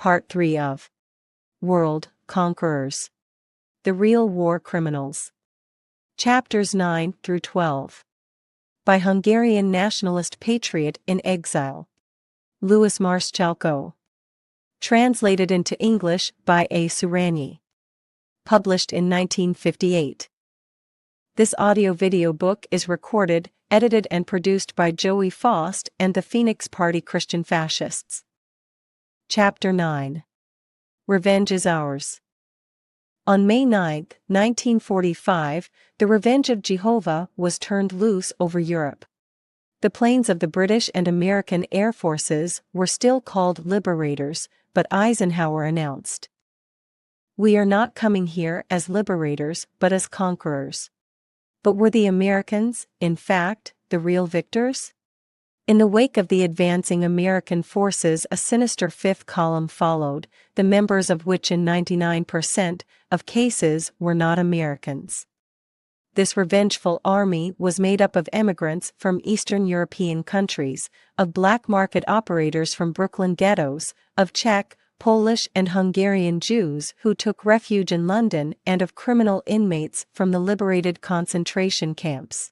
Part 3 of World Conquerors. The Real War Criminals. Chapters 9 through 12. By Hungarian nationalist patriot in exile, Louis Marszalko. Translated into English by A. Suranyi. Published in 1958. This audio-video book is recorded, edited and produced by Joey Faust and the Phoenix Party Christian Fascists. Chapter 9. Revenge is Ours. On May 9, 1945, the Revenge of Jehovah was turned loose over Europe. The planes of the British and American Air Forces were still called Liberators, but Eisenhower announced, "We are not coming here as liberators but as conquerors." But were the Americans, in fact, the real victors? In the wake of the advancing American forces, a sinister fifth column followed, the members of which in 99% of cases were not Americans. This revengeful army was made up of immigrants from Eastern European countries, of black market operators from Brooklyn ghettos, of Czech, Polish and Hungarian Jews who took refuge in London, and of criminal inmates from the liberated concentration camps.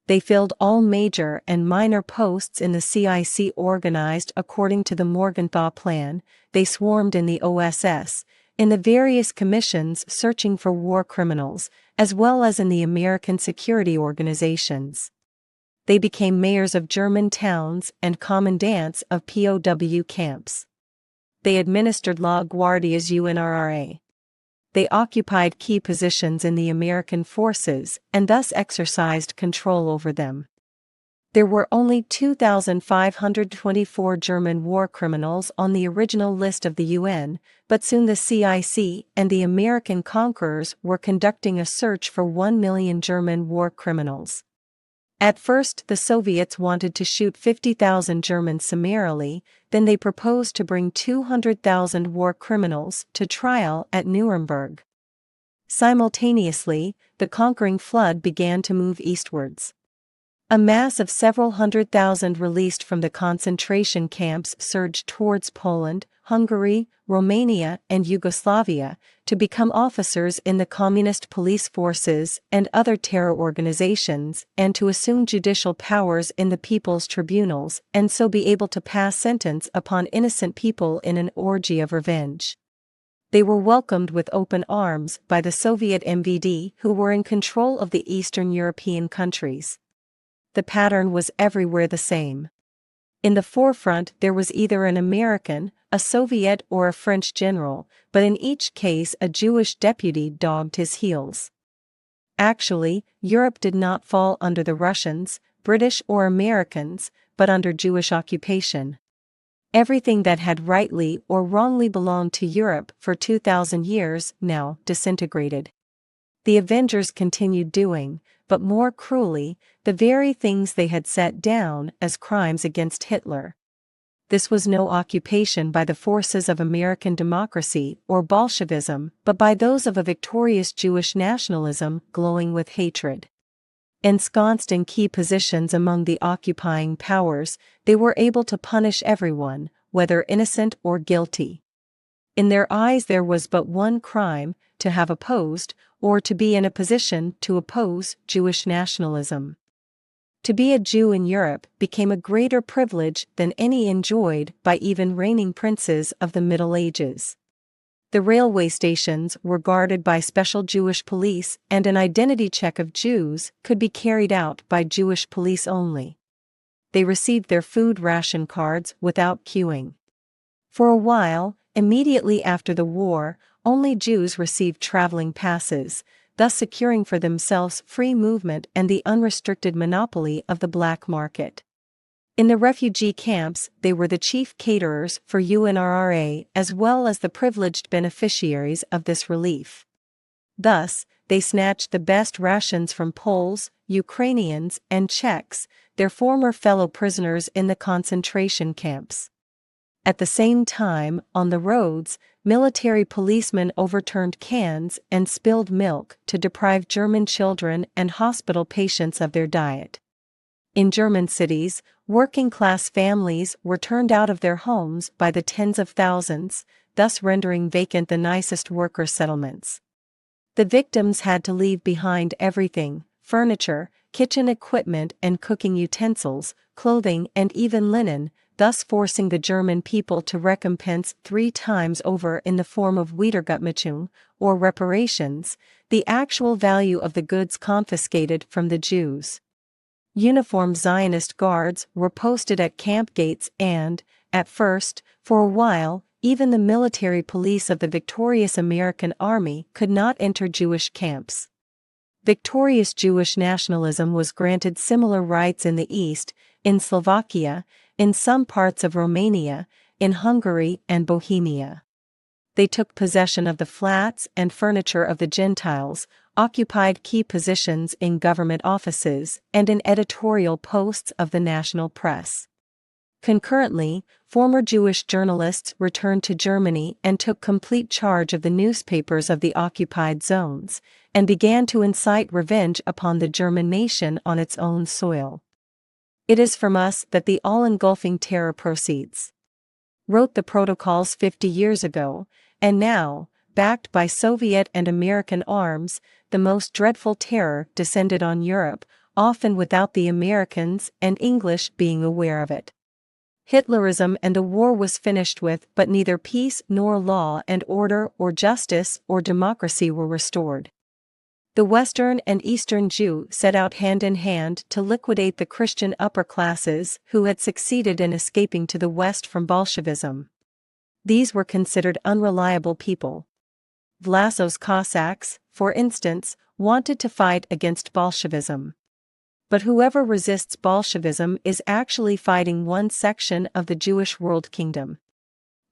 They filled all major and minor posts in the CIC organized according to the Morgenthau Plan. They swarmed in the OSS, in the various commissions searching for war criminals, as well as in the American security organizations. They became mayors of German towns and commandants of POW camps. They administered La Guardia's UNRRA. They occupied key positions in the American forces and thus exercised control over them. There were only 2,524 German war criminals on the original list of the UN, but soon the CIC and the American conquerors were conducting a search for 1 million German war criminals. At first the Soviets wanted to shoot 50,000 Germans summarily, then they proposed to bring 200,000 war criminals to trial at Nuremberg. Simultaneously, the conquering flood began to move eastwards. A mass of several 100,000 released from the concentration camps surged towards Poland, Hungary, Romania and Yugoslavia to become officers in the communist police forces and other terror organizations, and to assume judicial powers in the people's tribunals and so be able to pass sentence upon innocent people in an orgy of revenge. They were welcomed with open arms by the Soviet MVD, who were in control of the Eastern European countries. The pattern was everywhere the same. In the forefront there was either an American, a Soviet or a French general, but in each case a Jewish deputy dogged his heels. Actually, Europe did not fall under the Russians, British or Americans, but under Jewish occupation. Everything that had rightly or wrongly belonged to Europe for 2,000 years now disintegrated. The Avengers continued doing, but more cruelly, the very things they had set down as crimes against Hitler. This was no occupation by the forces of American democracy or Bolshevism, but by those of a victorious Jewish nationalism glowing with hatred. Ensconced in key positions among the occupying powers, they were able to punish everyone, whether innocent or guilty. In their eyes there was but one crime: to have opposed, or to be in a position to oppose, Jewish nationalism. To be a Jew in Europe became a greater privilege than any enjoyed by even reigning princes of the Middle Ages. The railway stations were guarded by special Jewish police, and an identity check of Jews could be carried out by Jewish police only. They received their food ration cards without queuing. For a while, immediately after the war, only Jews received traveling passes, thus securing for themselves free movement and the unrestricted monopoly of the black market. In the refugee camps, they were the chief caterers for UNRRA as well as the privileged beneficiaries of this relief. Thus, they snatched the best rations from Poles, Ukrainians, and Czechs, their former fellow prisoners in the concentration camps. At the same time, on the roads, military policemen overturned cans and spilled milk to deprive German children and hospital patients of their diet. In German cities, working-class families were turned out of their homes by the tens of thousands, thus rendering vacant the nicest worker settlements. The victims had to leave behind everything: furniture, kitchen equipment and cooking utensils, clothing and even linen, thus forcing the German people to recompense 3 times over in the form of Wiedergutmachung, or reparations, the actual value of the goods confiscated from the Jews. Uniformed Zionist guards were posted at camp gates and, at first, for a while, even the military police of the victorious American army could not enter Jewish camps. Victorious Jewish nationalism was granted similar rights in the East, in Slovakia, in some parts of Romania, in Hungary and Bohemia. They took possession of the flats and furniture of the Gentiles, occupied key positions in government offices and in editorial posts of the national press. Concurrently, former Jewish journalists returned to Germany and took complete charge of the newspapers of the occupied zones, and began to incite revenge upon the German nation on its own soil. "It is from us that the all-engulfing terror proceeds," wrote the protocols 50 years ago, and now, backed by Soviet and American arms, the most dreadful terror descended on Europe, often without the Americans and English being aware of it. Hitlerism and the war was finished with, but neither peace nor law and order or justice or democracy were restored. The Western and Eastern Jew set out hand in hand to liquidate the Christian upper classes who had succeeded in escaping to the West from Bolshevism. These were considered unreliable people. Vlasov's Cossacks, for instance, wanted to fight against Bolshevism. But whoever resists Bolshevism is actually fighting one section of the Jewish world kingdom.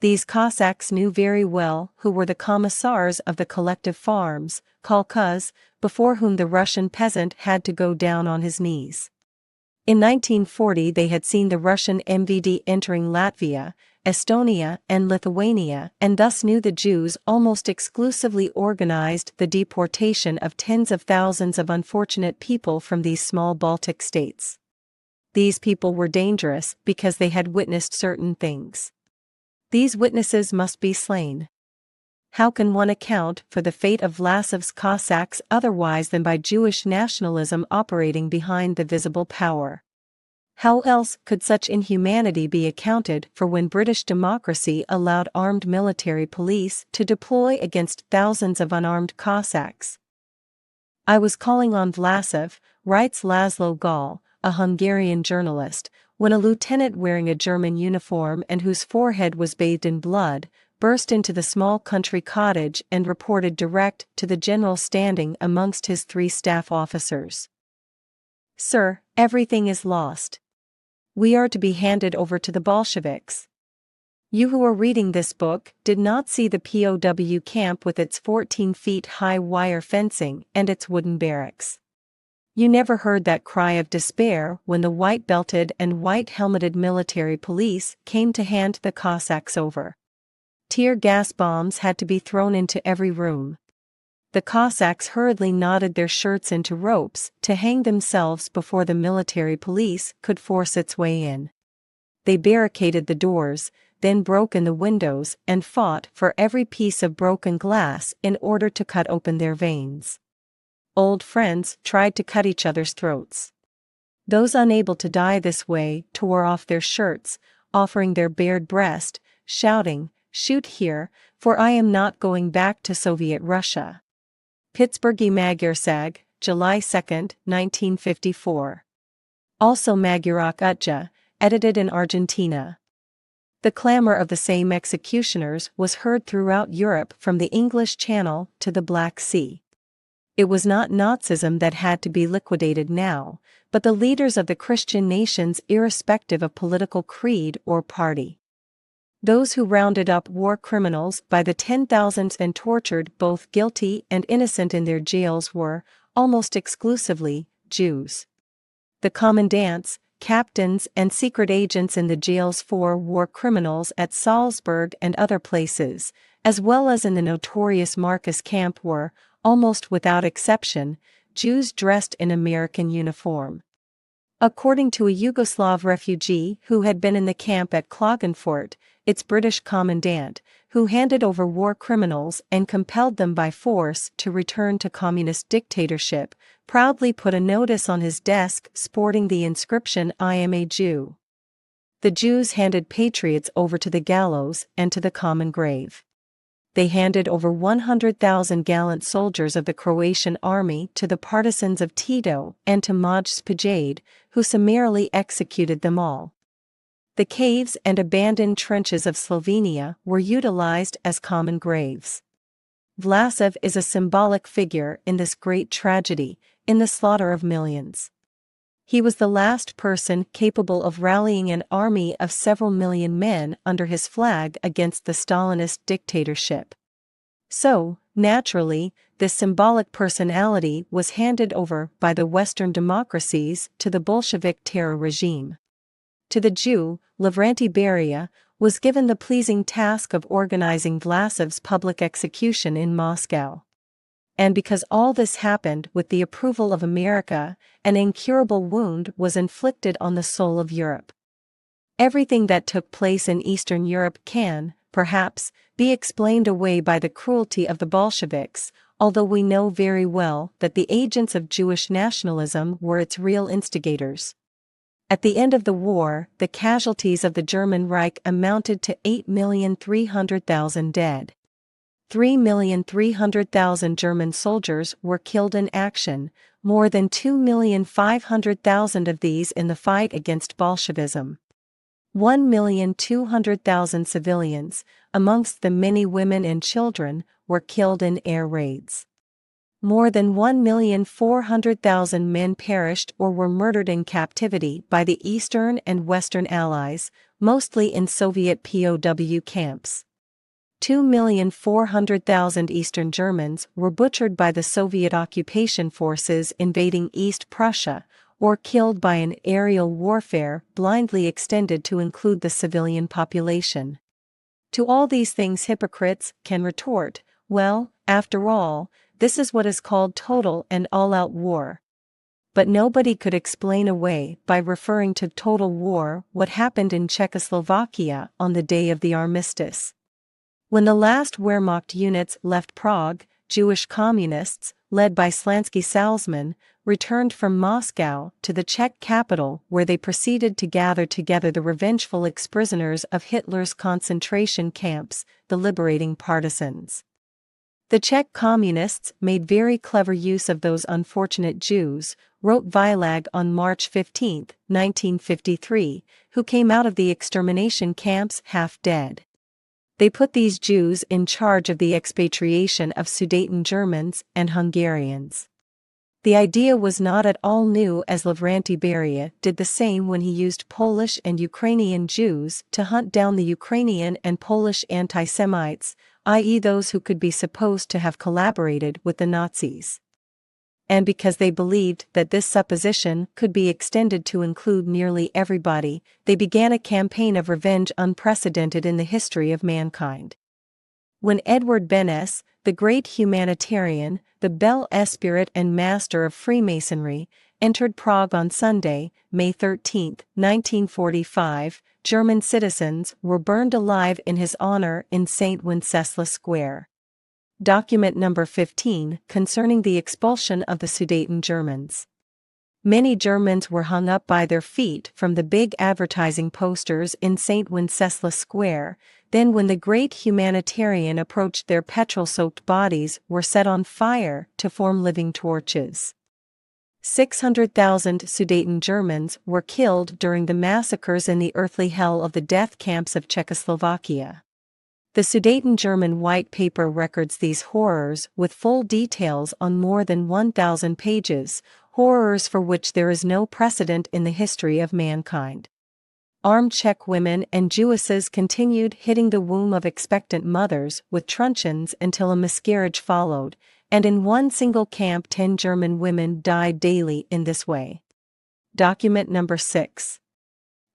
These Cossacks knew very well who were the commissars of the collective farms, kolkhozs, before whom the Russian peasant had to go down on his knees. In 1940 they had seen the Russian MVD entering Latvia, Estonia and Lithuania, and thus knew the Jews almost exclusively organized the deportation of tens of thousands of unfortunate people from these small Baltic states. These people were dangerous because they had witnessed certain things. These witnesses must be slain. How can one account for the fate of Vlasov's Cossacks otherwise than by Jewish nationalism operating behind the visible power? How else could such inhumanity be accounted for when British democracy allowed armed military police to deploy against thousands of unarmed Cossacks? "I was calling on Vlasov," writes Laszlo Gall, a Hungarian journalist, when a lieutenant wearing a German uniform and whose forehead was bathed in blood, burst into the small country cottage and reported direct to the general standing amongst his 3 staff officers. "Sir, everything is lost. We are to be handed over to the Bolsheviks." You who are reading this book did not see the POW camp with its 14 feet high wire fencing and its wooden barracks. You never heard that cry of despair when the white-belted and white-helmeted military police came to hand the Cossacks over. Tear gas bombs had to be thrown into every room. The Cossacks hurriedly knotted their shirts into ropes to hang themselves before the military police could force its way in. They barricaded the doors, then broke in the windows and fought for every piece of broken glass in order to cut open their veins. Old friends tried to cut each other's throats. Those unable to die this way tore off their shirts, offering their bared breast, shouting, "Shoot here, for I am not going back to Soviet Russia." Pittsburghi Magyarság, July 2, 1954. Also Magyarok Utja, edited in Argentina. The clamor of the same executioners was heard throughout Europe from the English Channel to the Black Sea. It was not Nazism that had to be liquidated now, but the leaders of the Christian nations irrespective of political creed or party. Those who rounded up war criminals by the 10,000s and tortured both guilty and innocent in their jails were, almost exclusively, Jews. The commandants, captains and secret agents in the jails for war criminals at Salzburg and other places, as well as in the notorious Marcus camp were, almost without exception, Jews dressed in American uniform. According to a Yugoslav refugee who had been in the camp at Klagenfurt, its British commandant, who handed over war criminals and compelled them by force to return to communist dictatorship, proudly put a notice on his desk sporting the inscription "I am a Jew." The Jews handed patriots over to the gallows and to the common grave. They handed over 100,000 gallant soldiers of the Croatian army to the partisans of Tito and to Maj Spajade, who summarily executed them all. The caves and abandoned trenches of Slovenia were utilized as common graves. Vlasov is a symbolic figure in this great tragedy, in the slaughter of millions. He was the last person capable of rallying an army of several million men under his flag against the Stalinist dictatorship. So, naturally, this symbolic personality was handed over by the Western democracies to the Bolshevik terror regime. To the Jew, Lavrenti Beria was given the pleasing task of organizing Vlasov's public execution in Moscow. And because all this happened with the approval of America, an incurable wound was inflicted on the soul of Europe. Everything that took place in Eastern Europe can, perhaps, be explained away by the cruelty of the Bolsheviks, although we know very well that the agents of Jewish nationalism were its real instigators. At the end of the war, the casualties of the German Reich amounted to 8,300,000 dead. 3,300,000 German soldiers were killed in action, more than 2,500,000 of these in the fight against Bolshevism. 1,200,000 civilians, amongst them many women and children, were killed in air raids. More than 1,400,000 men perished or were murdered in captivity by the Eastern and Western Allies, mostly in Soviet POW camps. 2,400,000 Eastern Germans were butchered by the Soviet occupation forces invading East Prussia, or killed by an aerial warfare blindly extended to include the civilian population. To all these things hypocrites can retort, well, after all, this is what is called total and all-out war. But nobody could explain away by referring to total war what happened in Czechoslovakia on the day of the armistice. When the last Wehrmacht units left Prague, Jewish communists, led by Slansky Salzman, returned from Moscow to the Czech capital where they proceeded to gather together the revengeful ex-prisoners of Hitler's concentration camps, the liberating partisans. The Czech communists made very clever use of those unfortunate Jews, wrote Vilag on March 15, 1953, who came out of the extermination camps half dead. They put these Jews in charge of the expatriation of Sudeten Germans and Hungarians. The idea was not at all new, as Lavrenti Beria did the same when he used Polish and Ukrainian Jews to hunt down the Ukrainian and Polish anti-Semites, i.e. those who could be supposed to have collaborated with the Nazis. And because they believed that this supposition could be extended to include nearly everybody, they began a campaign of revenge unprecedented in the history of mankind. When Edward Bennes, the great humanitarian, the bel esprit and master of Freemasonry, entered Prague on Sunday, May 13, 1945, German citizens were burned alive in his honor in St. Wenceslas Square. Document number 15, concerning the expulsion of the Sudeten Germans. Many Germans were hung up by their feet from the big advertising posters in St. Wenceslas Square. Then when the great humanitarian approached, their petrol-soaked bodies were set on fire to form living torches. 600,000 Sudeten Germans were killed during the massacres in the earthly hell of the death camps of Czechoslovakia. The Sudeten German white paper records these horrors with full details on more than 1,000 pages, horrors for which there is no precedent in the history of mankind. Armed Czech women and Jewesses continued hitting the womb of expectant mothers with truncheons until a miscarriage followed, and in one single camp 10 German women died daily in this way. Document number 6.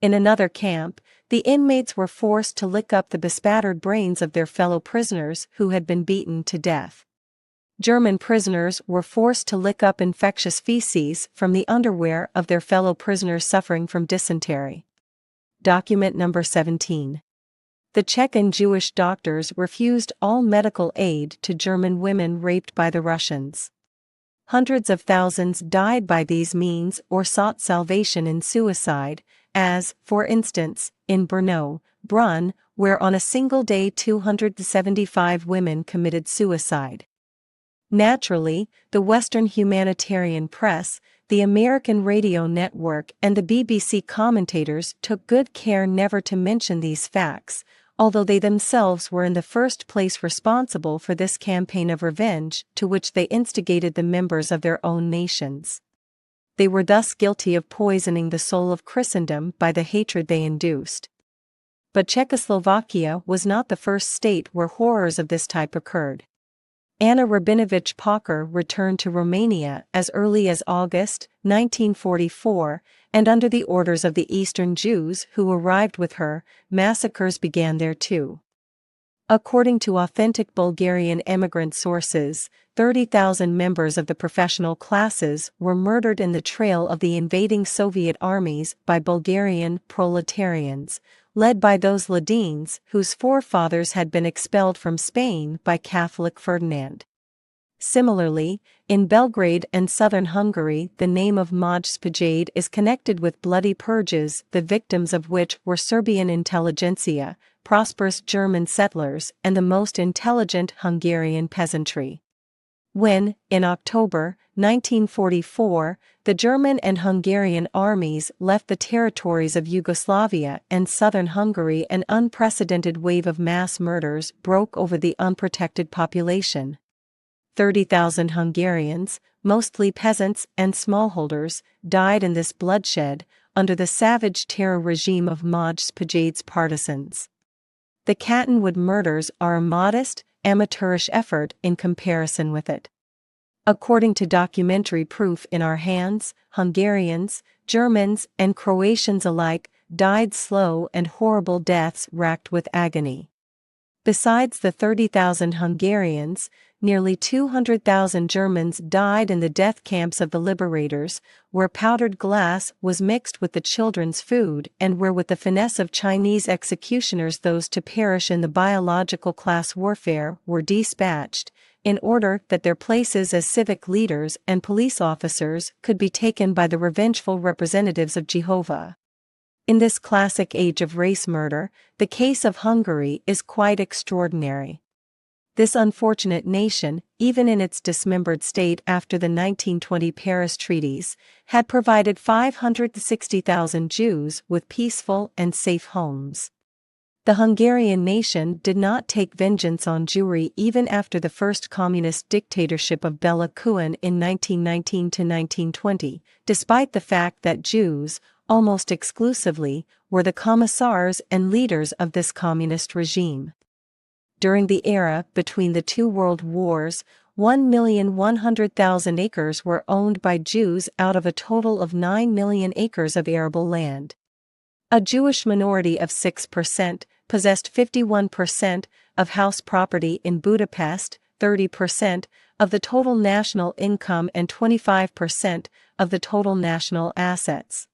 In another camp, the inmates were forced to lick up the bespattered brains of their fellow prisoners who had been beaten to death. German prisoners were forced to lick up infectious feces from the underwear of their fellow prisoners suffering from dysentery. Document number 17. The Czech and Jewish doctors refused all medical aid to German women raped by the Russians. Hundreds of thousands died by these means or sought salvation in suicide, as, for instance, in Brno, Brunn, where on a single day 275 women committed suicide. Naturally, the Western humanitarian press, the American radio network and the BBC commentators took good care never to mention these facts, although they themselves were in the first place responsible for this campaign of revenge to which they instigated the members of their own nations. They were thus guilty of poisoning the soul of Christendom by the hatred they induced. But Czechoslovakia was not the first state where horrors of this type occurred. Anna Rabinovich Pocker returned to Romania as early as August 1944, and under the orders of the Eastern Jews who arrived with her, massacres began there too. According to authentic Bulgarian emigrant sources, 30,000 members of the professional classes were murdered in the trail of the invading Soviet armies by Bulgarian proletarians, led by those Ladines whose forefathers had been expelled from Spain by Catholic Ferdinand. Similarly, in Belgrade and southern Hungary the name of Maj-Spajade is connected with bloody purges, the victims of which were Serbian intelligentsia, prosperous German settlers and the most intelligent Hungarian peasantry. When, in October 1944, the German and Hungarian armies left the territories of Yugoslavia and southern Hungary, an unprecedented wave of mass murders broke over the unprotected population. 30,000 Hungarians, mostly peasants and smallholders, died in this bloodshed under the savage terror regime of Maj-Spajade's partisans. The Cattonwood murders are a modest, amateurish effort in comparison with it. According to documentary proof in our hands, Hungarians, Germans, and Croatians alike died slow and horrible deaths racked with agony. Besides the 30,000 Hungarians, nearly 200,000 Germans died in the death camps of the liberators, where powdered glass was mixed with the children's food and where with the finesse of Chinese executioners those to perish in the biological class warfare were dispatched, in order that their places as civic leaders and police officers could be taken by the revengeful representatives of Jehovah. In this classic age of race murder, the case of Hungary is quite extraordinary. This unfortunate nation, even in its dismembered state after the 1920 Paris treaties, had provided 560,000 Jews with peaceful and safe homes. The Hungarian nation did not take vengeance on Jewry even after the first communist dictatorship of Bela Kun in 1919–1920, despite the fact that Jews, almost exclusively, were the commissars and leaders of this communist regime. During the era between the two world wars, 1,100,000 acres were owned by Jews out of a total of 9 million acres of arable land. A Jewish minority of 6% possessed 51% of house property in Budapest, 30% of the total national income and 25% of the total national assets.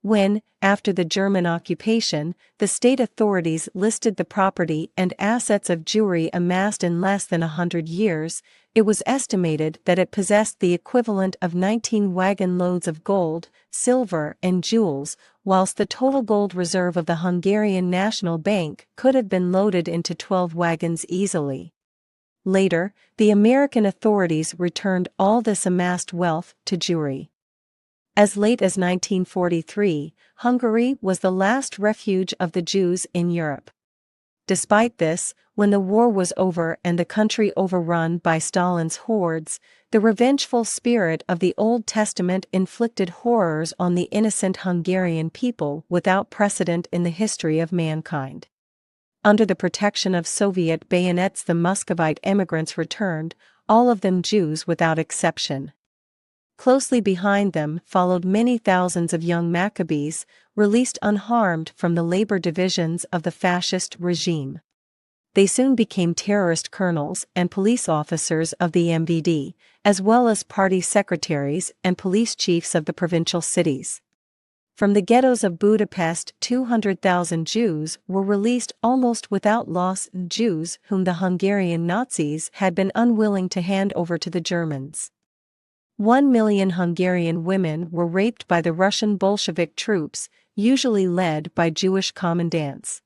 When, after the German occupation, the state authorities listed the property and assets of Jewry amassed in less than 100 years, it was estimated that it possessed the equivalent of 19 wagon loads of gold, silver, and jewels, whilst the total gold reserve of the Hungarian National Bank could have been loaded into 12 wagons easily. Later, the American authorities returned all this amassed wealth to Jewry. As late as 1943, Hungary was the last refuge of the Jews in Europe. Despite this, when the war was over and the country overrun by Stalin's hordes, the revengeful spirit of the Old Testament inflicted horrors on the innocent Hungarian people without precedent in the history of mankind. Under the protection of Soviet bayonets, the Muscovite emigrants returned, all of them Jews without exception. Closely behind them followed many thousands of young Maccabees, released unharmed from the labor divisions of the fascist regime. they soon became terrorist colonels and police officers of the MVD, as well as party secretaries and police chiefs of the provincial cities. From the ghettos of Budapest, 200,000 Jews were released almost without loss, Jews whom the Hungarian Nazis had been unwilling to hand over to the Germans. 1 million Hungarian women were raped by the Russian Bolshevik troops, usually led by Jewish commandants.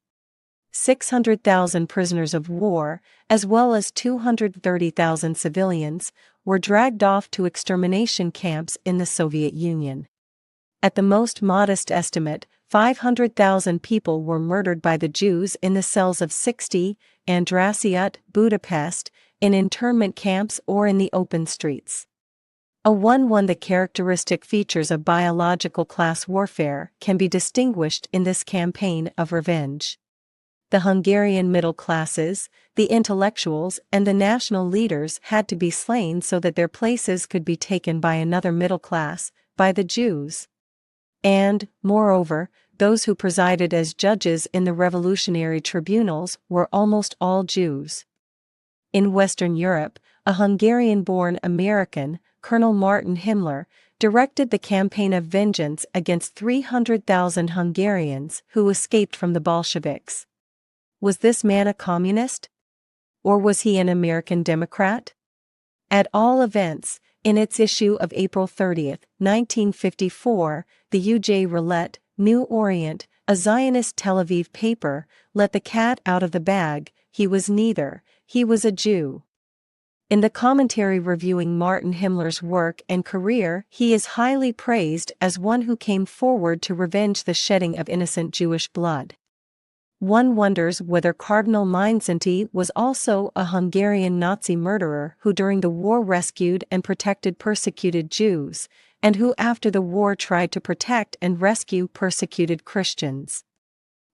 600,000 prisoners of war, as well as 230,000 civilians, were dragged off to extermination camps in the Soviet Union. At the most modest estimate, 500,000 people were murdered by the Jews in the cells of 60, Andrassy, Budapest, in internment camps or in the open streets. The characteristic features of biological class warfare can be distinguished in this campaign of revenge. The Hungarian middle classes, the intellectuals and the national leaders had to be slain so that their places could be taken by another middle class, by the Jews. And, moreover, those who presided as judges in the revolutionary tribunals were almost all Jews. In Western Europe, a Hungarian-born American, Colonel Martin Himmler, directed the campaign of vengeance against 300,000 Hungarians who escaped from the Bolsheviks. Was this man a communist? Or was he an American Democrat? At all events, in its issue of April 30, 1954, the UJ Roulette, New Orient, a Zionist Tel Aviv paper, let the cat out of the bag. He was neither, he was a Jew. In the commentary reviewing Martin Himmler's work and career, he is highly praised as one who came forward to revenge the shedding of innocent Jewish blood. One wonders whether Cardinal Mindszenty was also a Hungarian Nazi murderer who during the war rescued and protected persecuted Jews, and who after the war tried to protect and rescue persecuted Christians.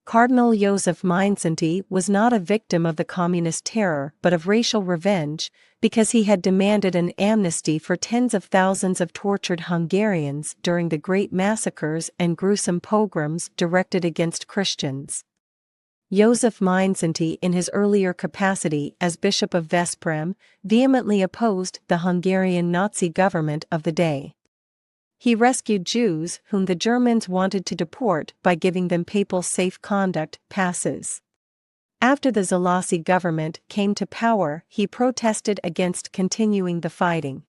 Cardinal Joseph Mindszenty was not a victim of the communist terror but of racial revenge, because he had demanded an amnesty for tens of thousands of tortured Hungarians during the great massacres and gruesome pogroms directed against Christians. Joseph Mindszenty, in his earlier capacity as Bishop of Veszprém, vehemently opposed the Hungarian Nazi government of the day. He rescued Jews whom the Germans wanted to deport by giving them papal safe conduct passes. After the Szalasi government came to power, he protested against continuing the fighting.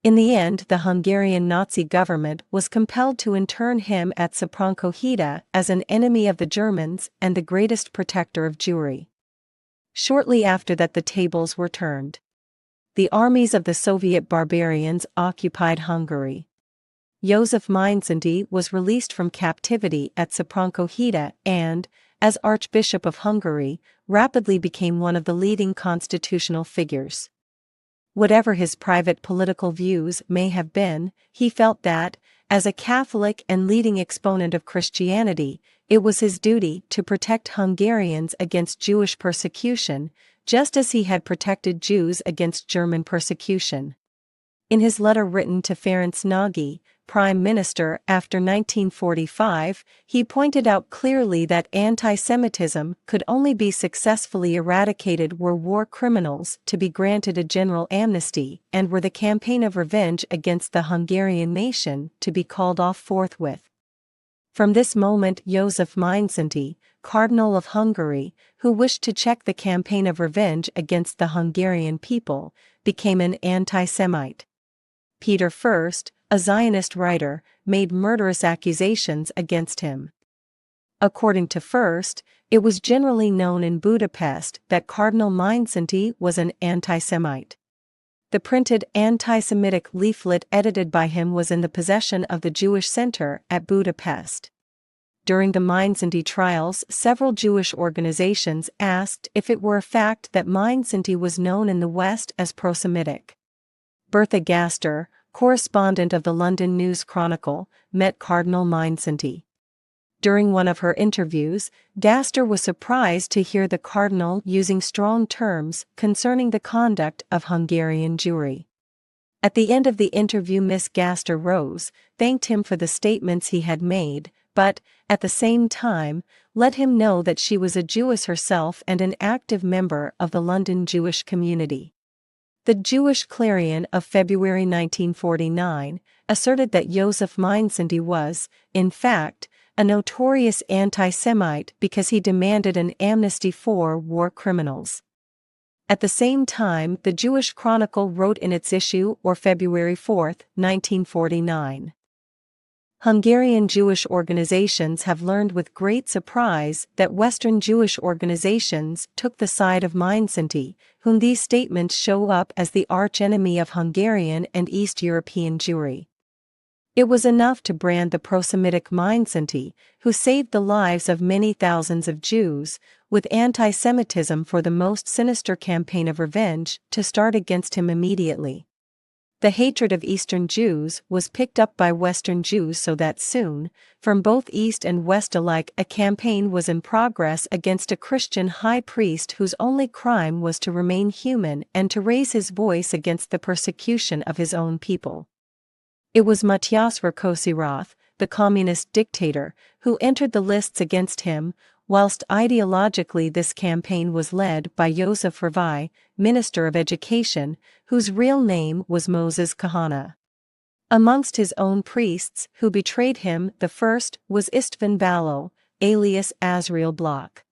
In the end, the Hungarian Nazi government was compelled to intern him at Sopronko as an enemy of the Germans and the greatest protector of Jewry. Shortly after that, the tables were turned. The armies of the Soviet barbarians occupied Hungary. Joseph Mindszenty was released from captivity at Sopronko and, as Archbishop of Hungary, rapidly became one of the leading constitutional figures. Whatever his private political views may have been, he felt that, as a Catholic and leading exponent of Christianity, it was his duty to protect Hungarians against Jewish persecution, just as he had protected Jews against German persecution. In his letter written to Ferenc Nagy, Prime Minister after 1945, he pointed out clearly that anti-Semitism could only be successfully eradicated were war criminals to be granted a general amnesty and were the campaign of revenge against the Hungarian nation to be called off forthwith. From this moment, Joseph Mindszenty, Cardinal of Hungary, who wished to check the campaign of revenge against the Hungarian people, became an anti-Semite. Peter First, a Zionist writer, made murderous accusations against him. According to First, it was generally known in Budapest that Cardinal Mindszenty was an anti-Semite. The printed anti-Semitic leaflet edited by him was in the possession of the Jewish Center at Budapest. During the Mindszenty trials, several Jewish organizations asked if it were a fact that Mindszenty was known in the West as pro-Semitic. Bertha Gaster, correspondent of the London News Chronicle, met Cardinal Mindszenty. During one of her interviews, Gaster was surprised to hear the cardinal using strong terms concerning the conduct of Hungarian Jewry. At the end of the interview, Miss Gaster rose, thanked him for the statements he had made, but, at the same time, let him know that she was a Jewess herself and an active member of the London Jewish community. The Jewish Clarion of February 1949 asserted that Joseph Mindszenty was, in fact, a notorious anti-Semite because he demanded an amnesty for war criminals. At the same time, the Jewish Chronicle wrote in its issue of February 4, 1949. Hungarian Jewish organizations have learned with great surprise that Western Jewish organizations took the side of Mindszenty, whom these statements show up as the archenemy of Hungarian and East European Jewry. It was enough to brand the pro-Semitic Mindszenty, who saved the lives of many thousands of Jews, with anti-Semitism for the most sinister campaign of revenge to start against him immediately. The hatred of Eastern Jews was picked up by Western Jews so that soon, from both East and West alike, a campaign was in progress against a Christian high priest whose only crime was to remain human and to raise his voice against the persecution of his own people. It was Matyas Rákosi, the communist dictator, who entered the lists against him, whilst ideologically this campaign was led by József Hrivai, Minister of Education, whose real name was Moses Kahana. Amongst his own priests who betrayed him, the first was Istvan Balo, alias Azriel Bloch.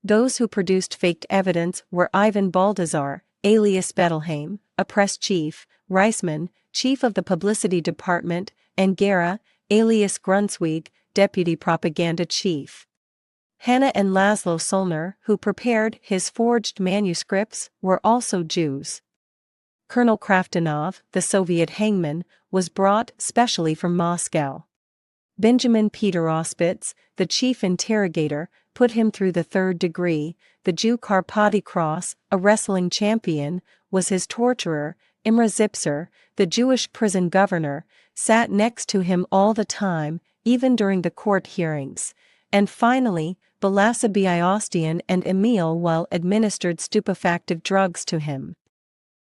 Those who produced faked evidence were Ivan Baldazar, alias Bettelheim, a press chief, Reisman, chief of the publicity department, and Gera, alias Grunswig, deputy propaganda chief. Hanna and Laszlo Solner, who prepared his forged manuscripts, were also Jews. Colonel Kraftanov, the Soviet hangman, was brought specially from Moscow. Benjamin Peter Auspitz, the chief interrogator, put him through the third degree. The Jew Karpati Cross, a wrestling champion, was his torturer. Imre Zipser, the Jewish prison governor, sat next to him all the time, even during the court hearings. And finally, Balassa Biaostian and Emil while administered stupefactive drugs to him.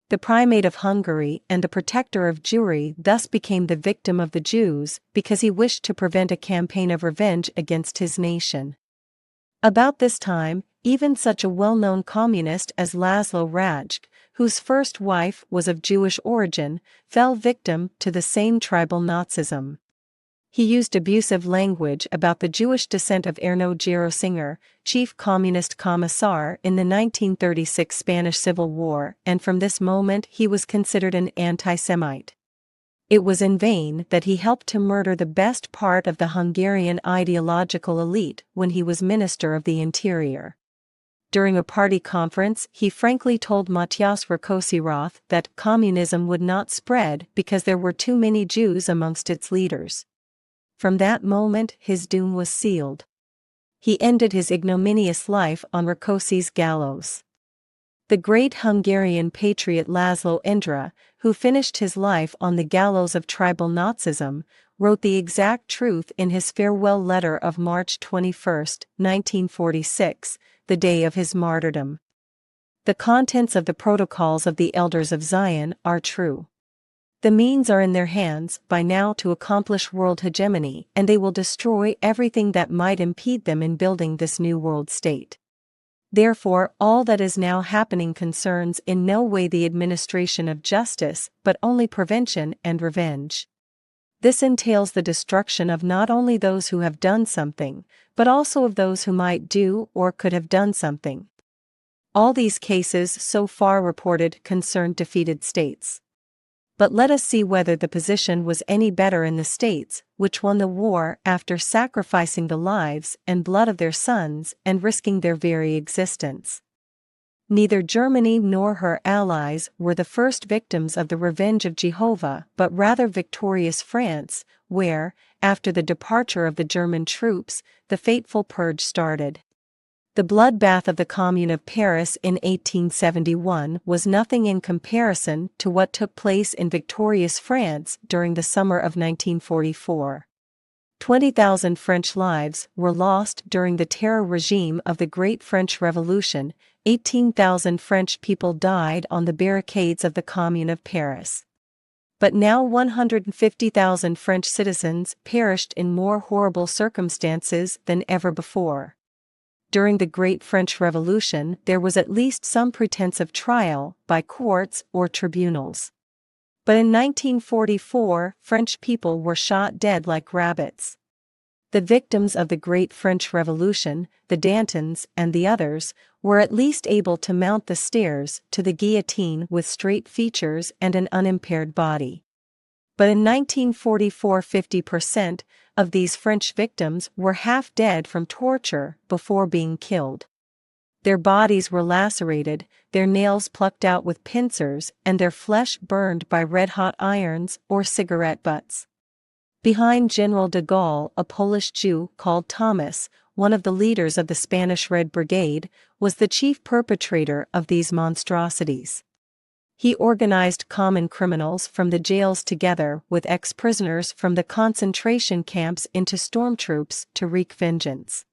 The primate of Hungary and the protector of Jewry thus became the victim of the Jews because he wished to prevent a campaign of revenge against his nation. About this time, even such a well-known communist as Laszlo Rajk, whose first wife was of Jewish origin, fell victim to the same tribal Nazism. He used abusive language about the Jewish descent of Erno Gerosinger, chief communist commissar in the 1936 Spanish Civil War, and from this moment he was considered an anti-Semite. It was in vain that he helped to murder the best part of the Hungarian ideological elite when he was Minister of the Interior. During a party conference, he frankly told Matyas Rákosi that communism would not spread because there were too many Jews amongst its leaders. From that moment, his doom was sealed. He ended his ignominious life on Rákosi's gallows. The great Hungarian patriot Laszlo Indra, who finished his life on the gallows of tribal Nazism, wrote the exact truth in his farewell letter of March 21, 1946, the day of his martyrdom. The contents of the protocols of the Elders of Zion are true. The means are in their hands by now to accomplish world hegemony, and they will destroy everything that might impede them in building this new world state. Therefore, all that is now happening concerns in no way the administration of justice, but only prevention and revenge. This entails the destruction of not only those who have done something, but also of those who might do or could have done something. All these cases so far reported concerned defeated states. But let us see whether the position was any better in the states which won the war after sacrificing the lives and blood of their sons and risking their very existence. Neither Germany nor her allies were the first victims of the revenge of Jehovah, but rather victorious France, where, after the departure of the German troops, the fateful purge started. The bloodbath of the Commune of Paris in 1871 was nothing in comparison to what took place in victorious France during the summer of 1944. 20,000 French lives were lost during the terror regime of the Great French Revolution. 18,000 French people died on the barricades of the Commune of Paris. But now 150,000 French citizens perished in more horrible circumstances than ever before. During the Great French Revolution, there was at least some pretense of trial by courts or tribunals. But in 1944, French people were shot dead like rabbits. The victims of the Great French Revolution, the Dantons and the others, were at least able to mount the stairs to the guillotine with straight features and an unimpaired body. But in 1944, 50% of these French victims were half dead from torture before being killed. Their bodies were lacerated, their nails plucked out with pincers, and their flesh burned by red-hot irons or cigarette butts. Behind General de Gaulle, a Polish Jew called Thomas, one of the leaders of the Spanish Red Brigade, was the chief perpetrator of these monstrosities. He organized common criminals from the jails together with ex-prisoners from the concentration camps into stormtroops to wreak vengeance.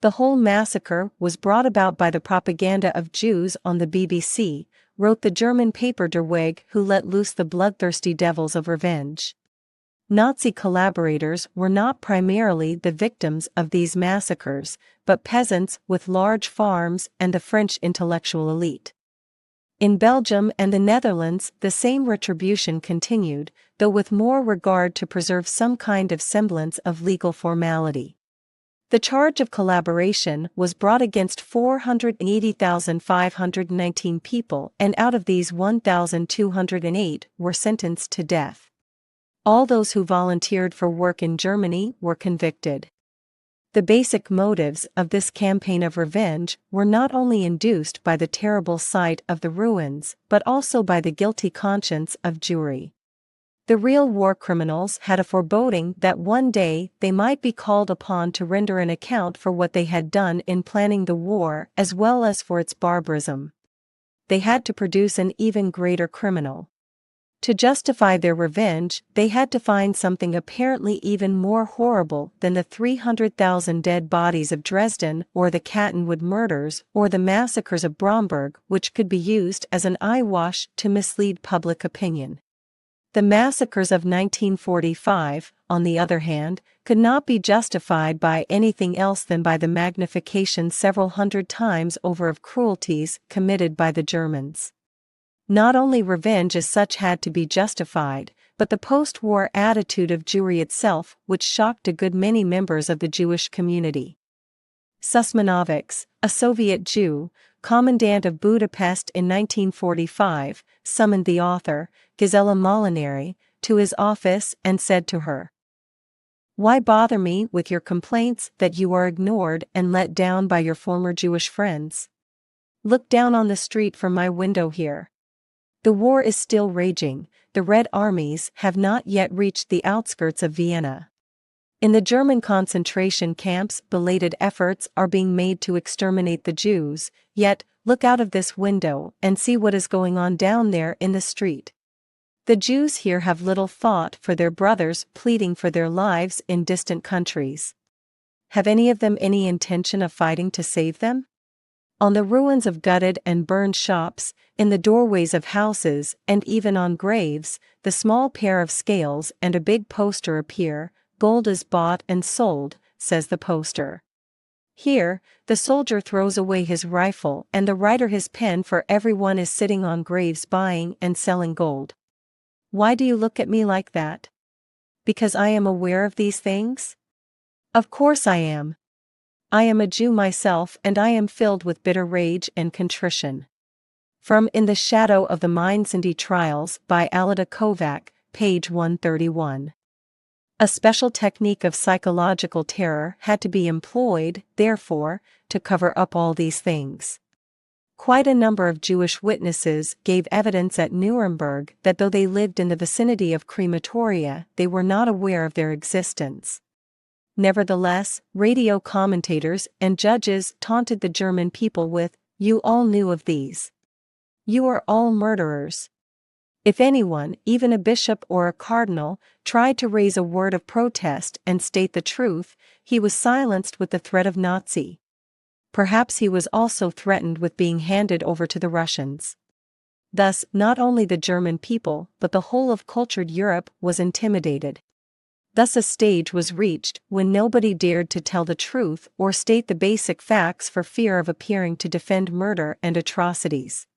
The whole massacre was brought about by the propaganda of Jews on the BBC, wrote the German paper Der Weg, who let loose the bloodthirsty devils of revenge. Nazi collaborators were not primarily the victims of these massacres, but peasants with large farms and the French intellectual elite. In Belgium and the Netherlands, the same retribution continued, though with more regard to preserve some kind of semblance of legal formality. The charge of collaboration was brought against 480,519 people, and out of these 1,208 were sentenced to death. All those who volunteered for work in Germany were convicted. The basic motives of this campaign of revenge were not only induced by the terrible sight of the ruins, but also by the guilty conscience of Jewry. The real war criminals had a foreboding that one day they might be called upon to render an account for what they had done in planning the war as well as for its barbarism. They had to produce an even greater criminal. To justify their revenge, they had to find something apparently even more horrible than the 300,000 dead bodies of Dresden or the Cattenwood murders or the massacres of Bromberg, which could be used as an eyewash to mislead public opinion. The massacres of 1945, on the other hand, could not be justified by anything else than by the magnification several hundred times over of cruelties committed by the Germans. Not only revenge as such had to be justified, but the post-war attitude of Jewry itself, which shocked a good many members of the Jewish community. Susmanovics, a Soviet Jew, commandant of Budapest in 1945, summoned the author, Gisela Molinari, to his office and said to her, "Why bother me with your complaints that you are ignored and let down by your former Jewish friends? Look down on the street from my window here. The war is still raging, the Red Armies have not yet reached the outskirts of Vienna. In the German concentration camps, belated efforts are being made to exterminate the Jews, yet, look out of this window and see what is going on down there in the street. The Jews here have little thought for their brothers pleading for their lives in distant countries. Have any of them any intention of fighting to save them? On the ruins of gutted and burned shops, in the doorways of houses, and even on graves, the small pair of scales and a big poster appear. Gold is bought and sold," says the poster. Here, the soldier throws away his rifle and the writer his pen, for everyone is sitting on graves buying and selling gold. Why do you look at me like that? Because I am aware of these things? Of course I am. I am a Jew myself, and I am filled with bitter rage and contrition. From In the Shadow of the Mindszenty Trials by Alida Kovac, page 131. A special technique of psychological terror had to be employed, therefore, to cover up all these things. Quite a number of Jewish witnesses gave evidence at Nuremberg that though they lived in the vicinity of crematoria, they were not aware of their existence. Nevertheless, radio commentators and judges taunted the German people with, "You all knew of these. You are all murderers." If anyone, even a bishop or a cardinal, tried to raise a word of protest and state the truth, he was silenced with the threat of Nazi. Perhaps he was also threatened with being handed over to the Russians. Thus, not only the German people but the whole of cultured Europe was intimidated. Thus a stage was reached when nobody dared to tell the truth or state the basic facts for fear of appearing to defend murder and atrocities.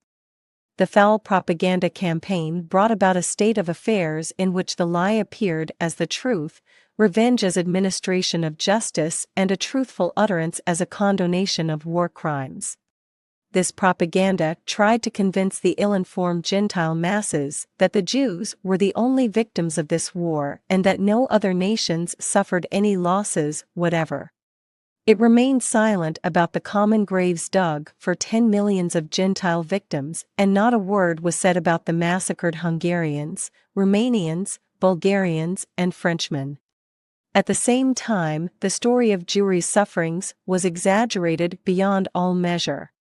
The foul propaganda campaign brought about a state of affairs in which the lie appeared as the truth, revenge as administration of justice, and a truthful utterance as a condonation of war crimes. This propaganda tried to convince the ill-informed Gentile masses that the Jews were the only victims of this war and that no other nations suffered any losses whatever. It remained silent about the common graves dug for 10 millions of Gentile victims, and not a word was said about the massacred Hungarians, Romanians, Bulgarians, and Frenchmen. At the same time, the story of Jewry's sufferings was exaggerated beyond all measure.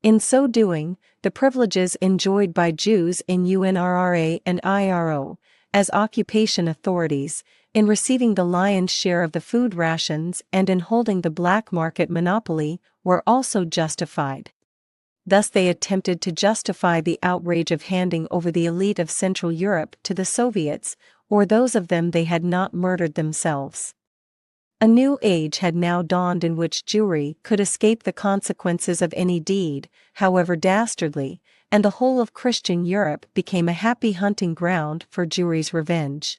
In so doing, the privileges enjoyed by Jews in UNRRA and IRO, as occupation authorities, in receiving the lion's share of the food rations and in holding the black market monopoly, were also justified. Thus they attempted to justify the outrage of handing over the elite of Central Europe to the Soviets, or those of them they had not murdered themselves. A new age had now dawned in which Jewry could escape the consequences of any deed, however dastardly, and the whole of Christian Europe became a happy hunting ground for Jewry's revenge.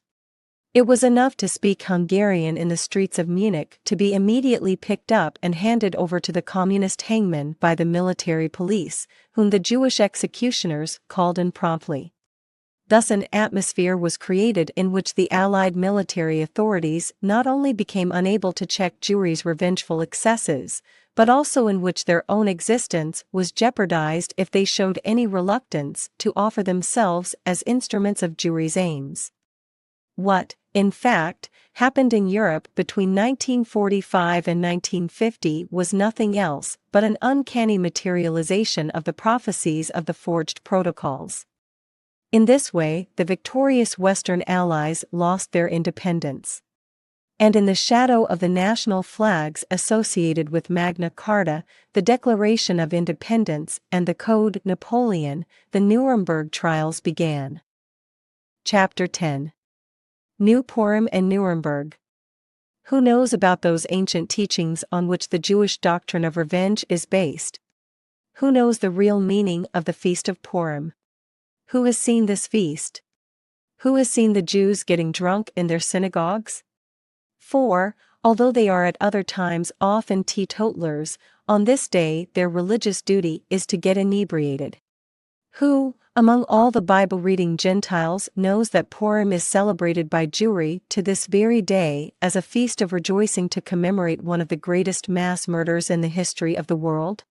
It was enough to speak Hungarian in the streets of Munich to be immediately picked up and handed over to the communist hangman by the military police, whom the Jewish executioners called in promptly. Thus an atmosphere was created in which the Allied military authorities not only became unable to check Jewry's revengeful excesses, but also in which their own existence was jeopardized if they showed any reluctance to offer themselves as instruments of Jewry's aims. What, in fact, happened in Europe between 1945 and 1950 was nothing else but an uncanny materialization of the prophecies of the forged protocols. In this way, the victorious Western Allies lost their independence. And in the shadow of the national flags associated with Magna Carta, the Declaration of Independence, and the Code Napoleon, the Nuremberg trials began. Chapter 10. New Purim and Nuremberg. Who knows about those ancient teachings on which the Jewish doctrine of revenge is based? Who knows the real meaning of the Feast of Purim? Who has seen this feast? Who has seen the Jews getting drunk in their synagogues? For, although they are at other times often teetotalers, on this day their religious duty is to get inebriated. Who, among all the Bible-reading Gentiles, knows that Purim is celebrated by Jewry to this very day as a feast of rejoicing to commemorate one of the greatest mass murders in the history of the world?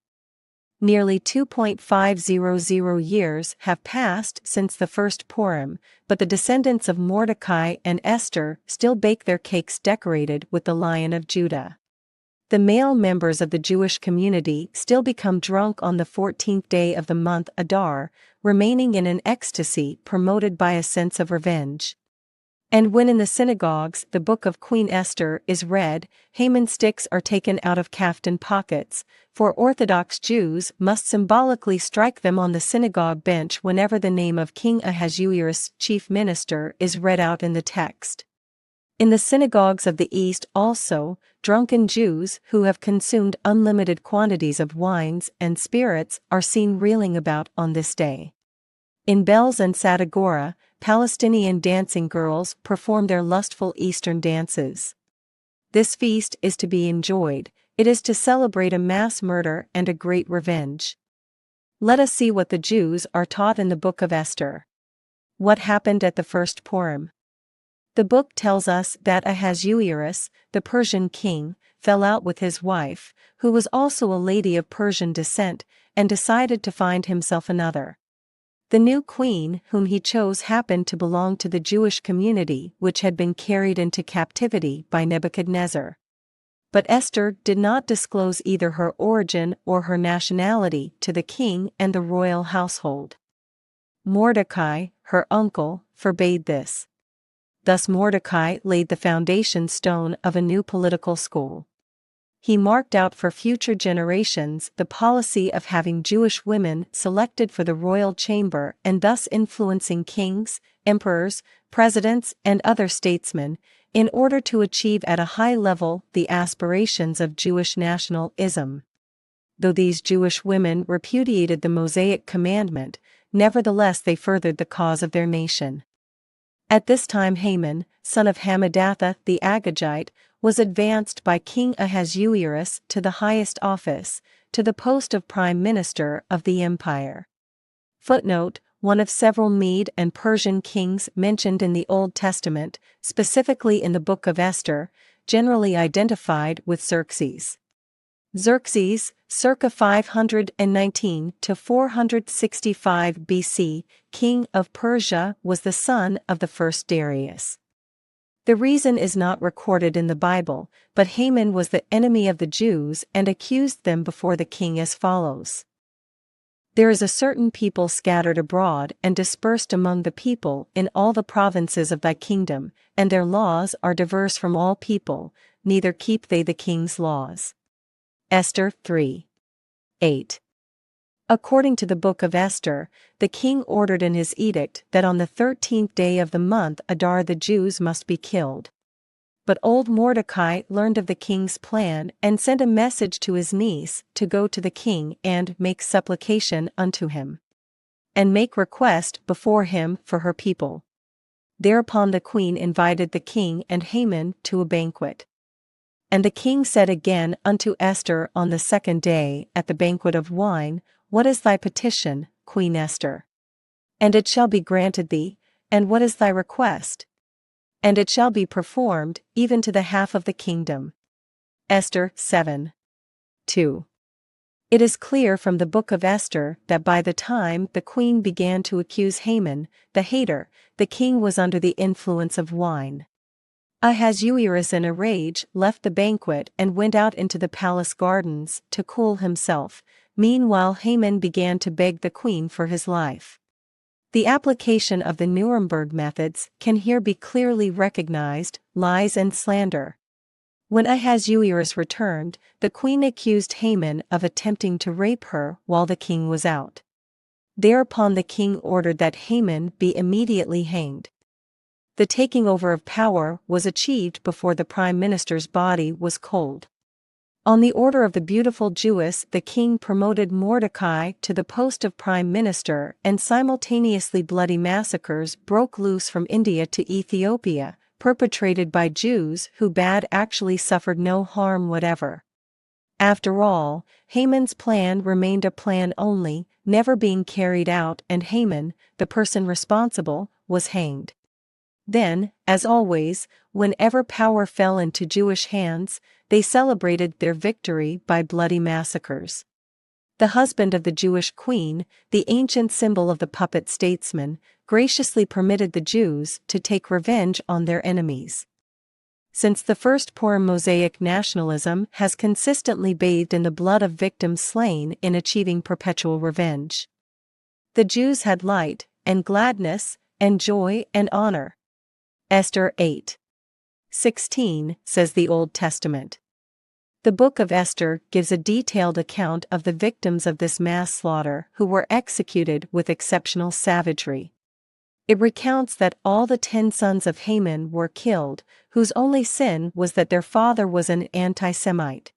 Nearly 2.500 years have passed since the first Purim, but the descendants of Mordecai and Esther still bake their cakes decorated with the Lion of Judah. The male members of the Jewish community still become drunk on the 14th day of the month Adar, remaining in an ecstasy promoted by a sense of revenge. And when in the synagogues the book of Queen Esther is read, Haman sticks are taken out of caftan pockets, for Orthodox Jews must symbolically strike them on the synagogue bench whenever the name of King Ahasuerus, chief minister, is read out in the text. In the synagogues of the East also, drunken Jews who have consumed unlimited quantities of wines and spirits are seen reeling about on this day. In Belz and Sadagora, Palestinian dancing girls perform their lustful Eastern dances. This feast is to be enjoyed, it is to celebrate a mass murder and a great revenge. Let us see what the Jews are taught in the book of Esther. What happened at the first Purim? The book tells us that Ahasuerus, the Persian king, fell out with his wife, who was also a lady of Persian descent, and decided to find himself another. The new queen whom he chose happened to belong to the Jewish community which had been carried into captivity by Nebuchadnezzar. But Esther did not disclose either her origin or her nationality to the king and the royal household. Mordecai, her uncle, forbade this. Thus Mordecai laid the foundation stone of a new political school. he marked out for future generations the policy of having Jewish women selected for the royal chamber and thus influencing kings, emperors, presidents, and other statesmen, in order to achieve at a high level the aspirations of Jewish nationalism. Though these Jewish women repudiated the Mosaic commandment, nevertheless they furthered the cause of their nation. At this time Haman, son of Hammedatha the Agagite, was advanced by King Ahasuerus to the highest office, to the post of prime minister of the empire. Footnote: one of several Mede and Persian kings mentioned in the Old Testament, specifically in the Book of Esther, generally identified with Xerxes. Xerxes, circa 519 to 465 BC, king of Persia, was the son of the first Darius. The reason is not recorded in the Bible, but Haman was the enemy of the Jews and accused them before the king as follows. There is a certain people scattered abroad and dispersed among the people in all the provinces of thy kingdom, and their laws are diverse from all people, neither keep they the king's laws. Esther 3:8. According to the Book of Esther, the king ordered in his edict that on the 13th day of the month Adar the Jews must be killed. But old Mordecai learned of the king's plan and sent a message to his niece to go to the king and make supplication unto him, and make request before him for her people. Thereupon the queen invited the king and Haman to a banquet. And the king said again unto Esther on the second day at the banquet of wine, What is thy petition, Queen Esther? And it shall be granted thee, and what is thy request? And it shall be performed, even to the half of the kingdom. Esther 7:2. It is clear from the Book of Esther that by the time the queen began to accuse Haman, the hater, the king was under the influence of wine. Ahasuerus in a rage left the banquet and went out into the palace gardens to cool himself. Meanwhile Haman began to beg the queen for his life. The application of the Nuremberg methods can here be clearly recognized: lies and slander. When Ahasuerus returned, the queen accused Haman of attempting to rape her while the king was out. Thereupon the king ordered that Haman be immediately hanged. The taking over of power was achieved before the prime minister's body was cold. On the order of the beautiful Jewess, the king promoted Mordecai to the post of prime minister, and simultaneously bloody massacres broke loose from India to Ethiopia, perpetrated by Jews who had actually suffered no harm whatever. After all, Haman's plan remained a plan only, never being carried out, and Haman, the person responsible, was hanged. Then, as always, whenever power fell into Jewish hands, they celebrated their victory by bloody massacres. The husband of the Jewish queen, the ancient symbol of the puppet statesman, graciously permitted the Jews to take revenge on their enemies. Since the first Purim, Mosaic nationalism has consistently bathed in the blood of victims slain in achieving perpetual revenge. The Jews had light, and gladness, and joy, and honor. Esther 8:16, says the Old Testament. The Book of Esther gives a detailed account of the victims of this mass slaughter who were executed with exceptional savagery. It recounts that all the 10 sons of Haman were killed, whose only sin was that their father was an anti-Semite.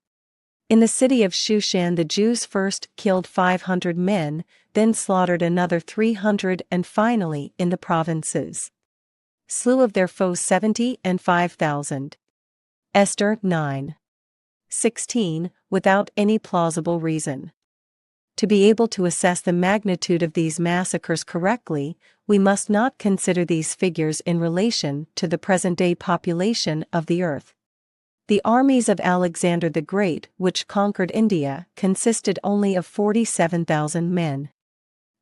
In the city of Shushan the Jews first killed 500 men, then slaughtered another 300, and finally, in the provinces, slew of their foes 70 and 5,000. Esther 9:16, without any plausible reason. To be able to assess the magnitude of these massacres correctly, we must not consider these figures in relation to the present-day population of the earth. The armies of Alexander the Great, which conquered India, consisted only of 47,000 men.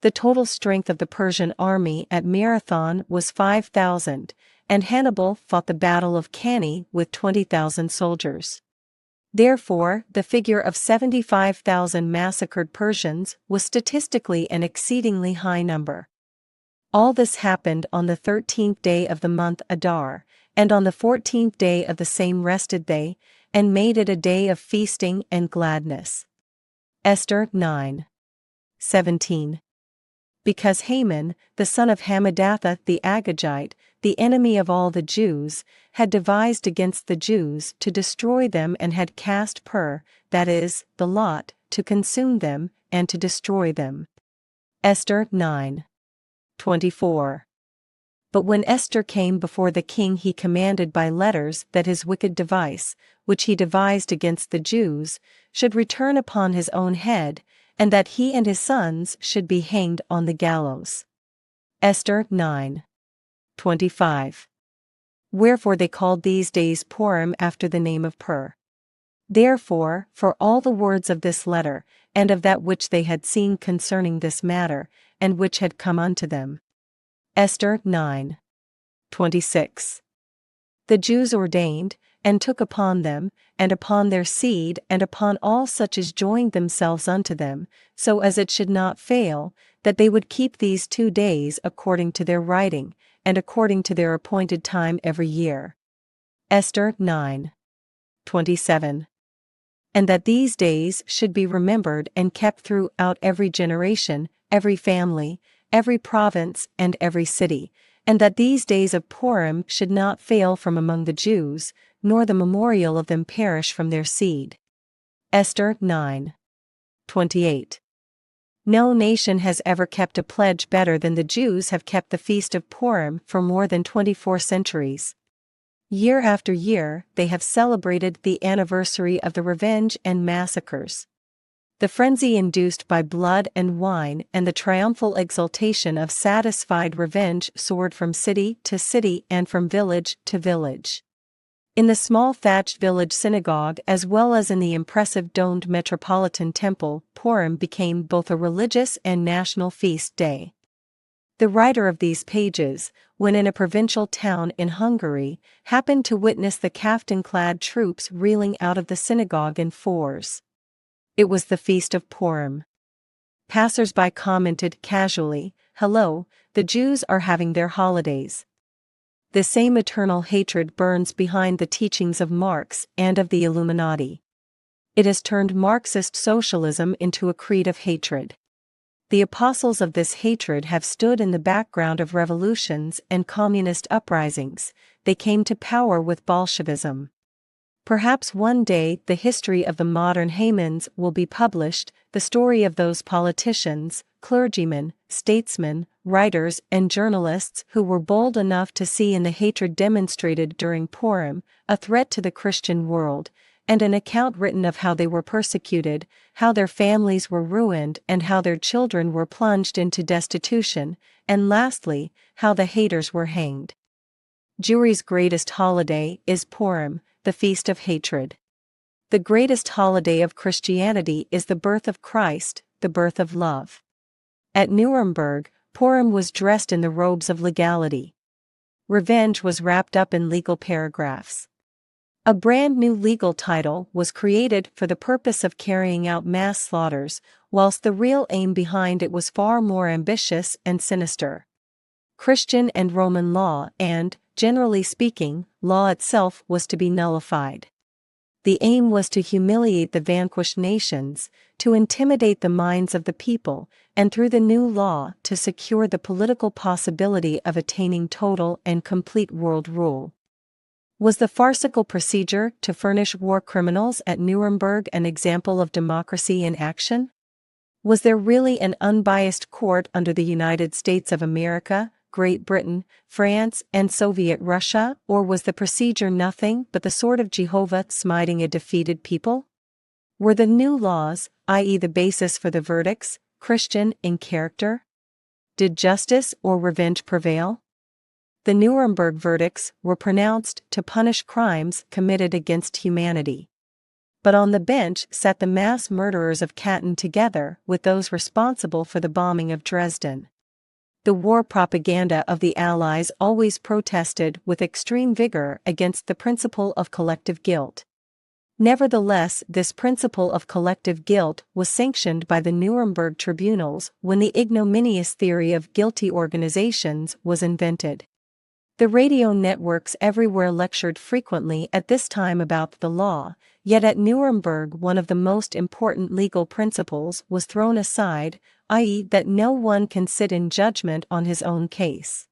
The total strength of the Persian army at Marathon was 5,000, and Hannibal fought the Battle of Cannae with 20,000 soldiers. Therefore, the figure of 75,000 massacred Persians was statistically an exceedingly high number. All this happened on the 13th day of the month Adar, and on the 14th day of the same rested they, and made it a day of feasting and gladness. Esther 9:17. Because Haman, the son of Hammedatha the Agagite, the enemy of all the Jews, had devised against the Jews to destroy them and had cast pur, that is, the lot, to consume them, and to destroy them. Esther 9:24. But when Esther came before the king, he commanded by letters that his wicked device, which he devised against the Jews, should return upon his own head, and that he and his sons should be hanged on the gallows. Esther 9:25. Wherefore they called these days Purim after the name of Pur. Therefore, for all the words of this letter, and of that which they had seen concerning this matter, and which had come unto them. Esther 9:26. The Jews ordained, and took upon them, and upon their seed, and upon all such as joined themselves unto them, so as it should not fail, that they would keep these 2 days according to their writing, and according to their appointed time every year. Esther 9:27. And that these days should be remembered and kept throughout every generation, every family, every province, and every city, and that these days of Purim should not fail from among the Jews, nor the memorial of them perish from their seed. Esther 9:28. No nation has ever kept a pledge better than the Jews have kept the feast of Purim for more than 24 centuries. Year after year, they have celebrated the anniversary of the revenge and massacres. The frenzy induced by blood and wine and the triumphal exultation of satisfied revenge soared from city to city and from village to village. In the small thatched village synagogue as well as in the impressive domed metropolitan temple, Purim became both a religious and national feast day. The writer of these pages, when in a provincial town in Hungary, happened to witness the kaftan-clad troops reeling out of the synagogue in fours. It was the feast of Purim. Passers-by commented casually, "Hello, the Jews are having their holidays." The same eternal hatred burns behind the teachings of Marx and of the Illuminati. It has turned Marxist socialism into a creed of hatred. The apostles of this hatred have stood in the background of revolutions and communist uprisings. They came to power with Bolshevism. Perhaps one day the history of the modern Hamans will be published, the story of those politicians, clergymen, statesmen, writers, and journalists who were bold enough to see in the hatred demonstrated during Purim a threat to the Christian world, and an account written of how they were persecuted, how their families were ruined, and how their children were plunged into destitution, and lastly, how the haters were hanged. Jewry's greatest holiday is Purim, the feast of hatred. The greatest holiday of Christianity is the birth of Christ, the birth of love. At Nuremberg, Purim was dressed in the robes of legality. Revenge was wrapped up in legal paragraphs. A brand new legal title was created for the purpose of carrying out mass slaughters, whilst the real aim behind it was far more ambitious and sinister. Christian and Roman law and, generally speaking, law itself was to be nullified. The aim was to humiliate the vanquished nations, to intimidate the minds of the people, and through the new law to secure the political possibility of attaining total and complete world rule. Was the farcical procedure to furnish war criminals at Nuremberg an example of democracy in action? Was there really an unbiased court under the United States of America, Great Britain, France, and Soviet Russia, or was the procedure nothing but the sword of Jehovah smiting a defeated people? Were the new laws, i.e. the basis for the verdicts, Christian in character? Did justice or revenge prevail? The Nuremberg verdicts were pronounced to punish crimes committed against humanity. But on the bench sat the mass murderers of Katyn together with those responsible for the bombing of Dresden. The war propaganda of the Allies always protested with extreme vigor against the principle of collective guilt. Nevertheless, this principle of collective guilt was sanctioned by the Nuremberg tribunals when the ignominious theory of guilty organizations was invented. The radio networks everywhere lectured frequently at this time about the law, yet at Nuremberg one of the most important legal principles was thrown aside, i.e., that no one can sit in judgment on his own case.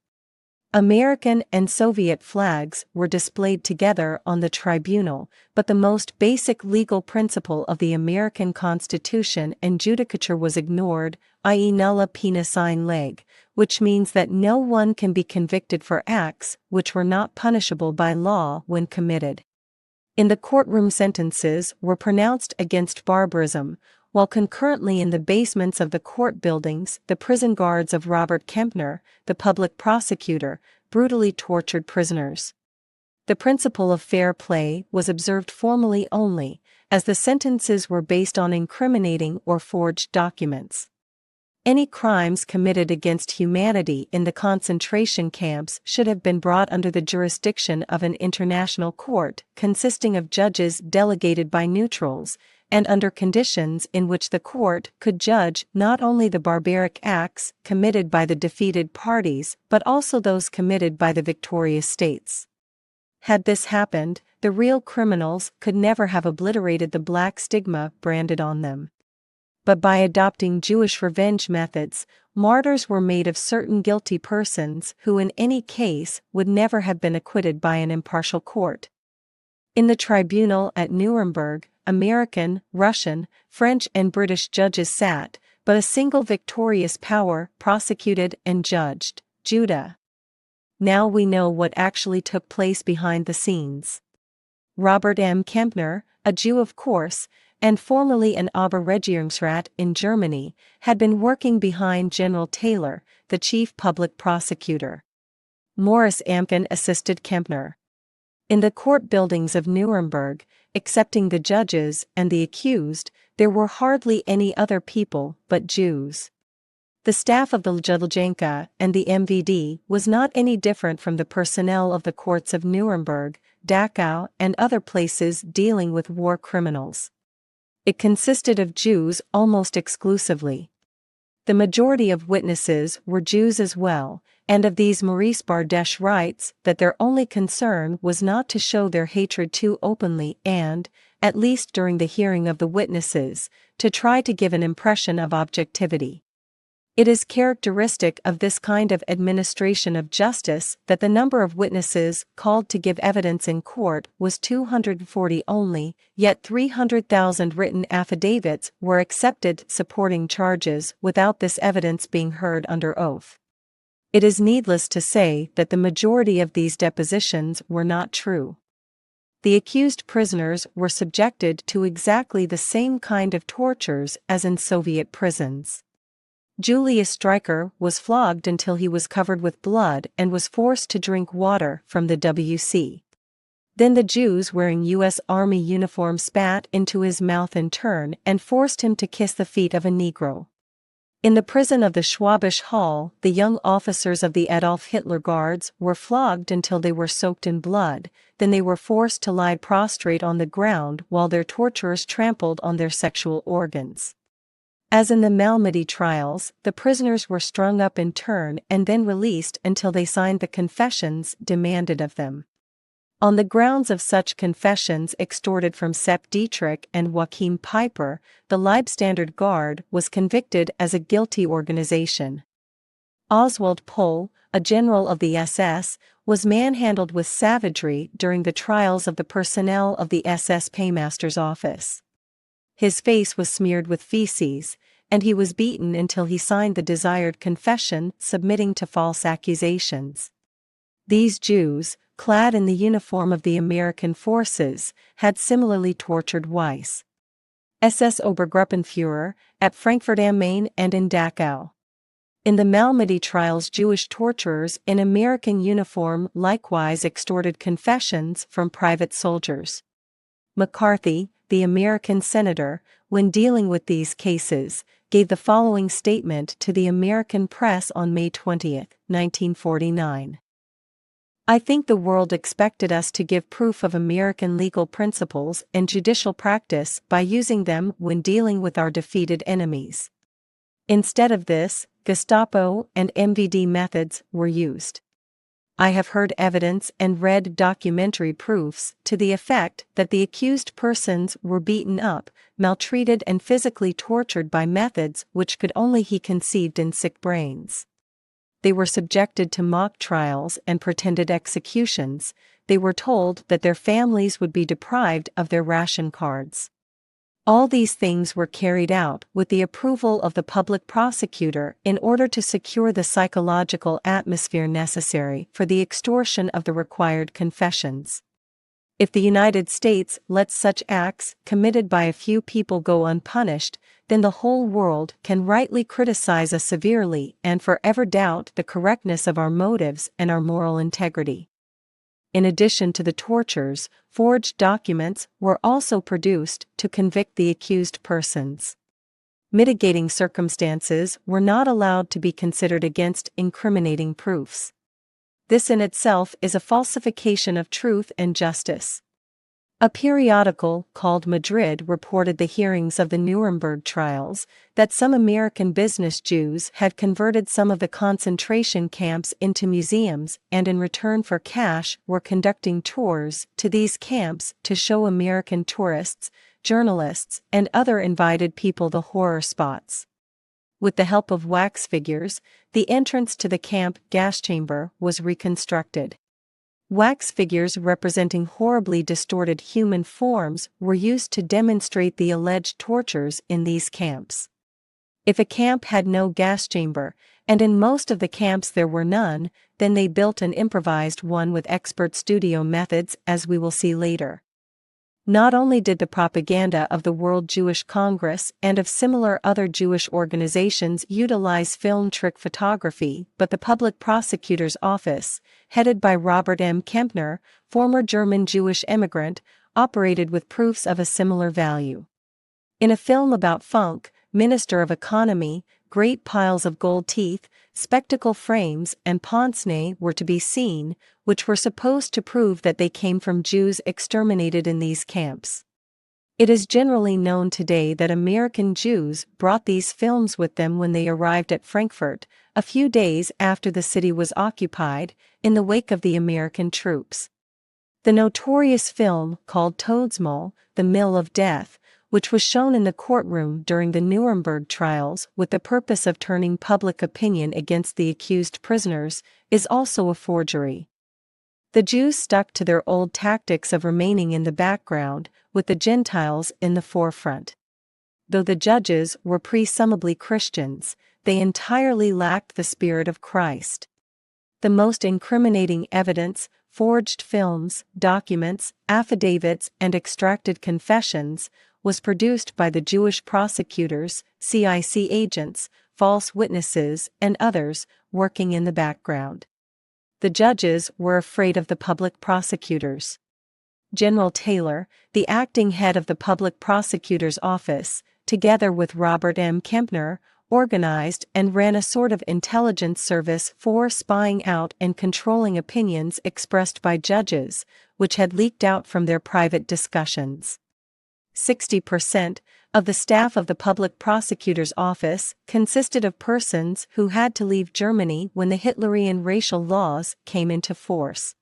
American and Soviet flags were displayed together on the tribunal, but the most basic legal principle of the American Constitution and judicature was ignored, i.e. nulla poena sine lege, which means that no one can be convicted for acts which were not punishable by law when committed. In the courtroom, sentences were pronounced against barbarism, while concurrently in the basements of the court buildings the prison guards of Robert Kempner, the public prosecutor, brutally tortured prisoners. The principle of fair play was observed formally only, as the sentences were based on incriminating or forged documents. Any crimes committed against humanity in the concentration camps should have been brought under the jurisdiction of an international court consisting of judges delegated by neutrals, and under conditions in which the court could judge not only the barbaric acts committed by the defeated parties but also those committed by the victorious states. Had this happened, the real criminals could never have obliterated the black stigma branded on them. But by adopting Jewish revenge methods, martyrs were made of certain guilty persons who in any case would never have been acquitted by an impartial court. In the tribunal at Nuremberg, American, Russian, French and British judges sat, but a single victorious power prosecuted and judged, Judah. Now we know what actually took place behind the scenes. Robert M. Kempner, a Jew of course, and formerly an Oberregierungsrat in Germany, had been working behind General Taylor, the chief public prosecutor. Morris Amkin assisted Kempner. In the court buildings of Nuremberg, excepting the judges and the accused, there were hardly any other people but Jews. The staff of the Ljudljenka and the MVD was not any different from the personnel of the courts of Nuremberg, Dachau and other places dealing with war criminals. It consisted of Jews almost exclusively. The majority of witnesses were Jews as well, and of these Maurice Bardesh writes that their only concern was not to show their hatred too openly and, at least during the hearing of the witnesses, to try to give an impression of objectivity. It is characteristic of this kind of administration of justice that the number of witnesses called to give evidence in court was 240 only, yet 300,000 written affidavits were accepted supporting charges without this evidence being heard under oath. It is needless to say that the majority of these depositions were not true. The accused prisoners were subjected to exactly the same kind of tortures as in Soviet prisons. Julius Streicher was flogged until he was covered with blood and was forced to drink water from the WC. Then the Jews wearing U.S. Army uniform spat into his mouth in turn and forced him to kiss the feet of a Negro. In the prison of the Schwabisch Hall, the young officers of the Adolf Hitler Guards were flogged until they were soaked in blood, then they were forced to lie prostrate on the ground while their torturers trampled on their sexual organs. As in the Malmedy trials, the prisoners were strung up in turn and then released until they signed the confessions demanded of them. On the grounds of such confessions extorted from Sepp Dietrich and Joachim Peiper, the Leibstandard Guard was convicted as a guilty organization. Oswald Pohl, a general of the SS, was manhandled with savagery during the trials of the personnel of the SS paymaster's office. His face was smeared with feces, and he was beaten until he signed the desired confession submitting to false accusations. These Jews, clad in the uniform of the American forces, had similarly tortured Weiss, SS Obergruppenführer, at Frankfurt am Main and in Dachau. In the Malmedy trials, Jewish torturers in American uniform likewise extorted confessions from private soldiers. McCarthy, the American senator, when dealing with these cases, gave the following statement to the American press on May 20, 1949. I think the world expected us to give proof of American legal principles and judicial practice by using them when dealing with our defeated enemies. Instead of this, Gestapo and MVD methods were used. I have heard evidence and read documentary proofs to the effect that the accused persons were beaten up, maltreated and physically tortured by methods which could only he conceived in sick brains. They were subjected to mock trials and pretended executions. They were told that their families would be deprived of their ration cards. All these things were carried out with the approval of the public prosecutor in order to secure the psychological atmosphere necessary for the extortion of the required confessions. If the United States lets such acts committed by a few people go unpunished, then the whole world can rightly criticize us severely and forever doubt the correctness of our motives and our moral integrity. In addition to the tortures, forged documents were also produced to convict the accused persons. Mitigating circumstances were not allowed to be considered against incriminating proofs. This in itself is a falsification of truth and justice. A periodical called Madrid reported the hearings of the Nuremberg trials, that some American business Jews had converted some of the concentration camps into museums and in return for cash were conducting tours to these camps to show American tourists, journalists, and other invited people the horror spots. With the help of wax figures, the entrance to the camp gas chamber was reconstructed. Wax figures representing horribly distorted human forms were used to demonstrate the alleged tortures in these camps. If a camp had no gas chamber, and in most of the camps there were none, then they built an improvised one with expert studio methods, as we will see later. Not only did the propaganda of the World Jewish Congress and of similar other Jewish organizations utilize film trick photography, but the public prosecutor's office, headed by Robert M. Kempner, former German Jewish immigrant, operated with proofs of a similar value. In a film about Funk, Minister of Economy, great piles of gold teeth, spectacle frames and pince-nez were to be seen, which were supposed to prove that they came from Jews exterminated in these camps. It is generally known today that American Jews brought these films with them when they arrived at Frankfurt, a few days after the city was occupied, in the wake of the American troops. The notorious film called Todsmol, The Mill of Death, which was shown in the courtroom during the Nuremberg trials with the purpose of turning public opinion against the accused prisoners, is also a forgery. The Jews stuck to their old tactics of remaining in the background, with the Gentiles in the forefront. Though the judges were presumably Christians, they entirely lacked the spirit of Christ. The most incriminating evidence, forged films, documents, affidavits, and extracted confessions, was produced by the Jewish prosecutors, CIC agents, false witnesses, and others working in the background. The judges were afraid of the public prosecutors. General Taylor, the acting head of the public prosecutor's office, together with Robert M. Kempner, organized and ran a sort of intelligence service for spying out and controlling opinions expressed by judges, which had leaked out from their private discussions. 60% of the staff of the public prosecutor's office consisted of persons who had to leave Germany when the Hitlerian racial laws came into force.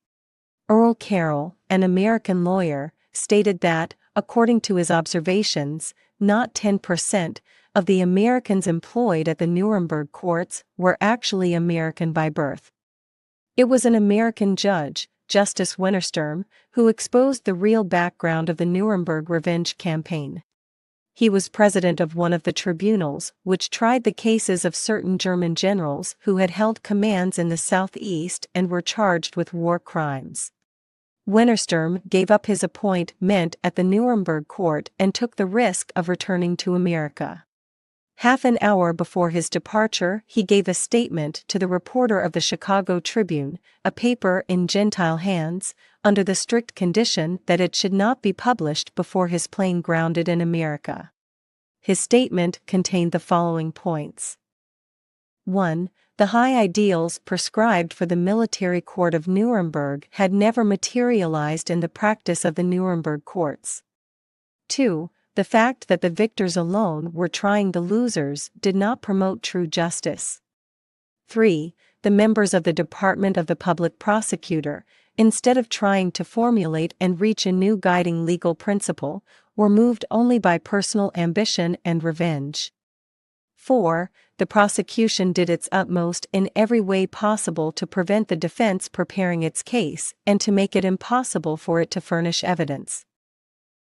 Earl Carroll, an American lawyer, stated that, according to his observations, not 10% of the Americans employed at the Nuremberg courts were actually American by birth. It was an American judge, Justice Wennerstern, who exposed the real background of the Nuremberg revenge campaign. He was president of one of the tribunals which tried the cases of certain German generals who had held commands in the southeast and were charged with war crimes. Wennerstern gave up his appointment at the Nuremberg court and took the risk of returning to America. Half an hour before his departure, he gave a statement to the reporter of the Chicago Tribune, a paper in Gentile hands, under the strict condition that it should not be published before his plane grounded in America. His statement contained the following points. 1. The high ideals prescribed for the military court of Nuremberg had never materialized in the practice of the Nuremberg courts. 2. The fact that the victors alone were trying the losers did not promote true justice. 3. the members of the Department of the Public Prosecutor, instead of trying to formulate and reach a new guiding legal principle, were moved only by personal ambition and revenge. 4. The prosecution did its utmost in every way possible to prevent the defense preparing its case and to make it impossible for it to furnish evidence.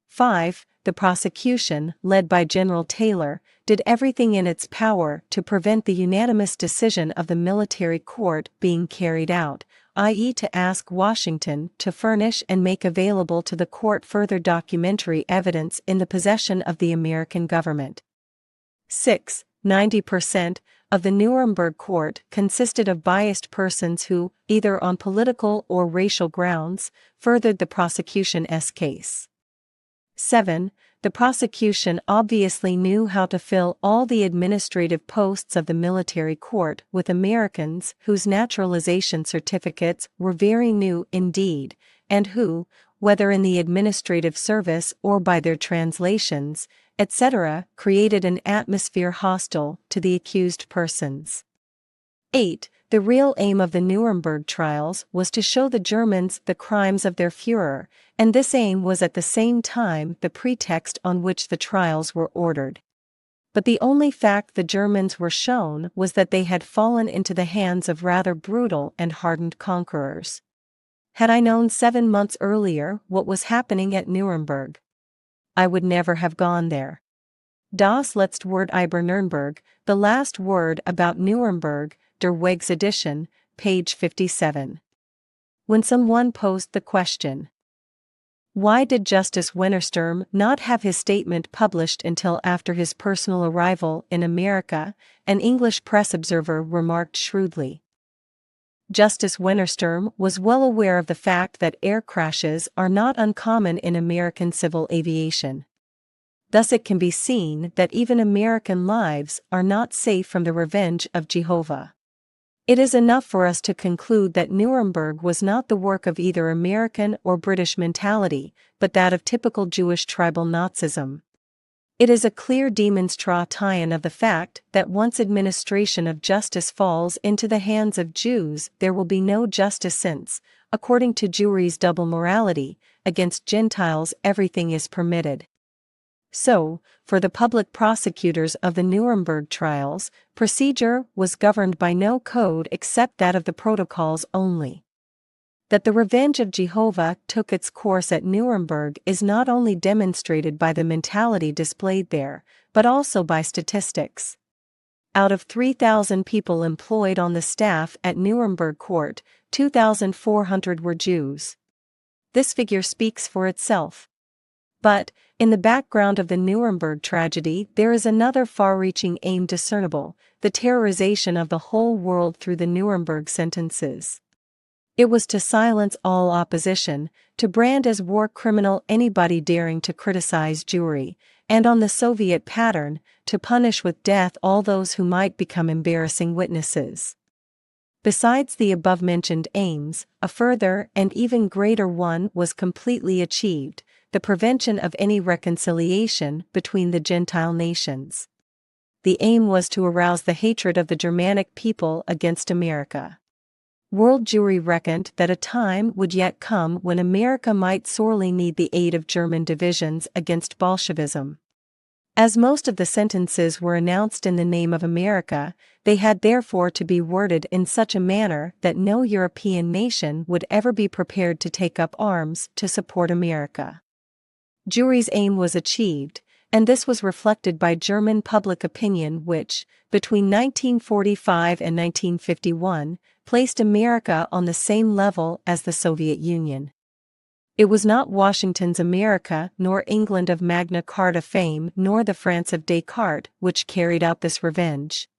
5. The prosecution, led by General Taylor, did everything in its power to prevent the unanimous decision of the military court being carried out, i.e., to ask Washington to furnish and make available to the court further documentary evidence in the possession of the American government. 6. 90% of the Nuremberg court consisted of biased persons who, either on political or racial grounds, furthered the prosecution's case. 7. The prosecution obviously knew how to fill all the administrative posts of the military court with Americans whose naturalization certificates were very new indeed, and who, whether in the administrative service or by their translations, etc., created an atmosphere hostile to the accused persons. 8. The real aim of the Nuremberg trials was to show the Germans the crimes of their Führer, and this aim was at the same time the pretext on which the trials were ordered. But the only fact the Germans were shown was that they had fallen into the hands of rather brutal and hardened conquerors. Had I known 7 months earlier what was happening at Nuremberg, I would never have gone there. Das letzte Wort über Nürnberg, the last word about Nuremberg, Der Wegs edition, page 57. When someone posed the question, why did Justice Wennerstrom not have his statement published until after his personal arrival in America, an English press observer remarked shrewdly. Justice Wennerstrom was well aware of the fact that air crashes are not uncommon in American civil aviation. Thus it can be seen that even American lives are not safe from the revenge of Jehovah. It is enough for us to conclude that Nuremberg was not the work of either American or British mentality, but that of typical Jewish tribal Nazism. It is a clear demonstration of the fact that once administration of justice falls into the hands of Jews, there will be no justice since, according to Jewry's double morality, against Gentiles everything is permitted. So, for the public prosecutors of the Nuremberg trials, procedure was governed by no code except that of the protocols only. That the revenge of Jehovah took its course at Nuremberg is not only demonstrated by the mentality displayed there, but also by statistics. Out of 3,000 people employed on the staff at Nuremberg court, 2,400 were Jews. This figure speaks for itself. But, in the background of the Nuremberg tragedy there is another far-reaching aim discernible, the terrorization of the whole world through the Nuremberg sentences. It was to silence all opposition, to brand as war criminal anybody daring to criticize Jewry, and on the Soviet pattern, to punish with death all those who might become embarrassing witnesses. Besides the above-mentioned aims, a further and even greater one was completely achieved, the prevention of any reconciliation between the Gentile nations. The aim was to arouse the hatred of the Germanic people against America. World Jewry reckoned that a time would yet come when America might sorely need the aid of German divisions against Bolshevism. As most of the sentences were announced in the name of America, they had therefore to be worded in such a manner that no European nation would ever be prepared to take up arms to support America. Jewry's aim was achieved, and this was reflected by German public opinion which, between 1945 and 1951, placed America on the same level as the Soviet Union. It was not Washington's America nor England of Magna Carta fame nor the France of Descartes which carried out this revenge.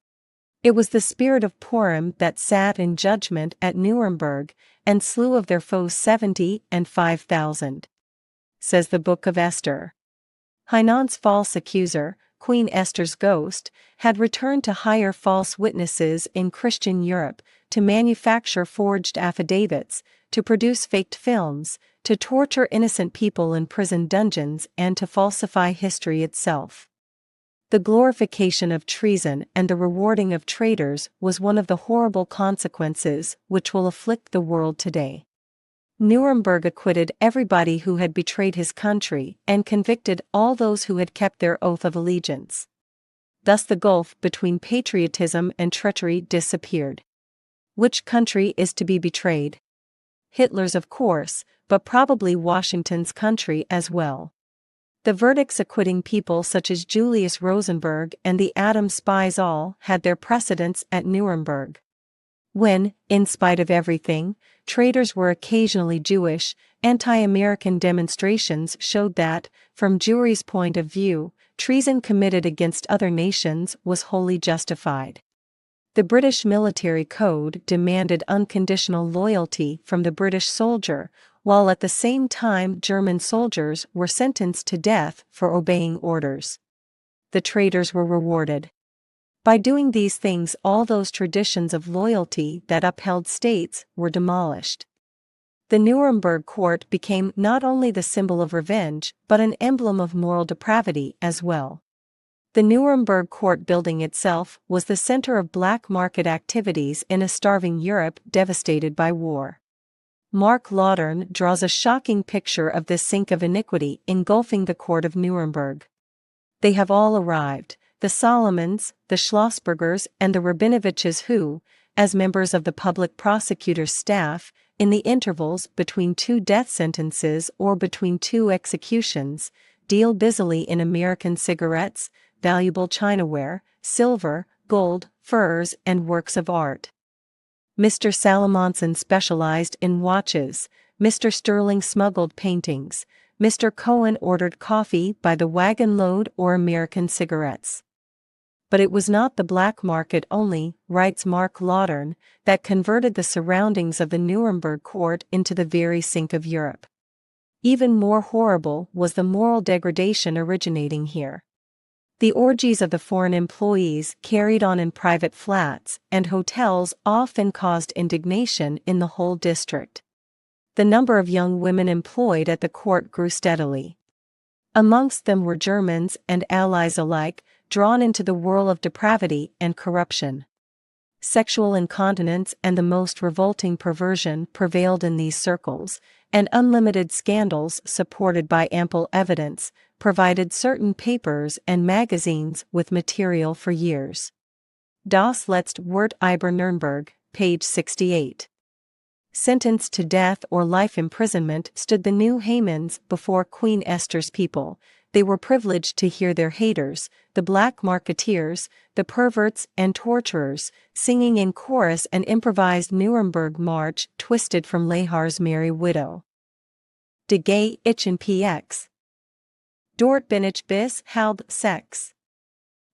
It was the spirit of Purim that sat in judgment at Nuremberg and slew of their foes 70 and 5,000. Says the Book of Esther. Hynon's false accuser, Queen Esther's ghost, had returned to hire false witnesses in Christian Europe, to manufacture forged affidavits, to produce faked films, to torture innocent people in prison dungeons and to falsify history itself. The glorification of treason and the rewarding of traitors was one of the horrible consequences which will afflict the world today. Nuremberg acquitted everybody who had betrayed his country and convicted all those who had kept their oath of allegiance. Thus the gulf between patriotism and treachery disappeared. Which country is to be betrayed? Hitler's, of course, but probably Washington's country as well. The verdicts acquitting people such as Julius Rosenberg and the Atom spies all had their precedents at Nuremberg. When, in spite of everything, traitors were occasionally Jewish, anti-American demonstrations showed that, from Jewry's point of view, treason committed against other nations was wholly justified. The British military code demanded unconditional loyalty from the British soldier, while at the same time German soldiers were sentenced to death for obeying orders. The traitors were rewarded. By doing these things, all those traditions of loyalty that upheld states were demolished. The Nuremberg court became not only the symbol of revenge but an emblem of moral depravity as well. The Nuremberg court building itself was the center of black market activities in a starving Europe devastated by war. Mark Laudern draws a shocking picture of this sink of iniquity engulfing the court of Nuremberg. They have all arrived, the Solomons, the Schlossbergers and the Rabinoviches who, as members of the public prosecutor's staff, in the intervals between two death sentences or between two executions, deal busily in American cigarettes, valuable chinaware, silver, gold, furs and works of art. Mr. Salamonson specialized in watches, Mr. Sterling smuggled paintings, Mr. Cohen ordered coffee by the wagon load or American cigarettes. But it was not the black market only, writes Mark Laudern, that converted the surroundings of the Nuremberg court into the very sink of Europe. Even more horrible was the moral degradation originating here. The orgies of the foreign employees carried on in private flats and hotels often caused indignation in the whole district. The number of young women employed at the court grew steadily. Amongst them were Germans and Allies alike, drawn into the whirl of depravity and corruption. Sexual incontinence and the most revolting perversion prevailed in these circles, and unlimited scandals supported by ample evidence provided certain papers and magazines with material for years. Das letzte Wort über Nürnberg, page 68. Sentenced to death or life imprisonment stood the new Hamans before Queen Esther's people. They were privileged to hear their haters, the black marketeers, the perverts and torturers, singing in chorus an improvised Nuremberg march twisted from Lehar's Merry Widow. De Gay Itchen PX. Dort bin ich bis halb sechs.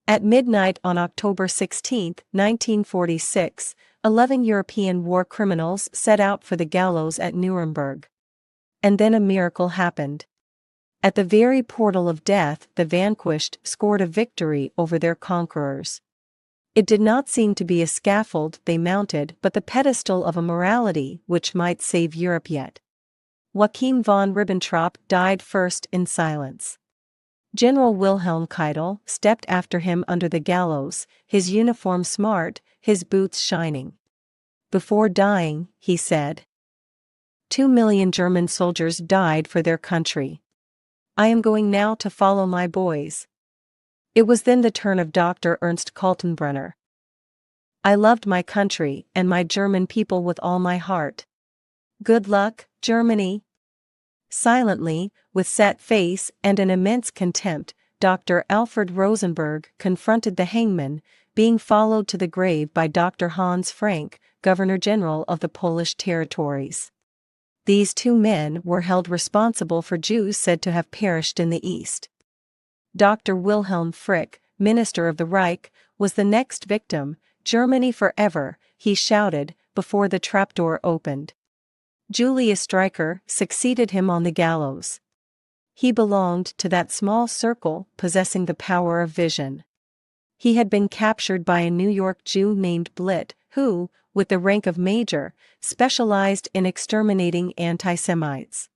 At midnight on October 16, 1946, 11 European war criminals set out for the gallows at Nuremberg. And then a miracle happened. At the very portal of death, the vanquished scored a victory over their conquerors. It did not seem to be a scaffold they mounted but the pedestal of a morality which might save Europe yet. Joachim von Ribbentrop died first in silence. General Wilhelm Keitel stepped after him under the gallows, his uniform smart, his boots shining. Before dying, he said, 2 million German soldiers died for their country. I am going now to follow my boys. It was then the turn of Dr. Ernst Kaltenbrunner. I loved my country and my German people with all my heart. Good luck, Germany. Silently, with set face and an immense contempt, Dr. Alfred Rosenberg confronted the hangman, being followed to the grave by Dr. Hans Frank, Governor-General of the Polish territories. These two men were held responsible for Jews said to have perished in the East. Dr. Wilhelm Frick, Minister of the Reich, was the next victim. Germany forever, he shouted, before the trapdoor opened. Julius Streicher succeeded him on the gallows. He belonged to that small circle possessing the power of vision. He had been captured by a New York Jew named Blitt, who, with the rank of major, specialized in exterminating anti-Semites.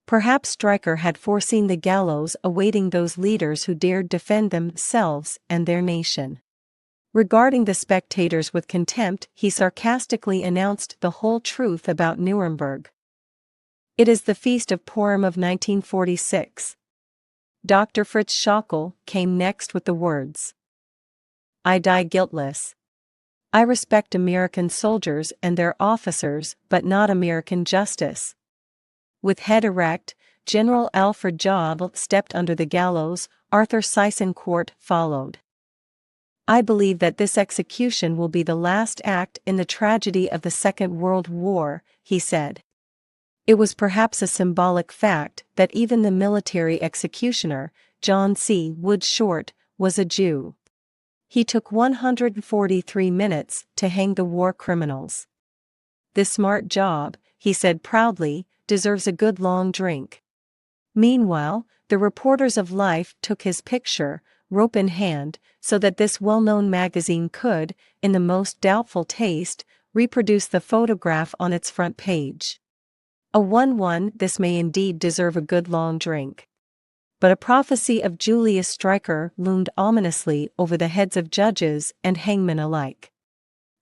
Perhaps Stryker had foreseen the gallows awaiting those leaders who dared defend themselves and their nation. Regarding the spectators with contempt, he sarcastically announced the whole truth about Nuremberg. It is the Feast of Purim of 1946. Dr. Fritz Schaukel came next with the words, "I die guiltless. I respect American soldiers and their officers, but not American justice." With head erect, General Alfred Job stepped under the gallows. Arthur Seisencourt followed. "I believe that this execution will be the last act in the tragedy of the Second World War," he said. It was perhaps a symbolic fact that even the military executioner, John C. Wood Short, was a Jew. He took 143 minutes to hang the war criminals. "This smart job," he said proudly, "deserves a good long drink." Meanwhile, the reporters of Life took his picture, rope in hand, so that this well-known magazine could, in the most doubtful taste, reproduce the photograph on its front page. A 1-1, this may indeed deserve a good long drink. But a prophecy of Julius Stryker loomed ominously over the heads of judges and hangmen alike.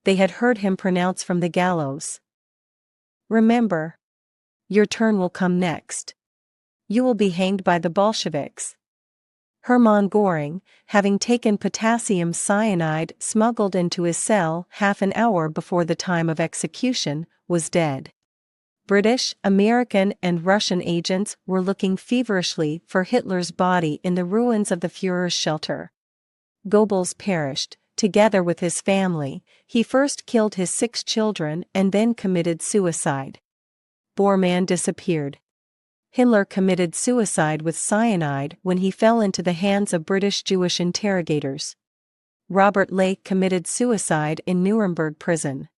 They had heard him pronounce from the gallows, "Remember, your turn will come next. You will be hanged by the Bolsheviks." Hermann Göring, having taken potassium cyanide smuggled into his cell half an hour before the time of execution, was dead. British, American and Russian agents were looking feverishly for Hitler's body in the ruins of the Führer's shelter. Goebbels perished, together with his family. He first killed his 6 children and then committed suicide. Bormann disappeared. Hitler committed suicide with cyanide when he fell into the hands of British Jewish interrogators. Robert Lake committed suicide in Nuremberg prison.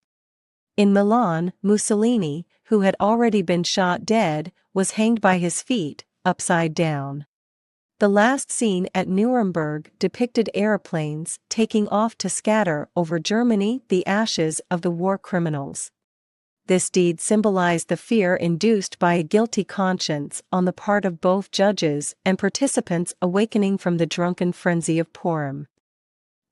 In Milan, Mussolini, who had already been shot dead, was hanged by his feet, upside down. The last scene at Nuremberg depicted aeroplanes taking off to scatter over Germany the ashes of the war criminals. This deed symbolized the fear induced by a guilty conscience on the part of both judges and participants awakening from the drunken frenzy of Purim.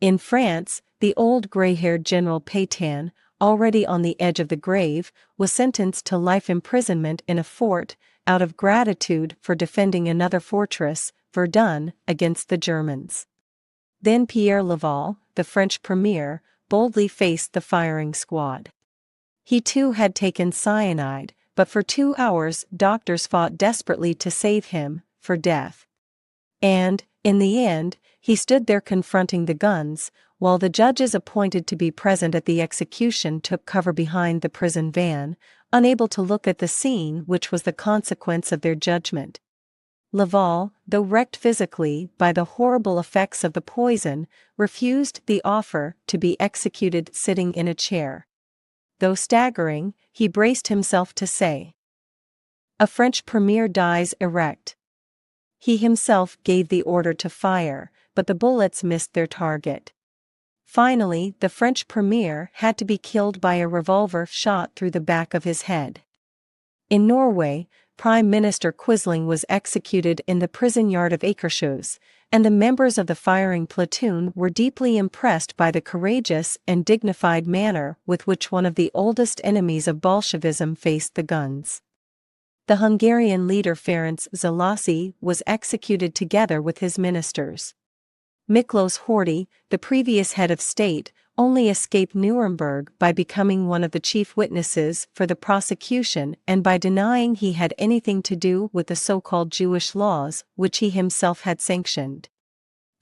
In France, the old gray-haired General Pétain, already on the edge of the grave, was sentenced to life imprisonment in a fort, out of gratitude for defending another fortress, Verdun, against the Germans. Then Pierre Laval, the French premier, boldly faced the firing squad. He too had taken cyanide, but for 2 hours doctors fought desperately to save him, for death. And, in the end, he stood there confronting the guns, while the judges appointed to be present at the execution took cover behind the prison van, unable to look at the scene which was the consequence of their judgment. Laval, though wrecked physically by the horrible effects of the poison, refused the offer to be executed sitting in a chair. Though staggering, he braced himself to say, "A French premier dies erect." He himself gave the order to fire, but the bullets missed their target. Finally, the French premier had to be killed by a revolver shot through the back of his head. In Norway, Prime Minister Quisling was executed in the prison yard of Akershus, and the members of the firing platoon were deeply impressed by the courageous and dignified manner with which one of the oldest enemies of Bolshevism faced the guns. The Hungarian leader Ferenc Szalasi was executed together with his ministers. Miklos Horthy, the previous head of state, only escaped Nuremberg by becoming one of the chief witnesses for the prosecution and by denying he had anything to do with the so-called Jewish laws which he himself had sanctioned.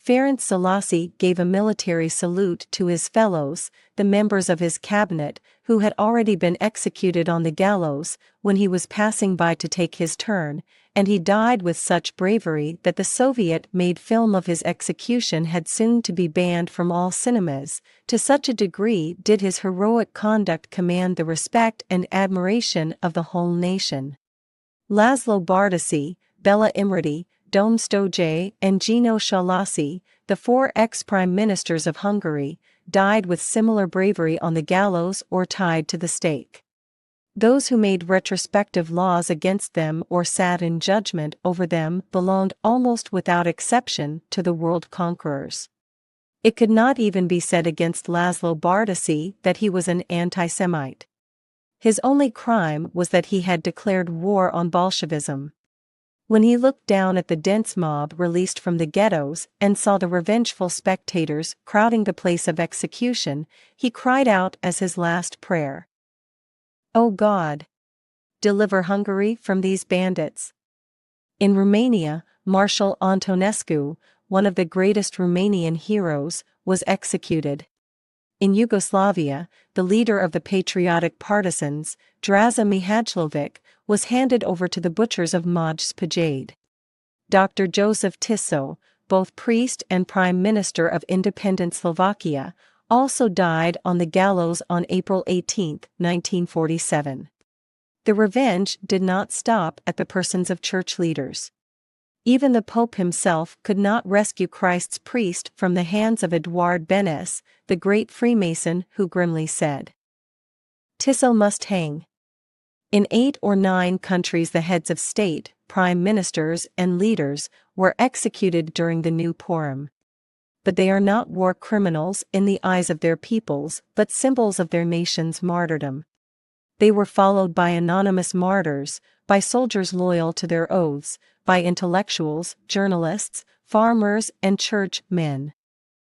Ferenc Szalasi gave a military salute to his fellows, the members of his cabinet, who had already been executed on the gallows, when he was passing by to take his turn, and he died with such bravery that the Soviet-made film of his execution had soon to be banned from all cinemas. To such a degree did his heroic conduct command the respect and admiration of the whole nation. Laszlo Bardasi, Bela Imreti, Dom Stoje and Gino Szalasi, the 4 ex-prime ministers of Hungary, died with similar bravery on the gallows or tied to the stake. Those who made retrospective laws against them or sat in judgment over them belonged almost without exception to the world conquerors. It could not even be said against Laszlo Bardasi that he was an anti-Semite. His only crime was that he had declared war on Bolshevism. When he looked down at the dense mob released from the ghettos and saw the revengeful spectators crowding the place of execution, he cried out as his last prayer, "O God, deliver Hungary from these bandits." In Romania, Marshal Antonescu, one of the greatest Romanian heroes, was executed. In Yugoslavia, the leader of the patriotic partisans, Draza Mihajlovic, was handed over to the butchers of Maj-Spajade. Dr. Joseph Tiso, both priest and prime minister of independent Slovakia, also died on the gallows on April 18, 1947. The revenge did not stop at the persons of church leaders. Even the Pope himself could not rescue Christ's priest from the hands of Edouard Benes, the great Freemason who grimly said, "Tiso must hang." In 8 or 9 countries the heads of state, prime ministers and leaders were executed during the new Purim. But they are not war criminals in the eyes of their peoples but symbols of their nation's martyrdom. They were followed by anonymous martyrs, by soldiers loyal to their oaths, by intellectuals, journalists, farmers and church men.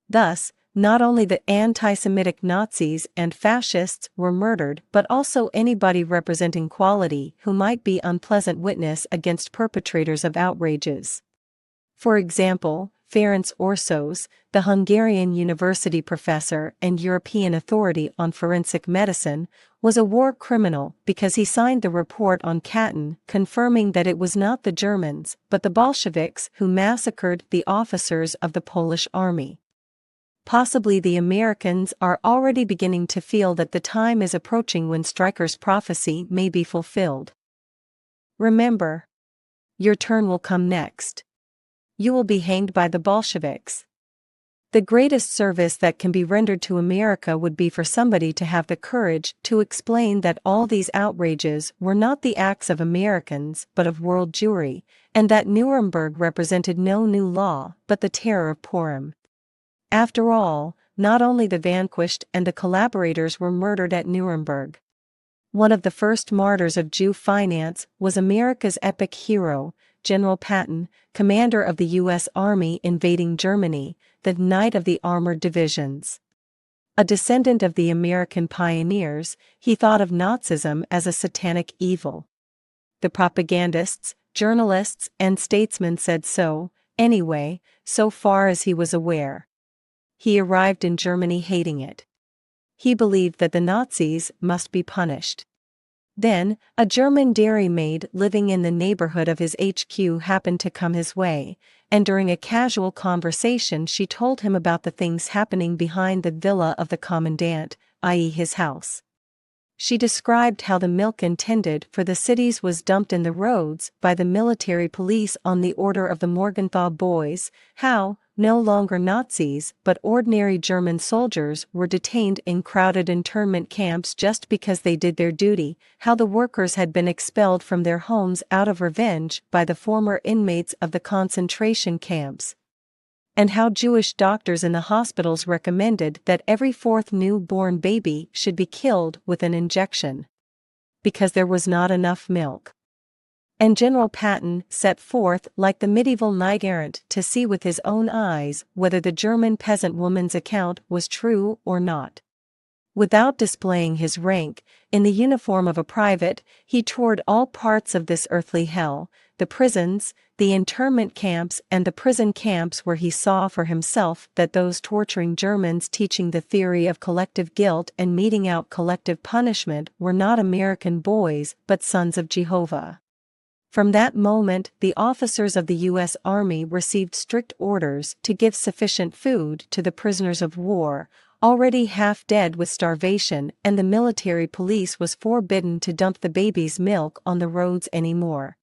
Thus, not only the anti-Semitic Nazis and fascists were murdered but also anybody representing quality who might be unpleasant witness against perpetrators of outrages. For example, Ferenc Orsos, the Hungarian university professor and European authority on forensic medicine, was a war criminal because he signed the report on Katyn confirming that it was not the Germans but the Bolsheviks who massacred the officers of the Polish army. Possibly the Americans are already beginning to feel that the time is approaching when Stryker's prophecy may be fulfilled. Remember, your turn will come next. You will be hanged by the Bolsheviks. The greatest service that can be rendered to America would be for somebody to have the courage to explain that all these outrages were not the acts of Americans but of world Jewry, and that Nuremberg represented no new law but the terror of Purim. After all, not only the vanquished and the collaborators were murdered at Nuremberg. One of the first martyrs of Jew finance was America's epic hero, General Patton, commander of the U.S. Army invading Germany, the Knight of the Armored Divisions. A descendant of the American pioneers, he thought of Nazism as a satanic evil. The propagandists, journalists, and statesmen said so, anyway, so far as he was aware. He arrived in Germany hating it. He believed that the Nazis must be punished. Then, a German dairymaid living in the neighborhood of his HQ happened to come his way, and during a casual conversation she told him about the things happening behind the villa of the commandant, i.e. his house. She described how the milk intended for the cities was dumped in the roads by the military police on the order of the Morgenthau boys, how, no longer Nazis but ordinary German soldiers were detained in crowded internment camps just because they did their duty, how the workers had been expelled from their homes out of revenge by the former inmates of the concentration camps, and how Jewish doctors in the hospitals recommended that every 4th newborn baby should be killed with an injection because there was not enough milk. And General Patton set forth like the medieval knight-errant to see with his own eyes whether the German peasant woman's account was true or not. Without displaying his rank, in the uniform of a private, he toured all parts of this earthly hell, the prisons, the internment camps and the prison camps, where he saw for himself that those torturing Germans teaching the theory of collective guilt and meting out collective punishment were not American boys but sons of Jehovah. From that moment the officers of the U.S. Army received strict orders to give sufficient food to the prisoners of war, already half dead with starvation, and the military police was forbidden to dump the baby's milk on the roads anymore.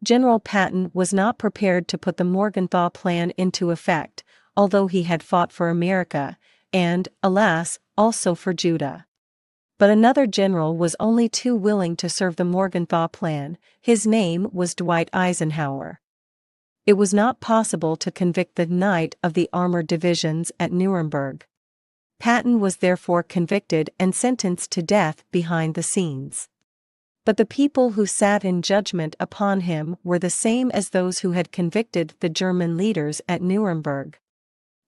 General Patton was not prepared to put the Morgenthau Plan into effect, although he had fought for America, and, alas, also for Judah. But another general was only too willing to serve the Morgenthau Plan. His name was Dwight Eisenhower. It was not possible to convict the Knight of the Armored Divisions at Nuremberg. Patton was therefore convicted and sentenced to death behind the scenes. But the people who sat in judgment upon him were the same as those who had convicted the German leaders at Nuremberg.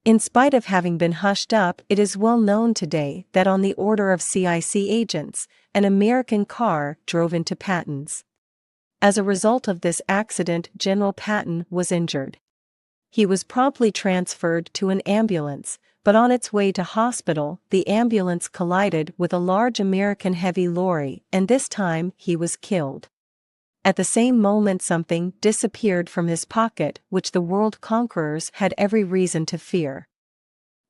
In spite of having been hushed up, it is well known today that on the order of CIC agents, an American car drove into Patton's. As a result of this accident, General Patton was injured. He was promptly transferred to an ambulance, but on its way to hospital, the ambulance collided with a large American heavy lorry, and this time he was killed. At the same moment, something disappeared from his pocket, which the world conquerors had every reason to fear.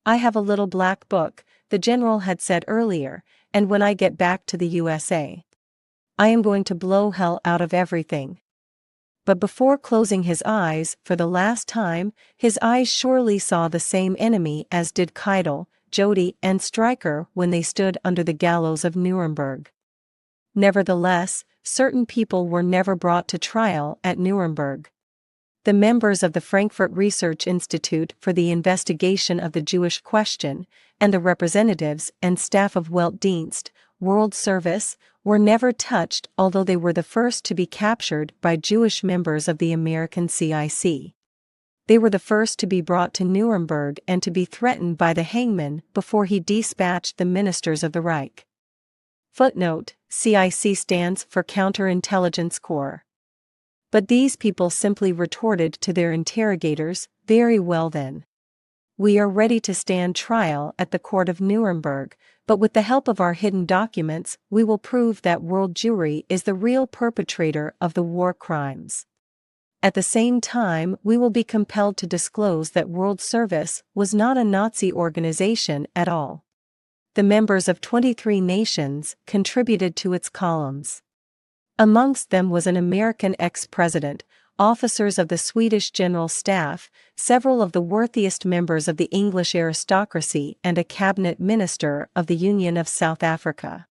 "I have a little black book," the general had said earlier, "and when I get back to the USA, I am going to blow hell out of everything." But before closing his eyes for the last time, his eyes surely saw the same enemy as did Keitel, Jody, and Stryker when they stood under the gallows of Nuremberg. Nevertheless, certain people were never brought to trial at Nuremberg. The members of the Frankfurt Research Institute for the Investigation of the Jewish Question, and the representatives and staff of Weltdienst, World Service, were never touched, although they were the first to be captured by Jewish members of the American CIC. They were the first to be brought to Nuremberg and to be threatened by the hangman before he dispatched the ministers of the Reich. Footnote: CIC stands for Counterintelligence Corps. But these people simply retorted to their interrogators, "Very well then. We are ready to stand trial at the court of Nuremberg, but with the help of our hidden documents, we will prove that world Jewry is the real perpetrator of the war crimes. At the same time, we will be compelled to disclose that World Service was not a Nazi organization at all. The members of 23 nations contributed to its columns. Amongst them was an American ex-president, officers of the Swedish General Staff, several of the worthiest members of the English aristocracy, and a cabinet minister of the Union of South Africa.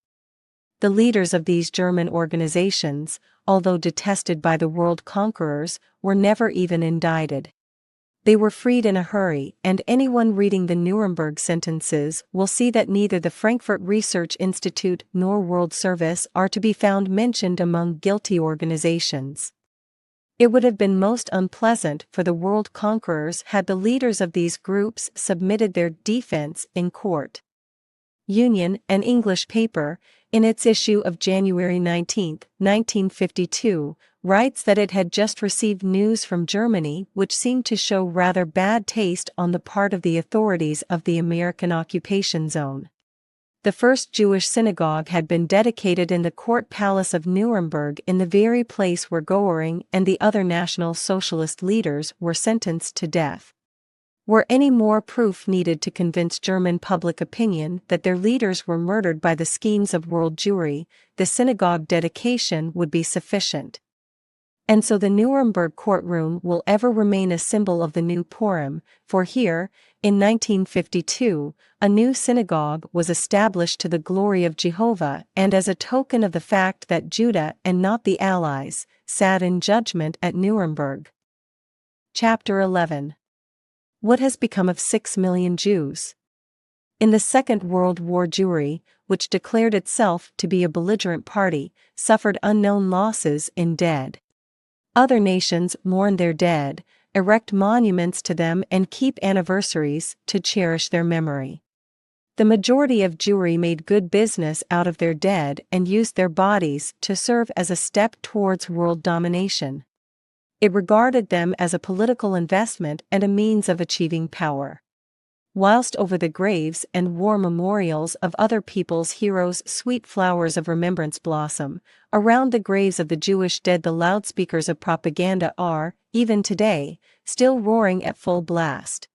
The leaders of these German organizations, although detested by the world conquerors, were never even indicted. They were freed in a hurry, and anyone reading the Nuremberg sentences will see that neither the Frankfurt Research Institute nor World Service are to be found mentioned among guilty organizations. It would have been most unpleasant for the world conquerors had the leaders of these groups submitted their defense in court. Union, an English paper, in its issue of January 19, 1952, writes that it had just received news from Germany which seemed to show rather bad taste on the part of the authorities of the American occupation zone. The first Jewish synagogue had been dedicated in the court palace of Nuremberg, in the very place where Göring and the other National Socialist leaders were sentenced to death. Were any more proof needed to convince German public opinion that their leaders were murdered by the schemes of world Jewry, the synagogue dedication would be sufficient. And so the Nuremberg courtroom will ever remain a symbol of the new Purim, for here, in 1952, a new synagogue was established to the glory of Jehovah and as a token of the fact that Judah and not the Allies sat in judgment at Nuremberg. Chapter 11. What has become of 6 million Jews? In the Second World War, Jewry, which declared itself to be a belligerent party, suffered unknown losses in dead. Other nations mourn their dead, erect monuments to them and keep anniversaries to cherish their memory. The majority of Jewry made good business out of their dead and used their bodies to serve as a step towards world domination. It regarded them as a political investment and a means of achieving power. Whilst over the graves and war memorials of other people's heroes sweet flowers of remembrance blossom, around the graves of the Jewish dead the loudspeakers of propaganda are, even today, still roaring at full blast.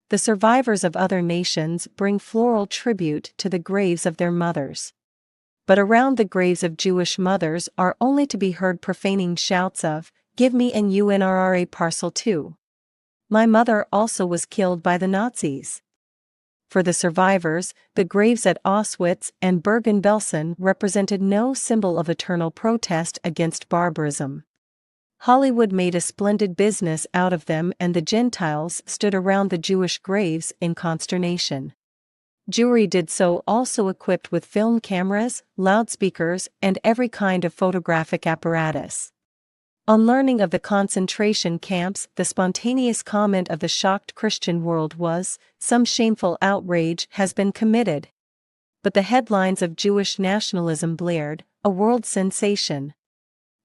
The survivors of other nations bring floral tribute to the graves of their mothers. But around the graves of Jewish mothers are only to be heard profaning shouts of, "Give me an UNRRA parcel too. My mother also was killed by the Nazis." For the survivors, the graves at Auschwitz and Bergen-Belsen represented no symbol of eternal protest against barbarism. Hollywood made a splendid business out of them, and the Gentiles stood around the Jewish graves in consternation. Jewry did so, also equipped with film cameras, loudspeakers, and every kind of photographic apparatus. On learning of the concentration camps, the spontaneous comment of the shocked Christian world was, "Some shameful outrage has been committed." But the headlines of Jewish nationalism blared, "A world sensation.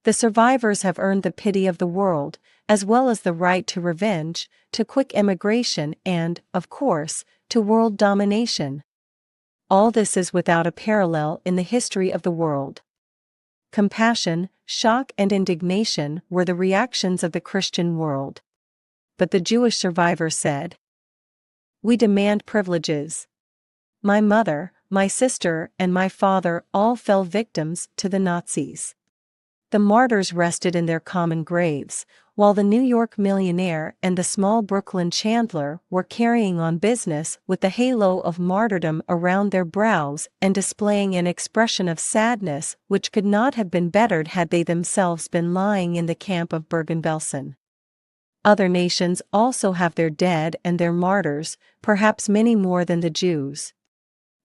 The survivors have earned the pity of the world, as well as the right to revenge, to quick emigration and, of course, to world domination." All this is without a parallel in the history of the world. Compassion, shock, and indignation were the reactions of the Christian world. But the Jewish survivor said, "We demand privileges. My mother, my sister, and my father all fell victims to the Nazis." The martyrs rested in their common graves, while the New York millionaire and the small Brooklyn chandler were carrying on business with the halo of martyrdom around their brows and displaying an expression of sadness which could not have been bettered had they themselves been lying in the camp of Bergen-Belsen. Other nations also have their dead and their martyrs, perhaps many more than the Jews.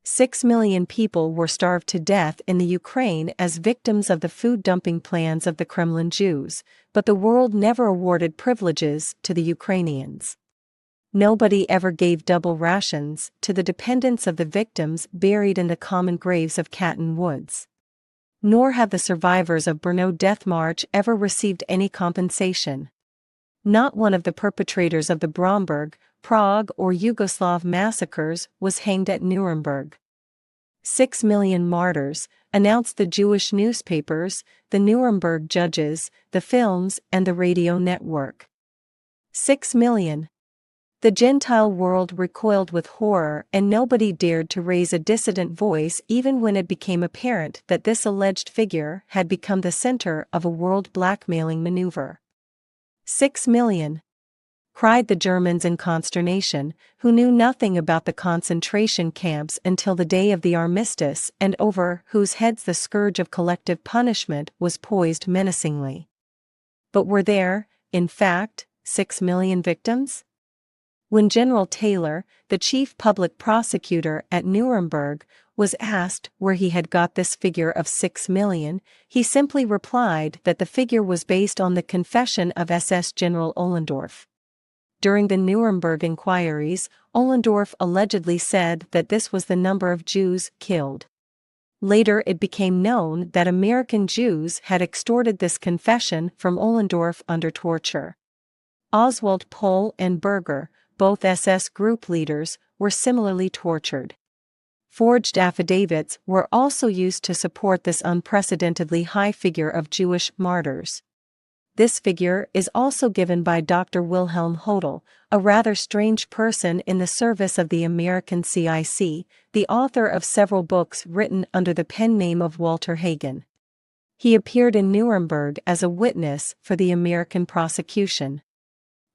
6 million people were starved to death in the Ukraine as victims of the food-dumping plans of the Kremlin Jews, but the world never awarded privileges to the Ukrainians. Nobody ever gave double rations to the dependents of the victims buried in the common graves of Catton Woods. Nor have the survivors of Brno Death March ever received any compensation. Not one of the perpetrators of the Bromberg, Prague, or Yugoslav massacres was hanged at Nuremberg. 6 million martyrs, announced the Jewish newspapers, the Nuremberg judges, the films, and the radio network. 6 million. The Gentile world recoiled with horror, and nobody dared to raise a dissident voice even when it became apparent that this alleged figure had become the center of a world blackmailing maneuver. 6 million. Cried the Germans in consternation, who knew nothing about the concentration camps until the day of the armistice and over whose heads the scourge of collective punishment was poised menacingly. But were there, in fact, 6 million victims? When General Taylor, the chief public prosecutor at Nuremberg, was asked where he had got this figure of 6 million, he simply replied that the figure was based on the confession of SS General Ohlendorf. During the Nuremberg inquiries, Ohlendorf allegedly said that this was the number of Jews killed. Later it became known that American Jews had extorted this confession from Ohlendorf under torture. Oswald Pohl and Berger, both SS group leaders, were similarly tortured. Forged affidavits were also used to support this unprecedentedly high figure of Jewish martyrs. This figure is also given by Dr. Wilhelm Hodel, a rather strange person in the service of the American CIC, the author of several books written under the pen name of Walter Hagen. He appeared in Nuremberg as a witness for the American prosecution.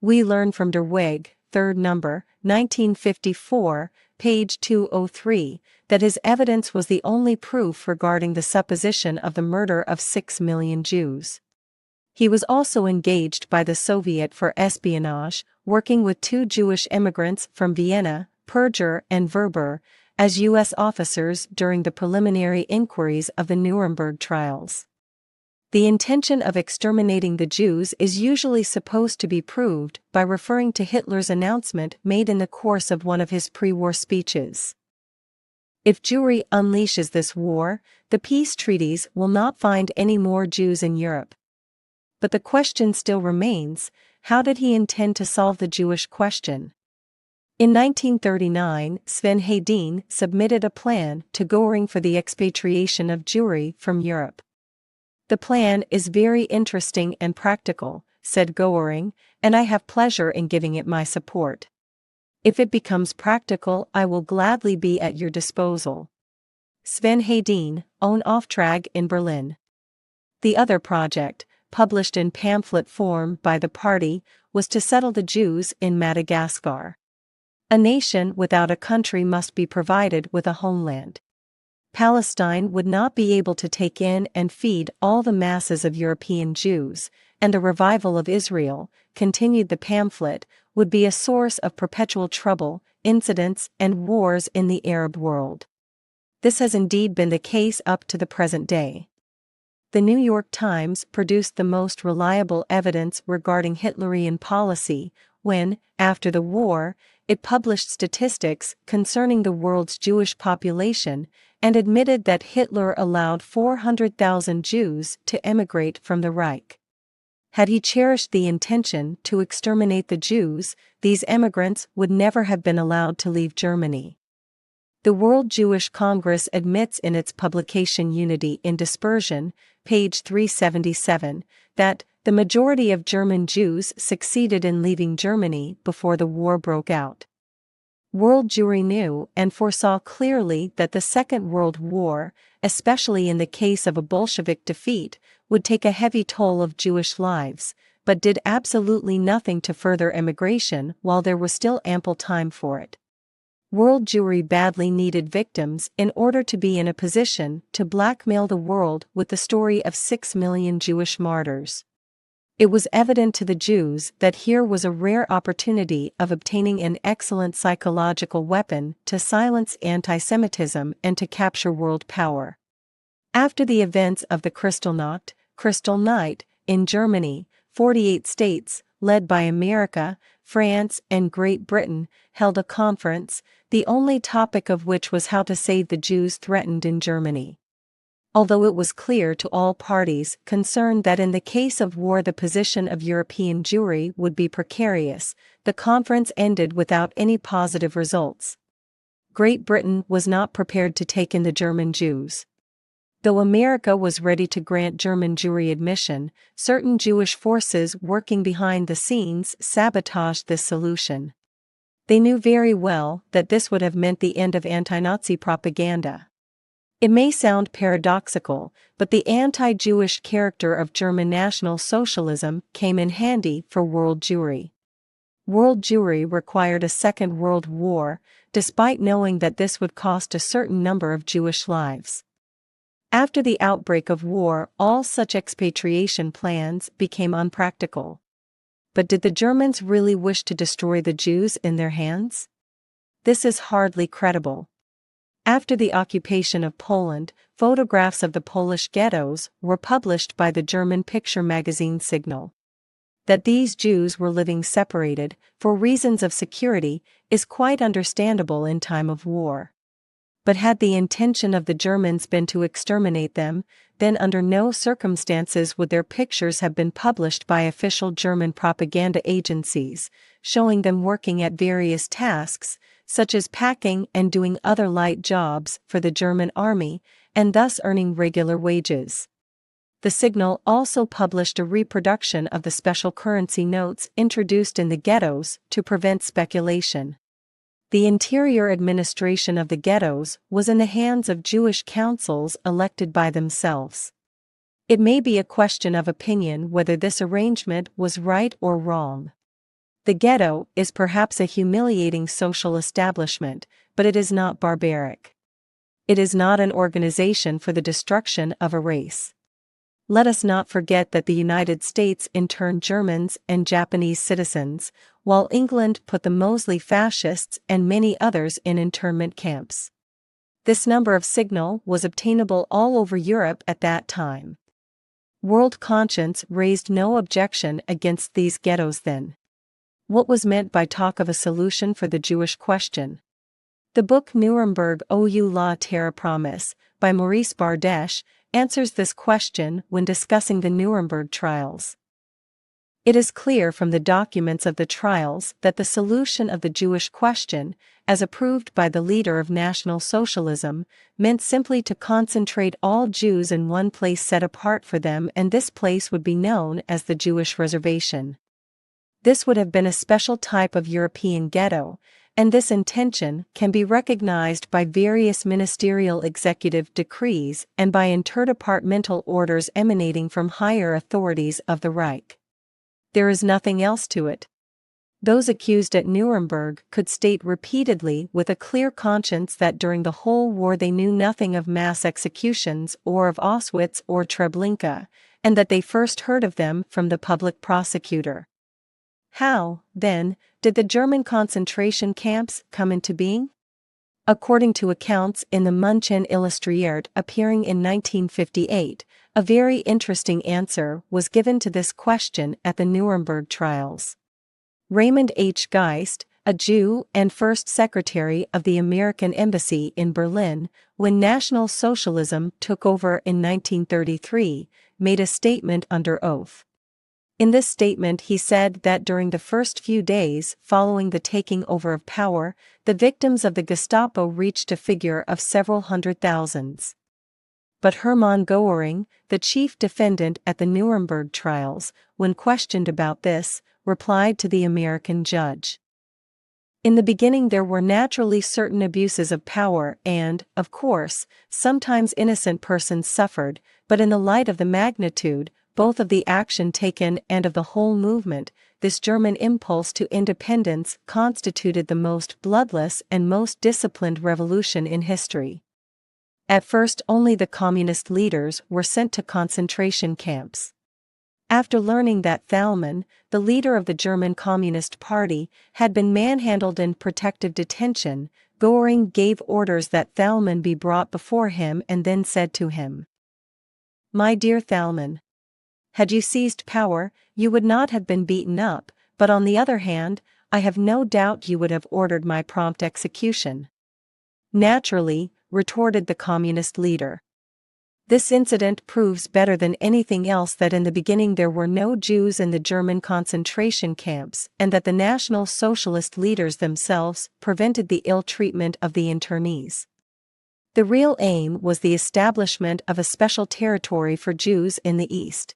We learn from Der Weg, 3rd number, 1954, page 203, that his evidence was the only proof regarding the supposition of the murder of 6 million Jews. He was also engaged by the Soviet for espionage, working with 2 Jewish immigrants from Vienna, Perger and Verber, as U.S. officers during the preliminary inquiries of the Nuremberg trials. The intention of exterminating the Jews is usually supposed to be proved by referring to Hitler's announcement made in the course of one of his pre-war speeches. If Jewry unleashes this war, the peace treaties will not find any more Jews in Europe. But the question still remains, how did he intend to solve the Jewish question? In 1939, Sven Hedin submitted a plan to Göring for the expatriation of Jewry from Europe. "The plan is very interesting and practical," said Göring, "and I have pleasure in giving it my support. If it becomes practical, I will gladly be at your disposal." Sven Hedin, Own Auftrag in Berlin. The other project, published in pamphlet form by the party, was to settle the Jews in Madagascar. A nation without a country must be provided with a homeland. Palestine would not be able to take in and feed all the masses of European Jews, and a revival of Israel, continued the pamphlet, would be a source of perpetual trouble, incidents, and wars in the Arab world. This has indeed been the case up to the present day. The New York Times produced the most reliable evidence regarding Hitlerian policy when, after the war, it published statistics concerning the world's Jewish population and admitted that Hitler allowed 400,000 Jews to emigrate from the Reich. Had he cherished the intention to exterminate the Jews, these emigrants would never have been allowed to leave Germany. The World Jewish Congress admits in its publication Unity in Dispersion, page 377, that the majority of German Jews succeeded in leaving Germany before the war broke out. World Jewry knew and foresaw clearly that the Second World War, especially in the case of a Bolshevik defeat, would take a heavy toll of Jewish lives, but did absolutely nothing to further emigration while there was still ample time for it. World Jewry badly needed victims in order to be in a position to blackmail the world with the story of 6 million Jewish martyrs. It was evident to the Jews that here was a rare opportunity of obtaining an excellent psychological weapon to silence anti-Semitism and to capture world power. After the events of the Kristallnacht, Crystal Night, in Germany, 48 states, led by America, France, and Great Britain, held a conference, the only topic of which was how to save the Jews threatened in Germany. Although it was clear to all parties concerned that in the case of war the position of European Jewry would be precarious, the conference ended without any positive results. Great Britain was not prepared to take in the German Jews. Though America was ready to grant German Jewry admission, certain Jewish forces working behind the scenes sabotaged this solution. They knew very well that this would have meant the end of anti-Nazi propaganda. It may sound paradoxical, but the anti-Jewish character of German National Socialism came in handy for World Jewry. World Jewry required a Second World War, despite knowing that this would cost a certain number of Jewish lives. After the outbreak of war, all such expatriation plans became unpractical. But did the Germans really wish to destroy the Jews in their hands? This is hardly credible. After the occupation of Poland, photographs of the Polish ghettos were published by the German picture magazine Signal. That these Jews were living separated, for reasons of security, is quite understandable in time of war. But had the intention of the Germans been to exterminate them, then under no circumstances would their pictures have been published by official German propaganda agencies, showing them working at various tasks, such as packing and doing other light jobs for the German army, and thus earning regular wages. The Signal also published a reproduction of the special currency notes introduced in the ghettos to prevent speculation. The interior administration of the ghettos was in the hands of Jewish councils elected by themselves. It may be a question of opinion whether this arrangement was right or wrong. The ghetto is perhaps a humiliating social establishment, but it is not barbaric. It is not an organization for the destruction of a race. Let us not forget that the United States interned Germans and Japanese citizens, while England put the Mosley fascists and many others in internment camps. This number of Signal was obtainable all over Europe at that time. World conscience raised no objection against these ghettos then. What was meant by talk of a solution for the Jewish question? The book Nuremberg ou la Terre Promise, by Maurice Bardesh, answers this question when discussing the Nuremberg trials. It is clear from the documents of the trials that the solution of the Jewish question, as approved by the leader of National Socialism, meant simply to concentrate all Jews in one place set apart for them, and this place would be known as the Jewish Reservation. This would have been a special type of European ghetto, and this intention can be recognized by various ministerial executive decrees and by interdepartmental orders emanating from higher authorities of the Reich. There is nothing else to it. Those accused at Nuremberg could state repeatedly with a clear conscience that during the whole war they knew nothing of mass executions or of Auschwitz or Treblinka, and that they first heard of them from the public prosecutor. How, then, did the German concentration camps come into being? According to accounts in the München Illustriert appearing in 1958, a very interesting answer was given to this question at the Nuremberg trials. Raymond H. Geist, a Jew and first secretary of the American Embassy in Berlin, when National Socialism took over in 1933, made a statement under oath. In this statement he said that during the first few days following the taking over of power, the victims of the Gestapo reached a figure of several hundred thousands. But Hermann Göring, the chief defendant at the Nuremberg trials, when questioned about this, replied to the American judge. In the beginning there were naturally certain abuses of power and, of course, sometimes innocent persons suffered, but in the light of the magnitude, both of the action taken and of the whole movement, this German impulse to independence constituted the most bloodless and most disciplined revolution in history. At first only the communist leaders were sent to concentration camps. After learning that Thälmann, the leader of the German Communist Party, had been manhandled in protective detention, Göring gave orders that Thälmann be brought before him and then said to him, "My dear Thälmann, had you seized power, you would not have been beaten up, but on the other hand, I have no doubt you would have ordered my prompt execution." "Naturally," retorted the communist leader. This incident proves better than anything else that in the beginning there were no Jews in the German concentration camps and that the National Socialist leaders themselves prevented the ill treatment of the internees. The real aim was the establishment of a special territory for Jews in the East.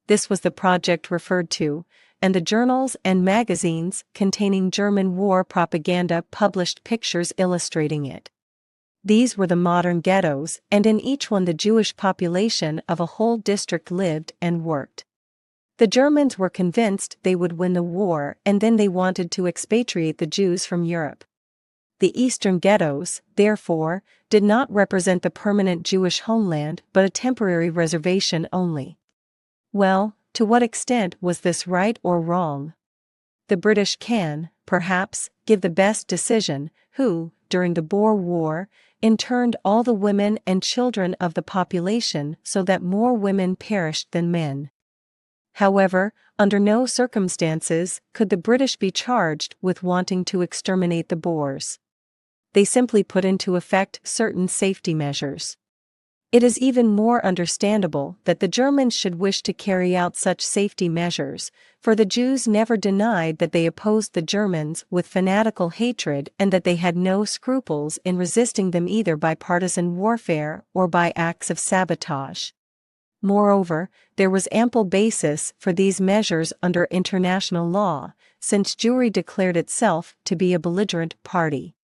This was the project referred to, and the journals and magazines containing German war propaganda published pictures illustrating it. These were the modern ghettos, and in each one the Jewish population of a whole district lived and worked. The Germans were convinced they would win the war, and then they wanted to expatriate the Jews from Europe. The eastern ghettos, therefore, did not represent the permanent Jewish homeland but a temporary reservation only. Well, to what extent was this right or wrong? The British can, perhaps, give the best decision, who, during the Boer War, interned all the women and children of the population so that more women perished than men. However, under no circumstances could the British be charged with wanting to exterminate the Boers. They simply put into effect certain safety measures. It is even more understandable that the Germans should wish to carry out such safety measures, for the Jews never denied that they opposed the Germans with fanatical hatred and that they had no scruples in resisting them either by partisan warfare or by acts of sabotage. Moreover, there was ample basis for these measures under international law, since Jewry declared itself to be a belligerent party.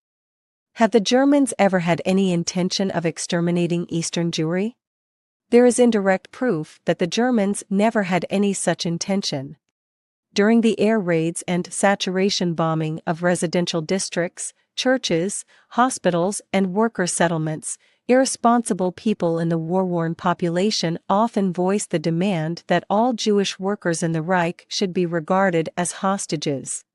Have the Germans ever had any intention of exterminating Eastern Jewry? There is indirect proof that the Germans never had any such intention. During the air raids and saturation bombing of residential districts, churches, hospitals, and worker settlements, irresponsible people in the war-worn population often voiced the demand that all Jewish workers in the Reich should be regarded as hostages.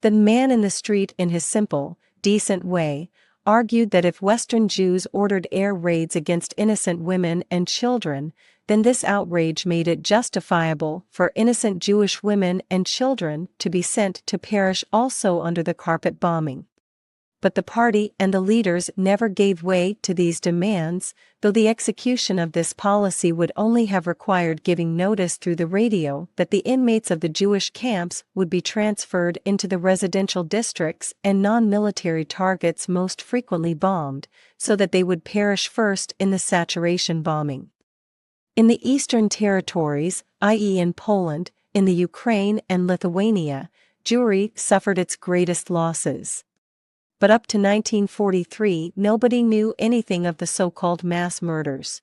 The man in the street, in his simple, decent way, argued that if Western Jews ordered air raids against innocent women and children, then this outrage made it justifiable for innocent Jewish women and children to be sent to perish also under the carpet bombing. But the party and the leaders never gave way to these demands, though the execution of this policy would only have required giving notice through the radio that the inmates of the Jewish camps would be transferred into the residential districts and non-military targets most frequently bombed, so that they would perish first in the saturation bombing. In the Eastern territories, i.e. in Poland, in the Ukraine and Lithuania, Jewry suffered its greatest losses. But up to 1943 nobody knew anything of the so-called mass murders.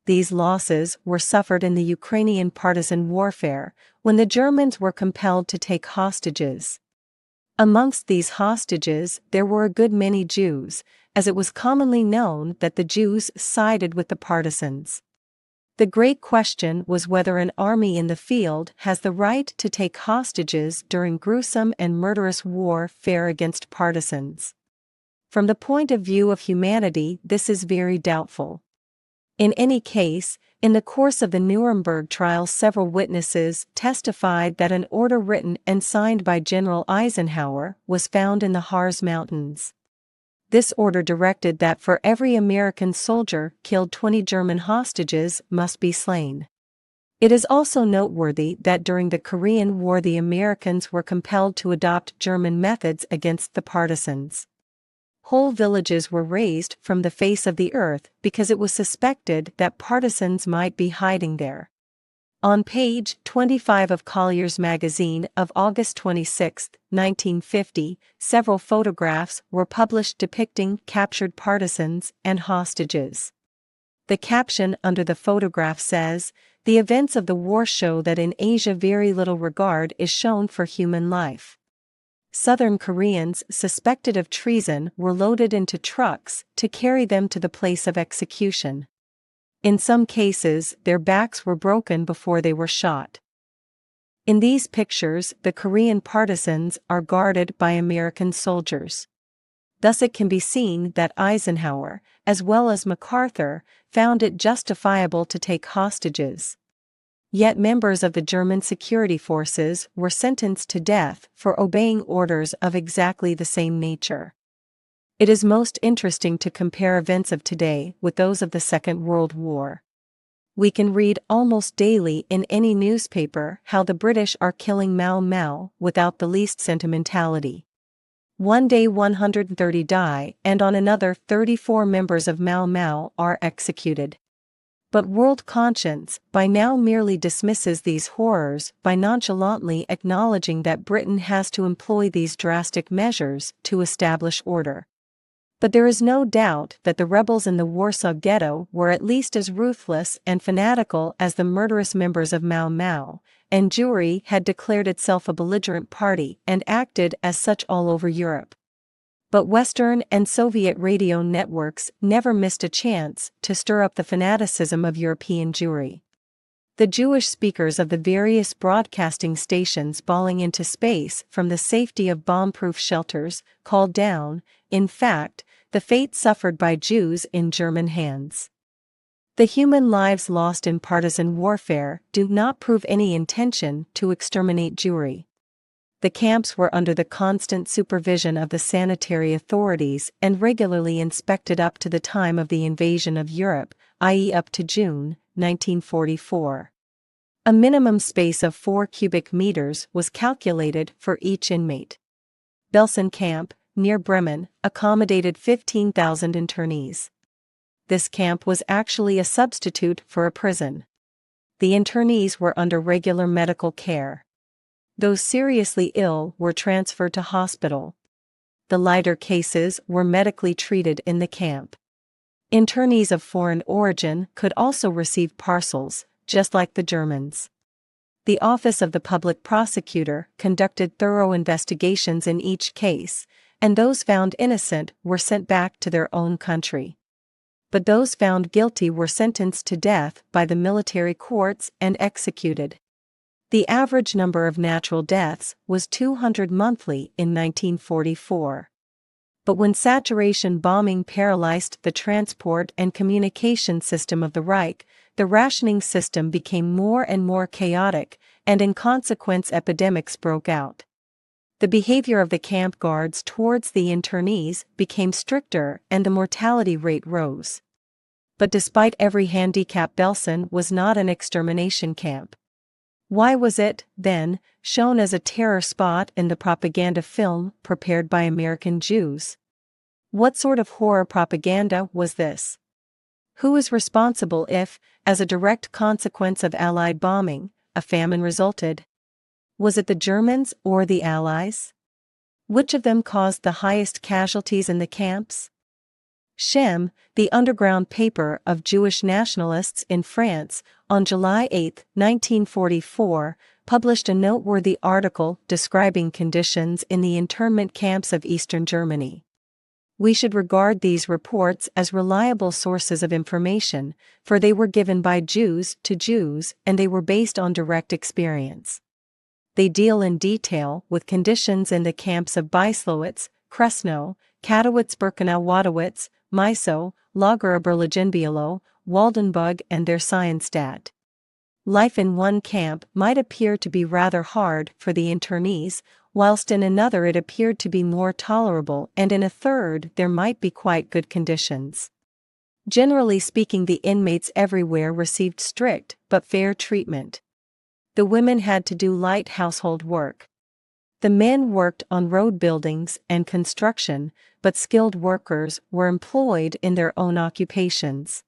these losses were suffered in the Ukrainian partisan warfare, when the Germans were compelled to take hostages. Amongst these hostages there were a good many Jews, as it was commonly known that the Jews sided with the partisans. The great question was whether an army in the field has the right to take hostages during gruesome and murderous warfare against partisans. From the point of view of humanity, this is very doubtful. In any case, in the course of the Nuremberg trial, several witnesses testified that an order written and signed by General Eisenhower was found in the Harz Mountains. This order directed that for every American soldier killed 20 German hostages must be slain. It is also noteworthy that during the Korean War the Americans were compelled to adopt German methods against the partisans. Whole villages were razed from the face of the earth because it was suspected that partisans might be hiding there. On page 25 of Collier's magazine of August 26, 1950, several photographs were published depicting captured partisans and hostages. The caption under the photograph says, "The events of the war show that in Asia very little regard is shown for human life." Southern Koreans suspected of treason were loaded into trucks to carry them to the place of execution. In some cases, their backs were broken before they were shot. In these pictures, the Korean partisans are guarded by American soldiers. Thus it can be seen that Eisenhower, as well as MacArthur, found it justifiable to take hostages. Yet members of the German security forces were sentenced to death for obeying orders of exactly the same nature. It is most interesting to compare events of today with those of the Second World War. We can read almost daily in any newspaper how the British are killing Mau Mau without the least sentimentality. One day 130 die, and on another 34 members of Mau Mau are executed. But world conscience by now merely dismisses these horrors by nonchalantly acknowledging that Britain has to employ these drastic measures to establish order. But there is no doubt that the rebels in the Warsaw Ghetto were at least as ruthless and fanatical as the murderous members of Mau Mau, and Jewry had declared itself a belligerent party and acted as such all over Europe. But Western and Soviet radio networks never missed a chance to stir up the fanaticism of European Jewry. The Jewish speakers of the various broadcasting stations bawling into space from the safety of bomb-proof shelters called down, in fact, the fate suffered by Jews in German hands. The human lives lost in partisan warfare do not prove any intention to exterminate Jewry. The camps were under the constant supervision of the sanitary authorities and regularly inspected up to the time of the invasion of Europe, i.e. up to June 1944. A minimum space of 4 cubic meters was calculated for each inmate. Belsen Camp, near Bremen, accommodated 15,000 internees. This camp was actually a substitute for a prison. The internees were under regular medical care. Those seriously ill were transferred to hospital. The lighter cases were medically treated in the camp. Internees of foreign origin could also receive parcels, just like the Germans. The Office of the Public Prosecutor conducted thorough investigations in each case, and those found innocent were sent back to their own country. But those found guilty were sentenced to death by the military courts and executed. The average number of natural deaths was 200 monthly in 1944. But when saturation bombing paralyzed the transport and communication system of the Reich, the rationing system became more and more chaotic, and in consequence epidemics broke out. The behavior of the camp guards towards the internees became stricter and the mortality rate rose. But despite every handicap, Belsen was not an extermination camp. Why was it, then, shown as a terror spot in the propaganda film prepared by American Jews? What sort of horror propaganda was this? Who is responsible if, as a direct consequence of Allied bombing, a famine resulted? Was it the Germans or the Allies? Which of them caused the highest casualties in the camps? Shem, the underground paper of Jewish nationalists in France, on July 8, 1944, published a noteworthy article describing conditions in the internment camps of Eastern Germany. We should regard these reports as reliable sources of information, for they were given by Jews to Jews and they were based on direct experience. They deal in detail with conditions in the camps of Beislowitz, Kresno, Katowitz-Birkenau-Wadowitz, Meiso, Lager-Oberligenbülow, Waldenburg and their Scienstadt. Life in one camp might appear to be rather hard for the internees, whilst in another it appeared to be more tolerable, and in a third there might be quite good conditions. Generally speaking, the inmates everywhere received strict but fair treatment. The women had to do light household work. The men worked on road buildings and construction, but skilled workers were employed in their own occupations.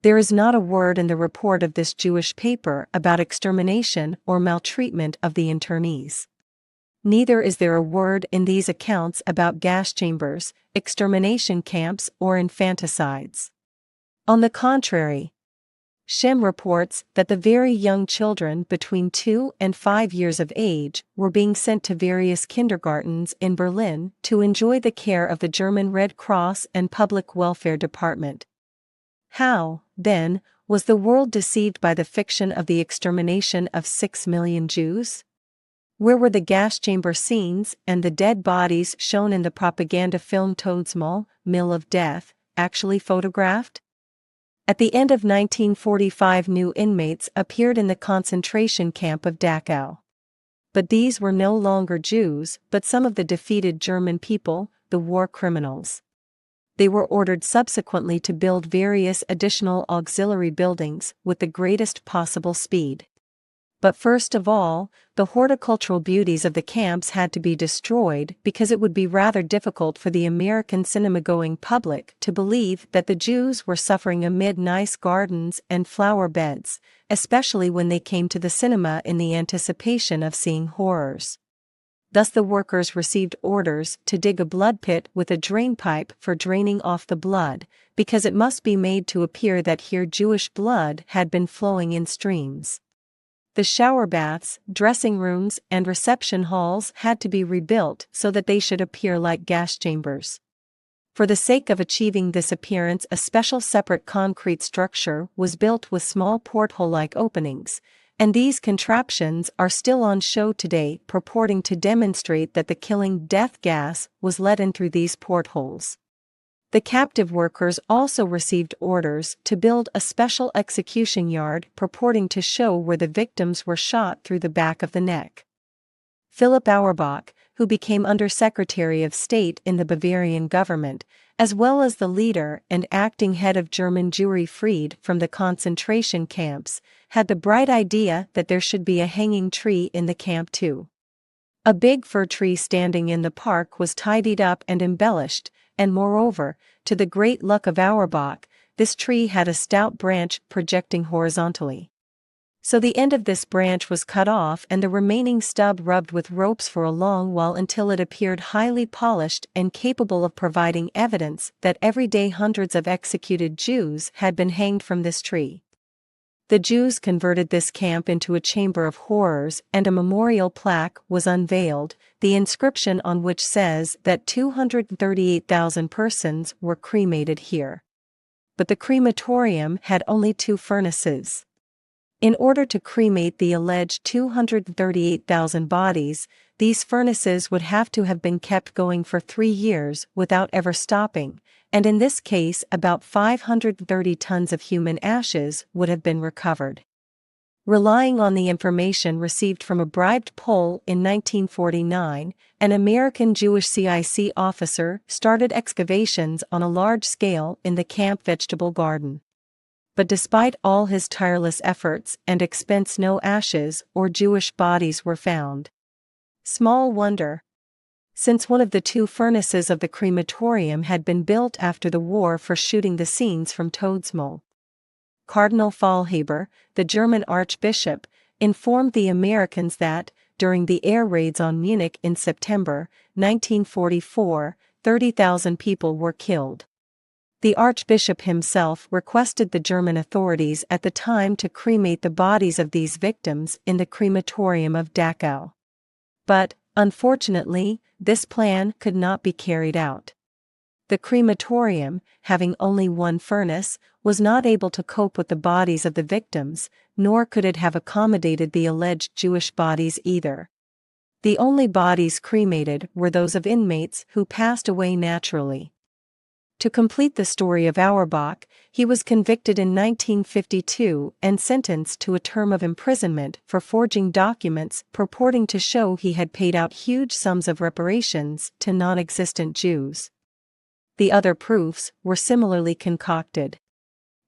There is not a word in the report of this Jewish paper about extermination or maltreatment of the internees. Neither is there a word in these accounts about gas chambers, extermination camps, or infanticides. On the contrary, Shem reports that the very young children between 2 and 5 years of age were being sent to various kindergartens in Berlin to enjoy the care of the German Red Cross and Public Welfare Department. How, then, was the world deceived by the fiction of the extermination of 6 million Jews? Where were the gas chamber scenes and the dead bodies shown in the propaganda film Todesmal, Mill of Death, actually photographed? At the end of 1945, new inmates appeared in the concentration camp of Dachau. But these were no longer Jews, but some of the defeated German people, the war criminals. They were ordered subsequently to build various additional auxiliary buildings with the greatest possible speed. But first of all, the horticultural beauties of the camps had to be destroyed because it would be rather difficult for the American cinema-going public to believe that the Jews were suffering amid nice gardens and flower beds, especially when they came to the cinema in the anticipation of seeing horrors. Thus the workers received orders to dig a blood pit with a drain pipe for draining off the blood, because it must be made to appear that here Jewish blood had been flowing in streams. The shower baths, dressing rooms, and reception halls had to be rebuilt so that they should appear like gas chambers. For the sake of achieving this appearance, a special separate concrete structure was built with small porthole-like openings, and these contraptions are still on show today, purporting to demonstrate that the killing death gas was let in through these portholes. The captive workers also received orders to build a special execution yard purporting to show where the victims were shot through the back of the neck. Philipp Auerbach, who became Under-Secretary of State in the Bavarian government, as well as the leader and acting head of German Jewry freed from the concentration camps, had the bright idea that there should be a hanging tree in the camp too. A big fir tree standing in the park was tidied up and embellished, and moreover, to the great luck of Auerbach, this tree had a stout branch projecting horizontally. So the end of this branch was cut off and the remaining stub rubbed with ropes for a long while until it appeared highly polished and capable of providing evidence that every day hundreds of executed Jews had been hanged from this tree. The Jews converted this camp into a chamber of horrors, and a memorial plaque was unveiled, the inscription on which says that 238,000 persons were cremated here. But the crematorium had only 2 furnaces. In order to cremate the alleged 238,000 bodies, these furnaces would have to have been kept going for 3 years without ever stopping, and in this case about 530 tons of human ashes would have been recovered. Relying on the information received from a bribed Pole in 1949, an American Jewish CIC officer started excavations on a large scale in the camp vegetable garden. But despite all his tireless efforts and expense, no ashes or Jewish bodies were found. Small wonder, since one of the 2 furnaces of the crematorium had been built after the war for shooting the scenes from Todesmal. Cardinal Faulhaber, the German archbishop, informed the Americans that, during the air raids on Munich in September 1944, 30,000 people were killed. The Archbishop himself requested the German authorities at the time to cremate the bodies of these victims in the crematorium of Dachau. But, unfortunately, this plan could not be carried out. The crematorium, having only one furnace, was not able to cope with the bodies of the victims, nor could it have accommodated the alleged Jewish bodies either. The only bodies cremated were those of inmates who passed away naturally. To complete the story of Auerbach, he was convicted in 1952 and sentenced to a term of imprisonment for forging documents purporting to show he had paid out huge sums of reparations to non-existent Jews. The other proofs were similarly concocted.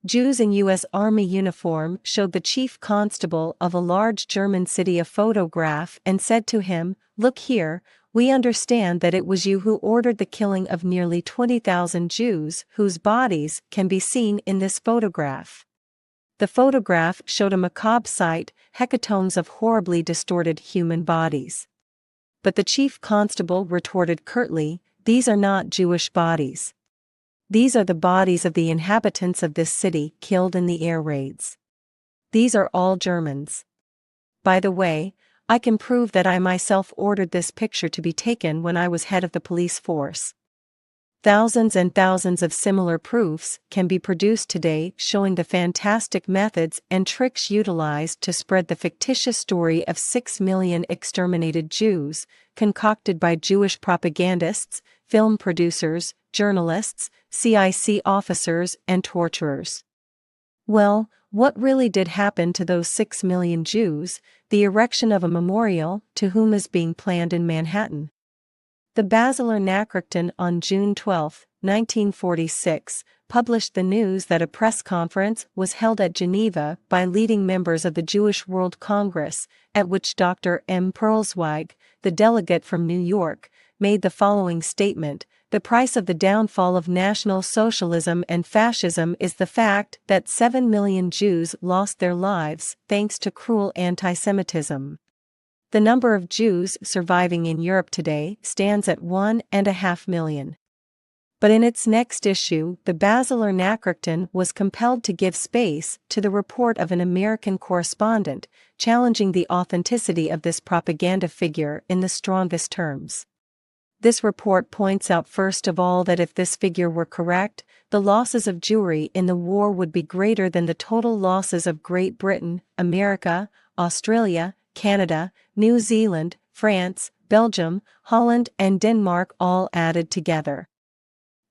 Jews in U.S. Army uniform showed the chief constable of a large German city a photograph and said to him, "Look here, we understand that it was you who ordered the killing of nearly 20,000 Jews whose bodies can be seen in this photograph." The photograph showed a macabre sight, hecatombs of horribly distorted human bodies. But the chief constable retorted curtly, "These are not Jewish bodies. These are the bodies of the inhabitants of this city killed in the air raids. These are all Germans. By the way, I can prove that I myself ordered this picture to be taken when I was head of the police force." Thousands and thousands of similar proofs can be produced today showing the fantastic methods and tricks utilized to spread the fictitious story of 6 million exterminated Jews, concocted by Jewish propagandists, film producers, journalists, CIC officers, and torturers. Well, what really did happen to those 6 million Jews? The erection of a memorial to whom is being planned in Manhattan. The Basler Nachrichten on June 12, 1946, published the news that a press conference was held at Geneva by leading members of the Jewish World Congress, at which Dr. M. Perlzweig, the delegate from New York, made the following statement: "The price of the downfall of National Socialism and Fascism is the fact that 7 million Jews lost their lives thanks to cruel anti-Semitism." The number of Jews surviving in Europe today stands at 1.5 million. But in its next issue, the Basler Nachrichten was compelled to give space to the report of an American correspondent, challenging the authenticity of this propaganda figure in the strongest terms. This report points out first of all that if this figure were correct, the losses of Jewry in the war would be greater than the total losses of Great Britain, America, Australia, Canada, New Zealand, France, Belgium, Holland, and Denmark all added together.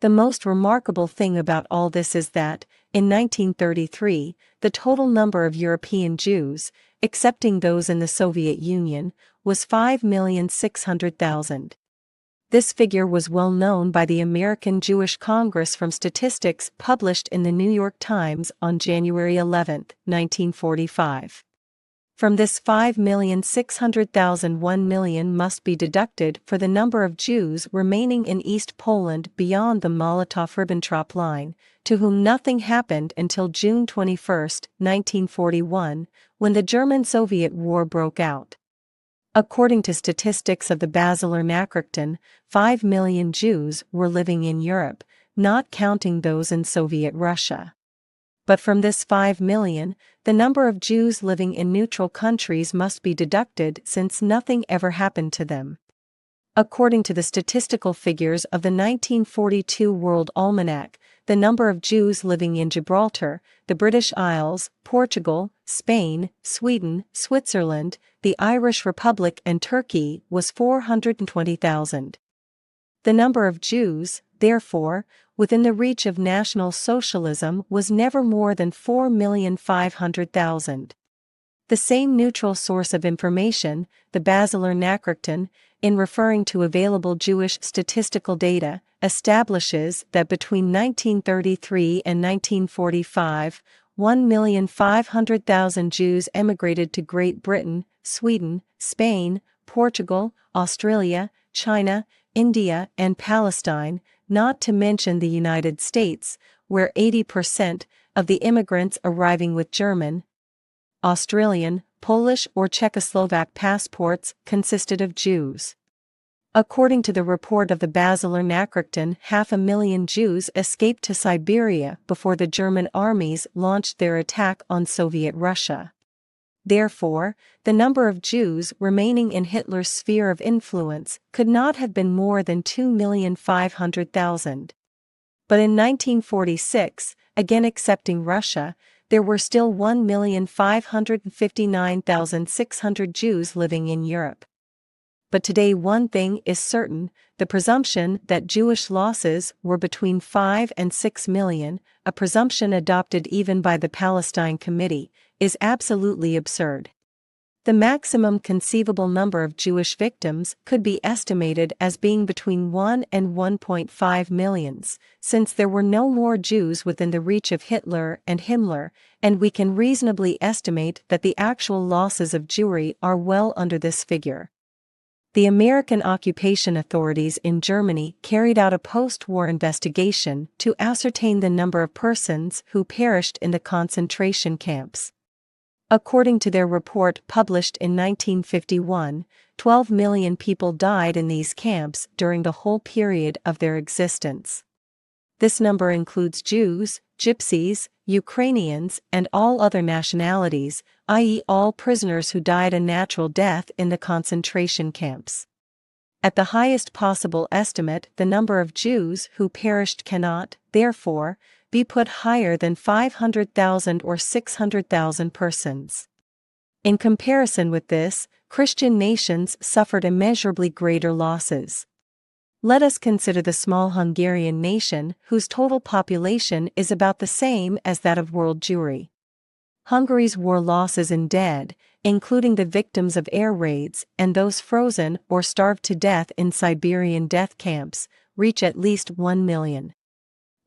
The most remarkable thing about all this is that, in 1933, the total number of European Jews, excepting those in the Soviet Union, was 5,600,000. This figure was well known by the American Jewish Congress from statistics published in the New York Times on January 11, 1945. From this 5,600,000, 1 million must be deducted for the number of Jews remaining in East Poland beyond the Molotov-Ribbentrop line, to whom nothing happened until June 21, 1941, when the German-Soviet War broke out. According to statistics of the Basler Nachrichten, 5 million Jews were living in Europe, not counting those in Soviet Russia. But from this 5 million, the number of Jews living in neutral countries must be deducted since nothing ever happened to them. According to the statistical figures of the 1942 World Almanac, the number of Jews living in Gibraltar, the British Isles, Portugal, Spain, Sweden, Switzerland, the Irish Republic and Turkey was 420,000. The number of Jews, therefore, within the reach of National Socialism was never more than 4,500,000. The same neutral source of information, the Basler Nachrichten, in referring to available Jewish statistical data, establishes that between 1933 and 1945, 1,500,000 Jews emigrated to Great Britain, Sweden, Spain, Portugal, Australia, China, India, and Palestine, not to mention the United States, where 80% of the immigrants arriving with German, Australian, Polish, or Czechoslovak passports consisted of Jews. According to the report of the Basler Nachrichten, 500,000 Jews escaped to Siberia before the German armies launched their attack on Soviet Russia. Therefore, the number of Jews remaining in Hitler's sphere of influence could not have been more than 2,500,000. But in 1946, again excepting Russia, there were still 1,559,600 Jews living in Europe. But today one thing is certain: the presumption that Jewish losses were between 5 and 6 million, a presumption adopted even by the Palestine Committee, is absolutely absurd. The maximum conceivable number of Jewish victims could be estimated as being between 1 and 1.5 millions, since there were no more Jews within the reach of Hitler and Himmler, and we can reasonably estimate that the actual losses of Jewry are well under this figure. The American occupation authorities in Germany carried out a post-war investigation to ascertain the number of persons who perished in the concentration camps. According to their report published in 1951, 12 million people died in these camps during the whole period of their existence. This number includes Jews, Gypsies, Ukrainians, and all other nationalities, i.e., all prisoners who died a natural death in the concentration camps. At the highest possible estimate, the number of Jews who perished cannot, therefore, be put higher than 500,000 or 600,000 persons. In comparison with this, Christian nations suffered immeasurably greater losses. Let us consider the small Hungarian nation, whose total population is about the same as that of world Jewry. Hungary's war losses in dead, including the victims of air raids and those frozen or starved to death in Siberian death camps, reach at least 1 million.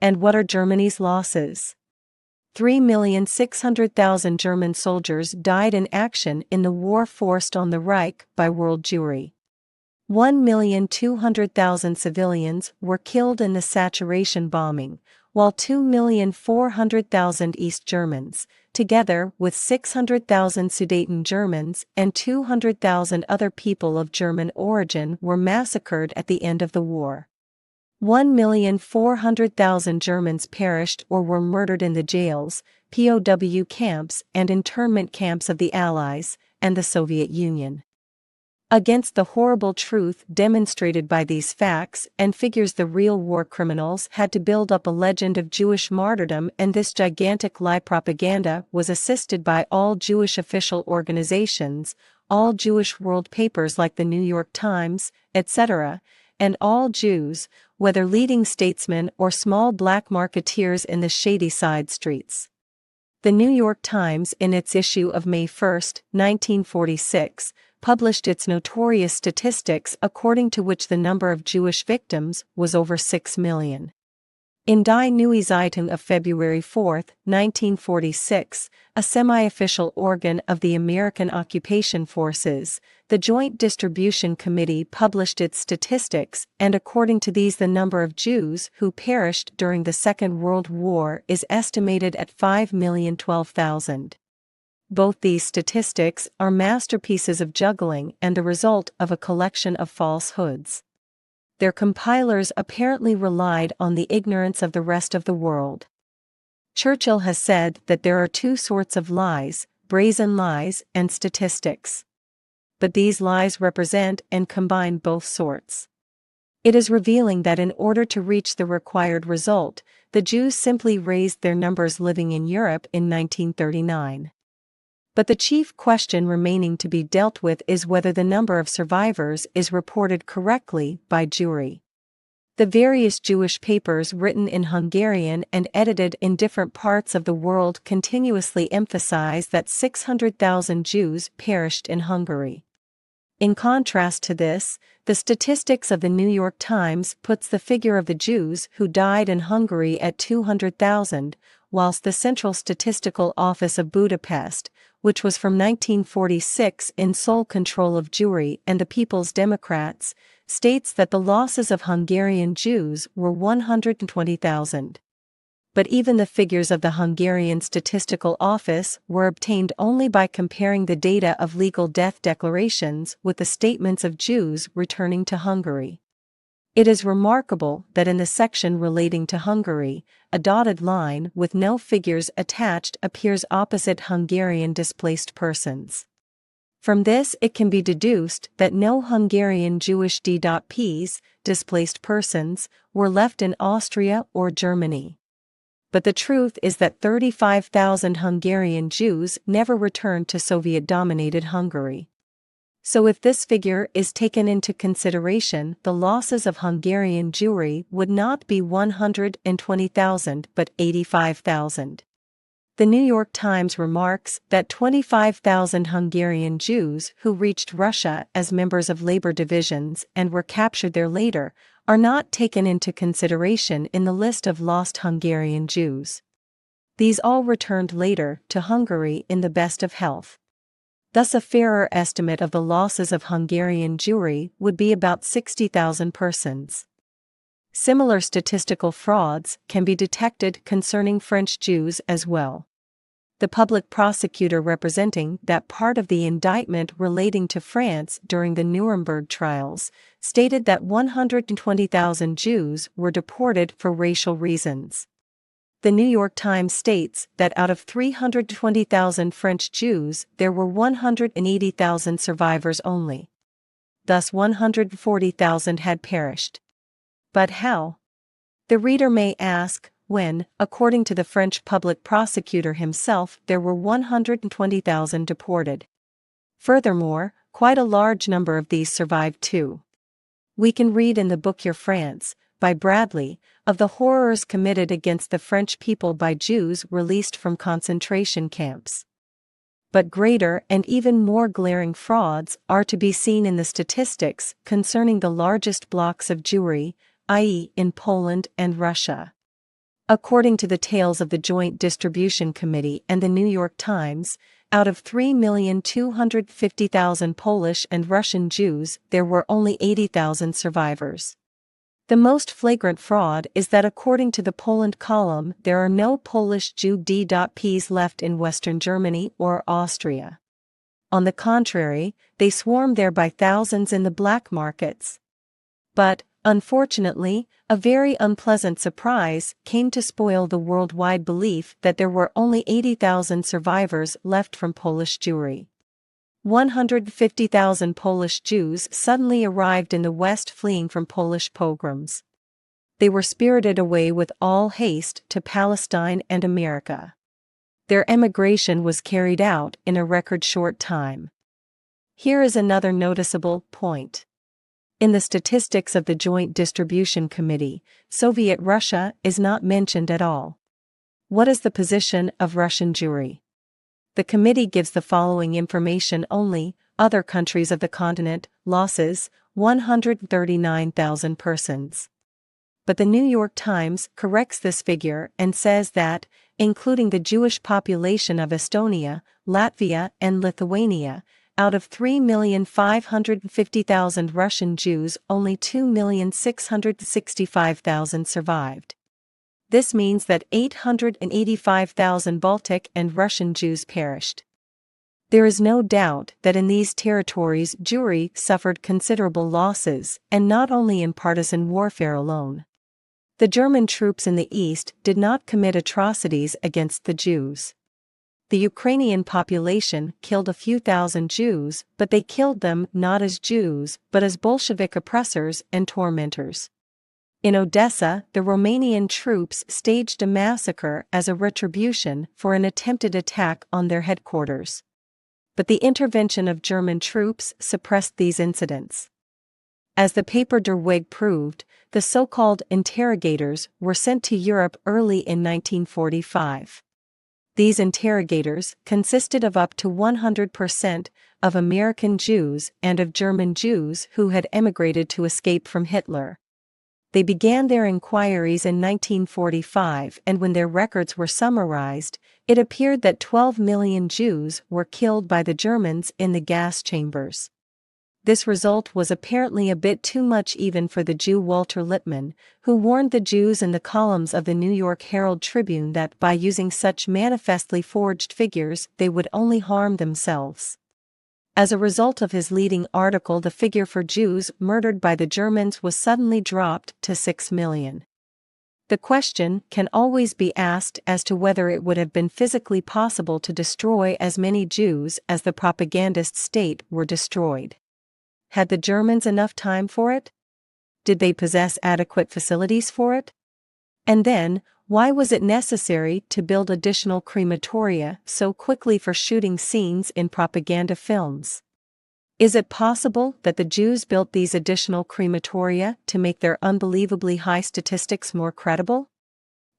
And what are Germany's losses? 3,600,000 German soldiers died in action in the war forced on the Reich by world Jewry. 1,200,000 civilians were killed in the saturation bombing, while 2,400,000 East Germans, together with 600,000 Sudeten Germans and 200,000 other people of German origin, were massacred at the end of the war. 1,400,000 Germans perished or were murdered in the jails, POW camps, and internment camps of the Allies and the Soviet Union. Against the horrible truth demonstrated by these facts and figures, the real war criminals had to build up a legend of Jewish martyrdom, and this gigantic lie propaganda was assisted by all Jewish official organizations, all Jewish world papers like the New York Times, etc., and all Jews, whether leading statesmen or small black marketeers in the shady side streets. The New York Times, in its issue of May 1, 1946, published its notorious statistics, according to which the number of Jewish victims was over 6 million. In Die Neue Zeitung of February 4, 1946, a semi-official organ of the American occupation forces, the Joint Distribution Committee published its statistics, and according to these the number of Jews who perished during the Second World War is estimated at 5,012,000. Both these statistics are masterpieces of juggling and the result of a collection of falsehoods. Their compilers apparently relied on the ignorance of the rest of the world. Churchill has said that there are two sorts of lies: brazen lies and statistics. But these lies represent and combine both sorts. It is revealing that in order to reach the required result, the Jews simply raised their numbers living in Europe in 1939. But the chief question remaining to be dealt with is whether the number of survivors is reported correctly by Jewry. The various Jewish papers written in Hungarian and edited in different parts of the world continuously emphasize that 600,000 Jews perished in Hungary. In contrast to this, the statistics of the New York Times puts the figure of the Jews who died in Hungary at 200,000, whilst the Central Statistical Office of Budapest, which was from 1946 in sole control of Jewry and the People's Democrats, states that the losses of Hungarian Jews were 120,000. But even the figures of the Hungarian Statistical Office were obtained only by comparing the data of legal death declarations with the statements of Jews returning to Hungary. It is remarkable that in the section relating to Hungary, a dotted line with no figures attached appears opposite Hungarian displaced persons. From this it can be deduced that no Hungarian Jewish D.Ps, displaced persons, were left in Austria or Germany. But the truth is that 35,000 Hungarian Jews never returned to Soviet-dominated Hungary. So if this figure is taken into consideration, the losses of Hungarian Jewry would not be 120,000 but 85,000. The New York Times remarks that 25,000 Hungarian Jews who reached Russia as members of labor divisions and were captured there later are not taken into consideration in the list of lost Hungarian Jews. These all returned later to Hungary in the best of health. Thus a fairer estimate of the losses of Hungarian Jewry would be about 60,000 persons. Similar statistical frauds can be detected concerning French Jews as well. The public prosecutor representing that part of the indictment relating to France during the Nuremberg trials stated that 120,000 Jews were deported for racial reasons. The New York Times states that out of 320,000 French Jews, there were 180,000 survivors only. Thus 140,000 had perished. But how? The reader may ask, when, according to the French public prosecutor himself, there were 120,000 deported. Furthermore, quite a large number of these survived too. We can read in the book Your France, by Bradley, of the horrors committed against the French people by Jews released from concentration camps. But greater and even more glaring frauds are to be seen in the statistics concerning the largest blocks of Jewry, i.e., in Poland and Russia. According to the tales of the Joint Distribution Committee and the New York Times, out of 3,250,000 Polish and Russian Jews, there were only 80,000 survivors. The most flagrant fraud is that according to the Poland column, there are no Polish Jew D.Ps left in Western Germany or Austria. On the contrary, they swarm there by thousands in the black markets. But, unfortunately, a very unpleasant surprise came to spoil the worldwide belief that there were only 80,000 survivors left from Polish Jewry. 150,000 Polish Jews suddenly arrived in the West fleeing from Polish pogroms. They were spirited away with all haste to Palestine and America. Their emigration was carried out in a record short time. Here is another noticeable point. In the statistics of the Joint Distribution Committee, Soviet Russia is not mentioned at all. What is the position of Russian Jewry? The committee gives the following information only: other countries of the continent, losses, 139,000 persons. But the New York Times corrects this figure and says that, including the Jewish population of Estonia, Latvia, and Lithuania, out of 3,550,000 Russian Jews, only 2,665,000 survived. This means that 885,000 Baltic and Russian Jews perished. There is no doubt that in these territories Jewry suffered considerable losses, and not only in partisan warfare alone. The German troops in the east did not commit atrocities against the Jews. The Ukrainian population killed a few thousand Jews, but they killed them not as Jews, but as Bolshevik oppressors and tormentors. In Odessa, the Romanian troops staged a massacre as a retribution for an attempted attack on their headquarters. But the intervention of German troops suppressed these incidents. As the paper Der Weg proved, the so-called interrogators were sent to Europe early in 1945. These interrogators consisted of up to 100% of American Jews and of German Jews who had emigrated to escape from Hitler. They began their inquiries in 1945, and when their records were summarized, it appeared that 12 million Jews were killed by the Germans in the gas chambers. This result was apparently a bit too much even for the Jew Walter Lippmann, who warned the Jews in the columns of the New York Herald Tribune that by using such manifestly forged figures they would only harm themselves. As a result of his leading article, the figure for Jews murdered by the Germans was suddenly dropped to 6 million. The question can always be asked as to whether it would have been physically possible to destroy as many Jews as the propagandist state were destroyed. Had the Germans enough time for it? Did they possess adequate facilities for it? And then, why was it necessary to build additional crematoria so quickly for shooting scenes in propaganda films? Is it possible that the Jews built these additional crematoria to make their unbelievably high statistics more credible?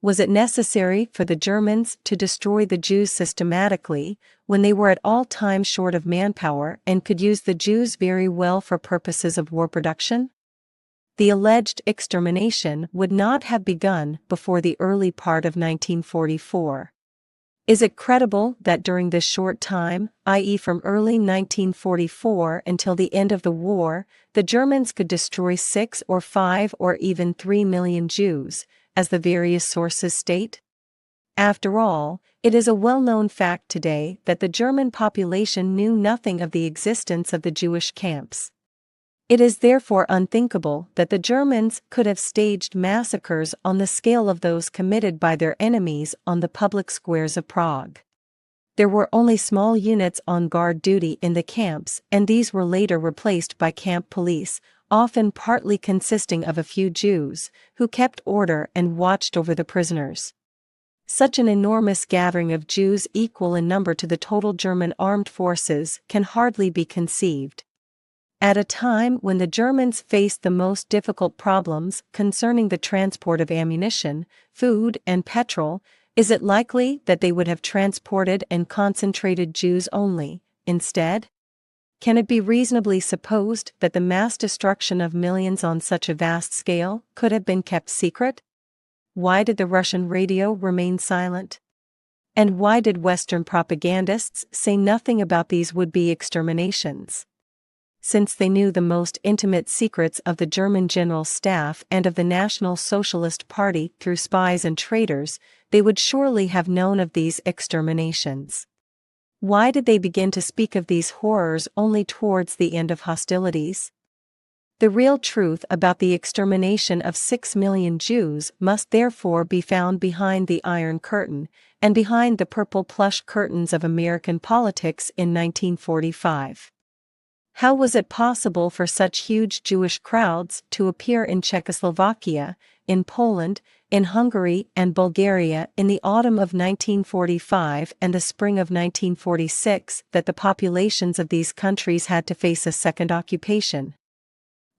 Was it necessary for the Germans to destroy the Jews systematically, when they were at all times short of manpower and could use the Jews very well for purposes of war production? The alleged extermination would not have begun before the early part of 1944. Is it credible that during this short time, i.e. from early 1944 until the end of the war, the Germans could destroy 6 or 5 or even 3 million Jews, as the various sources state? After all, it is a well-known fact today that the German population knew nothing of the existence of the Jewish camps. It is therefore unthinkable that the Germans could have staged massacres on the scale of those committed by their enemies on the public squares of Prague. There were only small units on guard duty in the camps, and these were later replaced by camp police, often partly consisting of a few Jews, who kept order and watched over the prisoners. Such an enormous gathering of Jews equal in number to the total German armed forces can hardly be conceived. At a time when the Germans faced the most difficult problems concerning the transport of ammunition, food, and petrol, is it likely that they would have transported and concentrated Jews only, instead? Can it be reasonably supposed that the mass destruction of millions on such a vast scale could have been kept secret? Why did the Russian radio remain silent? And why did Western propagandists say nothing about these would-be exterminations? Since they knew the most intimate secrets of the German General Staff and of the National Socialist Party through spies and traitors, they would surely have known of these exterminations. Why did they begin to speak of these horrors only towards the end of hostilities? The real truth about the extermination of 6 million Jews must therefore be found behind the Iron Curtain, and behind the purple plush curtains of American politics in 1945. How was it possible for such huge Jewish crowds to appear in Czechoslovakia, in Poland, in Hungary and Bulgaria in the autumn of 1945 and the spring of 1946 that the populations of these countries had to face a second occupation?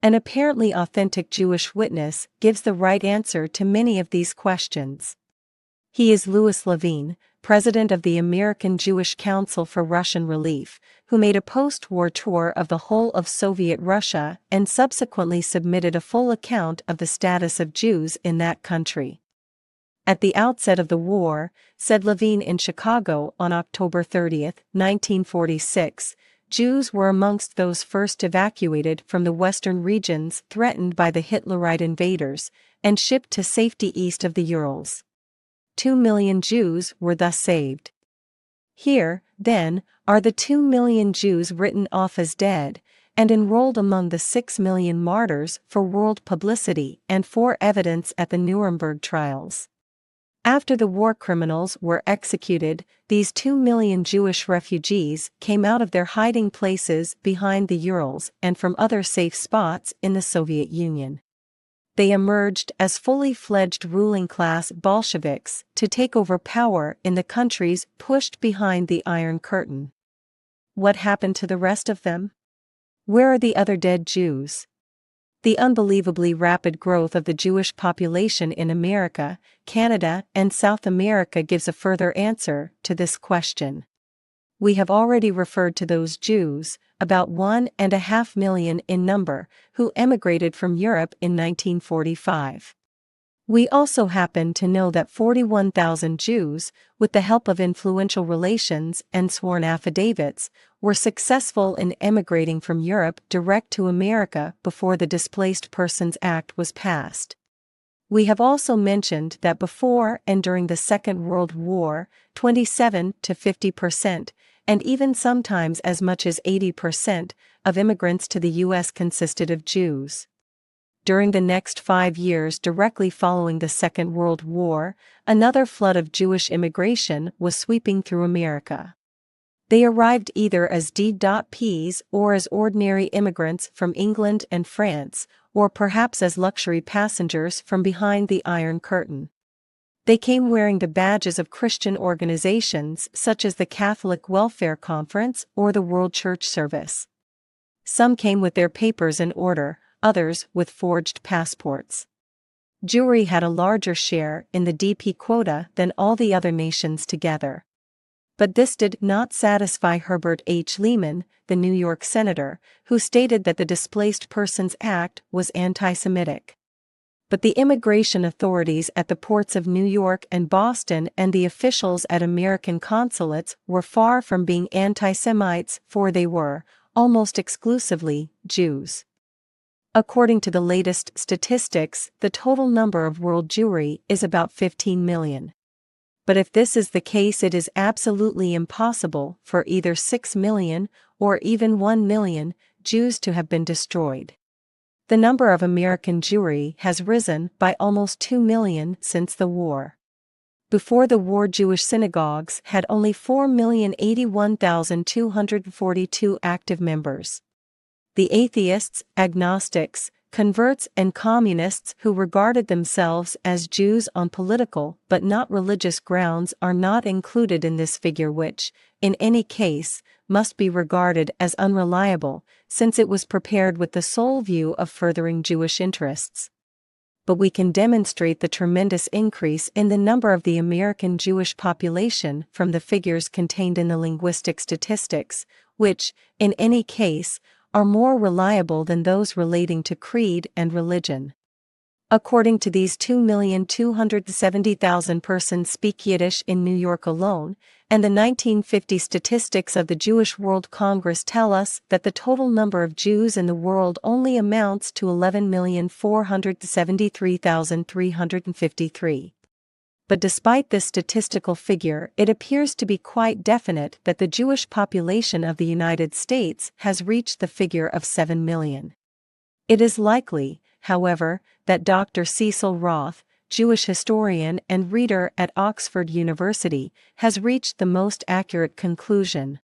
An apparently authentic Jewish witness gives the right answer to many of these questions. He is Louis Levine, president of the American Jewish Council for Russian Relief, who made a post-war tour of the whole of Soviet Russia and subsequently submitted a full account of the status of Jews in that country. At the outset of the war, said Levine in Chicago on October 30, 1946, Jews were amongst those first evacuated from the western regions threatened by the Hitlerite invaders, and shipped to safety east of the Urals. 2 million Jews were thus saved. Here, then, are the 2 million Jews written off as dead, and enrolled among the 6 million martyrs for world publicity and for evidence at the Nuremberg trials. After the war criminals were executed, these 2 million Jewish refugees came out of their hiding places behind the Urals and from other safe spots in the Soviet Union. They emerged as fully fledged ruling class Bolsheviks to take over power in the countries pushed behind the Iron Curtain. What happened to the rest of them? Where are the other dead Jews? The unbelievably rapid growth of the Jewish population in America, Canada, and South America gives a further answer to this question. We have already referred to those Jews, about 1.5 million in number, who emigrated from Europe in 1945. We also happen to know that 41,000 Jews, with the help of influential relations and sworn affidavits, were successful in emigrating from Europe direct to America before the Displaced Persons Act was passed. We have also mentioned that before and during the Second World War, 27 to 50%, and even sometimes as much as 80%, of immigrants to the U.S. consisted of Jews. During the next 5 years directly following the Second World War, another flood of Jewish immigration was sweeping through America. They arrived either as D.Ps or as ordinary immigrants from England and France, or perhaps as luxury passengers from behind the Iron Curtain. They came wearing the badges of Christian organizations such as the Catholic Welfare Conference or the World Church Service. Some came with their papers in order, others with forged passports. Jewry had a larger share in the DP quota than all the other nations together. But this did not satisfy Herbert H. Lehman, the New York senator, who stated that the Displaced Persons Act was anti-Semitic. But the immigration authorities at the ports of New York and Boston and the officials at American consulates were far from being anti-Semites, for they were, almost exclusively, Jews. According to the latest statistics, the total number of world Jewry is about 15 million. But if this is the case, it is absolutely impossible for either 6 million or even 1 million Jews to have been destroyed. The number of American Jewry has risen by almost 2 million since the war. Before the war, Jewish synagogues had only 4,081,242 active members. The atheists, agnostics, converts and communists who regarded themselves as Jews on political but not religious grounds are not included in this figure, which, in any case, must be regarded as unreliable, since it was prepared with the sole view of furthering Jewish interests. But we can demonstrate the tremendous increase in the number of the American Jewish population from the figures contained in the linguistic statistics, which, in any case, are more reliable than those relating to creed and religion. According to these, 2,270,000 persons speak Yiddish in New York alone, and the 1950 statistics of the Jewish World Congress tell us that the total number of Jews in the world only amounts to 11,473,353. But despite this statistical figure, it appears to be quite definite that the Jewish population of the United States has reached the figure of 7 million. It is likely, however, that Dr. Cecil Roth, Jewish historian and reader at Oxford University, has reached the most accurate conclusion.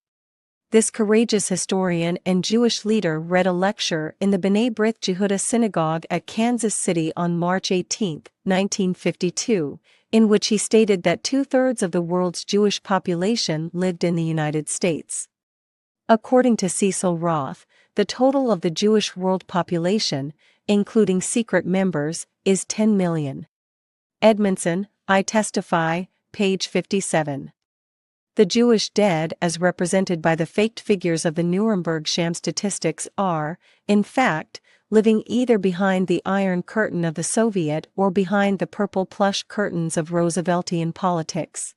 This courageous historian and Jewish leader read a lecture in the B'nai B'rith Yehuda Synagogue at Kansas City on March 18, 1952, in which he stated that 2/3 of the world's Jewish population lived in the United States. According to Cecil Roth, the total of the Jewish world population, including secret members, is 10 million. Edmondson, I Testify, page 57. The Jewish dead, as represented by the faked figures of the Nuremberg sham statistics, are, in fact, living either behind the Iron Curtain of the Soviet or behind the purple plush curtains of Rooseveltian politics.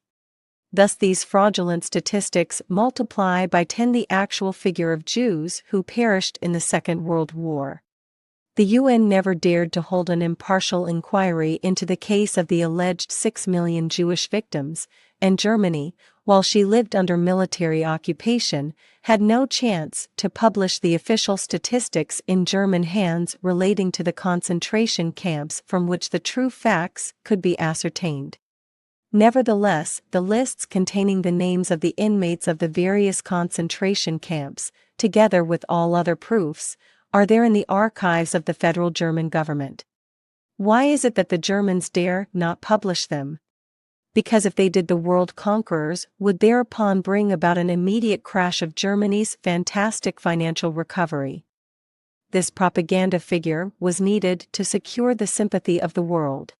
Thus these fraudulent statistics multiply by 10 the actual figure of Jews who perished in the Second World War. The UN never dared to hold an impartial inquiry into the case of the alleged 6 million Jewish victims, and Germany, while she lived under military occupation, had no chance to publish the official statistics in German hands relating to the concentration camps from which the true facts could be ascertained. Nevertheless, the lists containing the names of the inmates of the various concentration camps, together with all other proofs, are there in the archives of the federal German government. Why is it that the Germans dare not publish them? Because if they did, the world conquerors would thereupon bring about an immediate crash of Germany's fantastic financial recovery. This propaganda figure was needed to secure the sympathy of the world.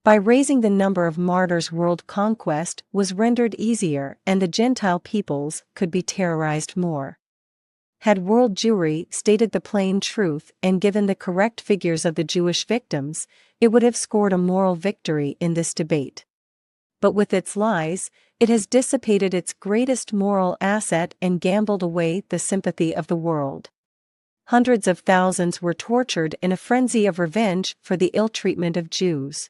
By raising the number of martyrs, world conquest was rendered easier and the Gentile peoples could be terrorized more. Had world Jewry stated the plain truth and given the correct figures of the Jewish victims, it would have scored a moral victory in this debate. But with its lies, it has dissipated its greatest moral asset and gambled away the sympathy of the world. Hundreds of thousands were tortured in a frenzy of revenge for the ill treatment of Jews.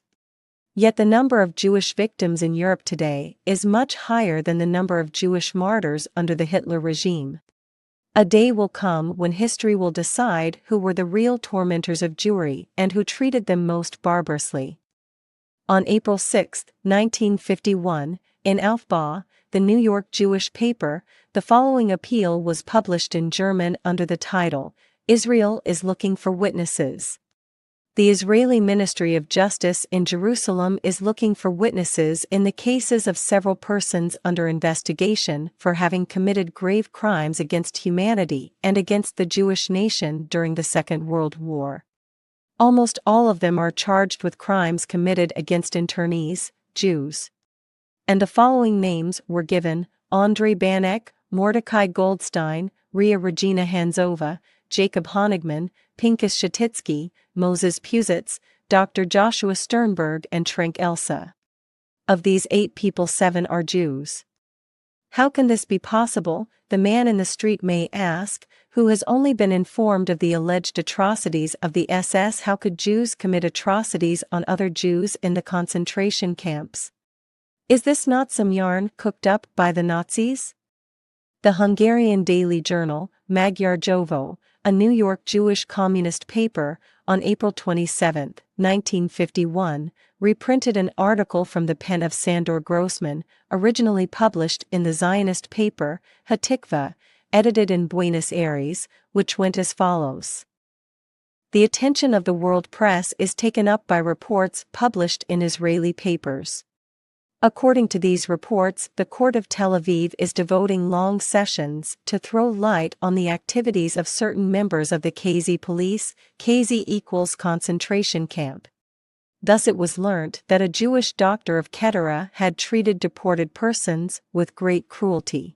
Yet the number of Jewish victims in Europe today is much higher than the number of Jewish martyrs under the Hitler regime. A day will come when history will decide who were the real tormentors of Jewry and who treated them most barbarously. On April 6, 1951, in Aufbau, the New York Jewish paper, the following appeal was published in German under the title, "Israel is looking for witnesses." The Israeli Ministry of Justice in Jerusalem is looking for witnesses in the cases of several persons under investigation for having committed grave crimes against humanity and against the Jewish nation during the Second World War. Almost all of them are charged with crimes committed against internees, Jews. And the following names were given: Andrei Banek, Mordecai Goldstein, Ria Regina Hanzova, Jacob Honigman, Pinkas Shatitsky, Moses Pusitz, Dr. Joshua Sternberg and Trenk Elsa. Of these 8 people 7 are Jews. How can this be possible, the man in the street may ask, who has only been informed of the alleged atrocities of the SS? How could Jews commit atrocities on other Jews in the concentration camps? Is this not some yarn cooked up by the Nazis? The Hungarian daily journal, Magyar Jovo, a New York Jewish communist paper, on April 27, 1951, reprinted an article from the pen of Sandor Grossman, originally published in the Zionist paper, Hatikva, edited in Buenos Aires, which went as follows. The attention of the world press is taken up by reports published in Israeli papers. According to these reports, the court of Tel Aviv is devoting long sessions to throw light on the activities of certain members of the KZ police, KZ equals concentration camp. Thus it was learnt that a Jewish doctor of Kedera had treated deported persons with great cruelty.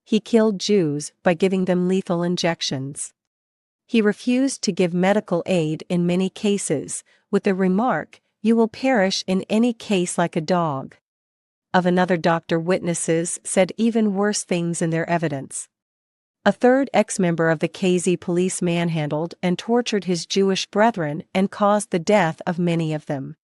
He killed Jews by giving them lethal injections. He refused to give medical aid in many cases, with the remark, "You will perish in any case like a dog." Of another doctor, witnesses said even worse things in their evidence. A third ex-member of the KZ police manhandled and tortured his Jewish brethren and caused the death of many of them.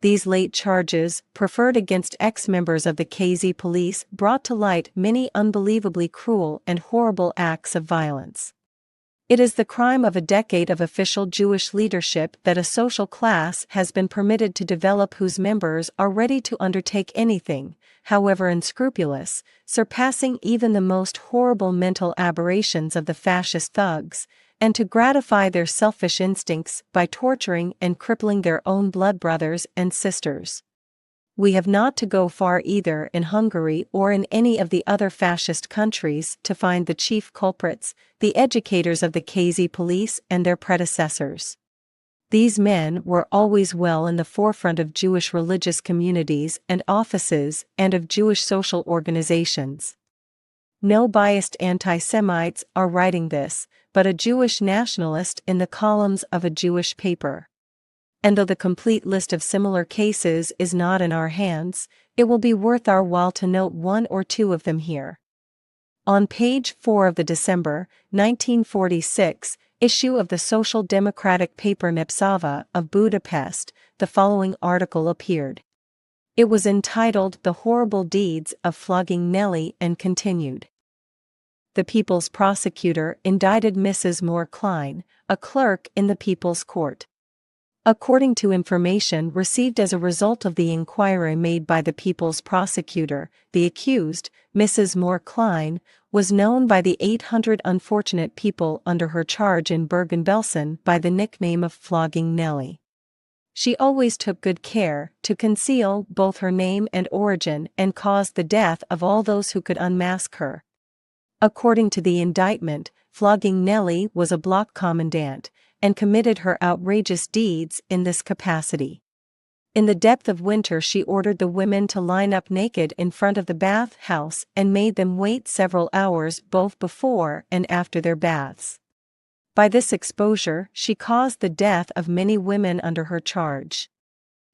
These late charges, preferred against ex-members of the KZ police, brought to light many unbelievably cruel and horrible acts of violence. It is the crime of a decade of official Jewish leadership that a social class has been permitted to develop whose members are ready to undertake anything, however unscrupulous, surpassing even the most horrible mental aberrations of the fascist thugs, and to gratify their selfish instincts by torturing and crippling their own blood brothers and sisters. We have not to go far either in Hungary or in any of the other fascist countries to find the chief culprits, the educators of the KZ police and their predecessors. These men were always well in the forefront of Jewish religious communities and offices and of Jewish social organizations. No biased anti-Semites are writing this, but a Jewish nationalist in the columns of a Jewish paper. And though the complete list of similar cases is not in our hands, it will be worth our while to note 1 or 2 of them here. On page 4 of the December 1946 issue of the Social Democratic paper Népszava of Budapest, the following article appeared. It was entitled "The Horrible Deeds of Flogging Nelly" and continued. The People's Prosecutor indicted Mrs. Moore Klein, a clerk in the People's Court. According to information received as a result of the inquiry made by the People's Prosecutor, the accused, Mrs. Moore Klein, was known by the 800 unfortunate people under her charge in Bergen-Belsen by the nickname of Flogging Nelly. She always took good care to conceal both her name and origin and caused the death of all those who could unmask her. According to the indictment, Flogging Nelly was a block commandant, and committed her outrageous deeds in this capacity. In the depth of winter, she ordered the women to line up naked in front of the bath house and made them wait several hours both before and after their baths. By this exposure, she caused the death of many women under her charge.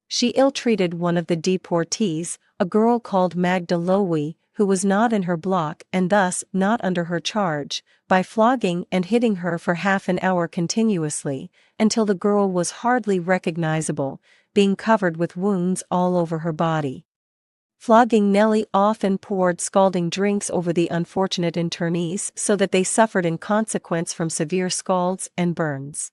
She ill-treated one of the deportees, a girl called Magda Lowy, who was not in her block and thus not under her charge, by flogging and hitting her for half an hour continuously, until the girl was hardly recognizable, being covered with wounds all over her body. Flogging Nellie often poured scalding drinks over the unfortunate internees so that they suffered in consequence from severe scalds and burns.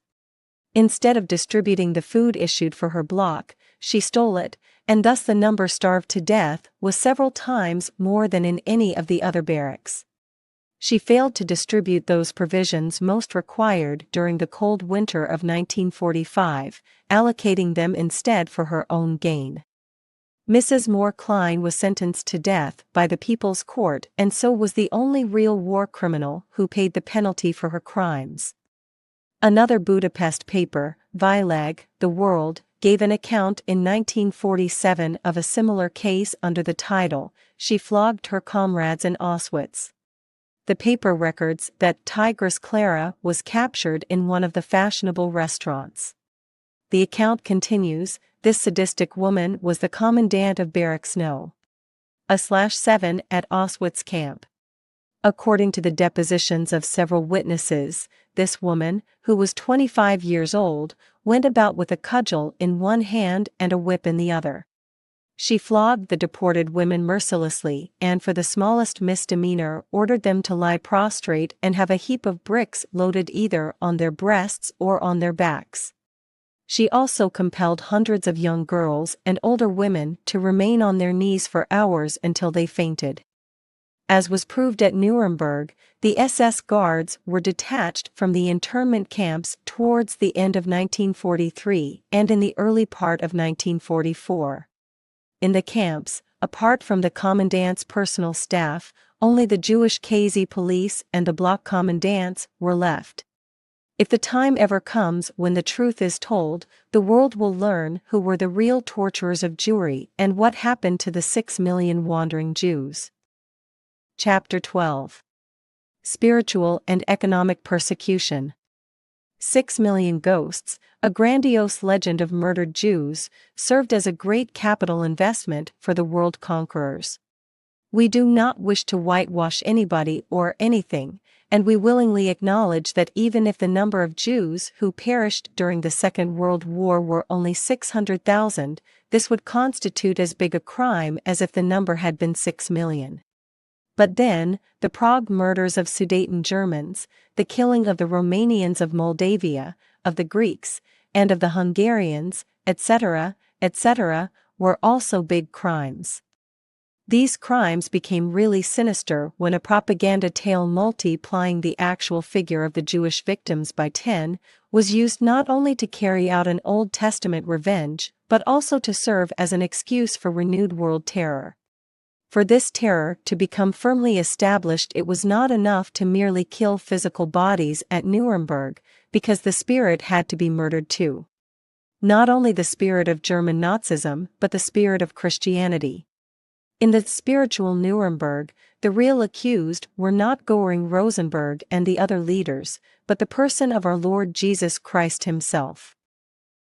Instead of distributing the food issued for her block, she stole it, and thus the number starved to death was several times more than in any of the other barracks. She failed to distribute those provisions most required during the cold winter of 1945, allocating them instead for her own gain. Mrs. Moore Klein was sentenced to death by the People's Court and so was the only real war criminal who paid the penalty for her crimes. Another Budapest paper, Világ, The World, gave an account in 1947 of a similar case under the title, "She Flogged Her Comrades in Auschwitz." The paper records that Tigress Clara was captured in one of the fashionable restaurants. The account continues, this sadistic woman was the commandant of Barracks No. 7 at Auschwitz camp. According to the depositions of several witnesses, this woman, who was 25 years old, went about with a cudgel in one hand and a whip in the other. She flogged the deported women mercilessly and for the smallest misdemeanor ordered them to lie prostrate and have a heap of bricks loaded either on their breasts or on their backs. She also compelled hundreds of young girls and older women to remain on their knees for hours until they fainted. As was proved at Nuremberg, the SS guards were detached from the internment camps towards the end of 1943 and in the early part of 1944. In the camps, apart from the commandant's personal staff, only the Jewish KZ police and the block commandants were left. If the time ever comes when the truth is told, the world will learn who were the real torturers of Jewry and what happened to the 6 million wandering Jews. Chapter 12. Spiritual and Economic Persecution. 6 million ghosts, a grandiose legend of murdered Jews, served as a great capital investment for the world conquerors. We do not wish to whitewash anybody or anything, and we willingly acknowledge that even if the number of Jews who perished during the Second World War were only 600,000, this would constitute as big a crime as if the number had been 6 million. But then, the Prague murders of Sudeten Germans, the killing of the Romanians of Moldavia, of the Greeks, and of the Hungarians, etc., etc., were also big crimes. These crimes became really sinister when a propaganda tale multiplying the actual figure of the Jewish victims by 10 was used not only to carry out an Old Testament revenge, but also to serve as an excuse for renewed world terror. For this terror to become firmly established, it was not enough to merely kill physical bodies at Nuremberg, because the spirit had to be murdered too. Not only the spirit of German Nazism, but the spirit of Christianity. In the spiritual Nuremberg, the real accused were not Göring Rosenberg and the other leaders, but the person of our Lord Jesus Christ himself.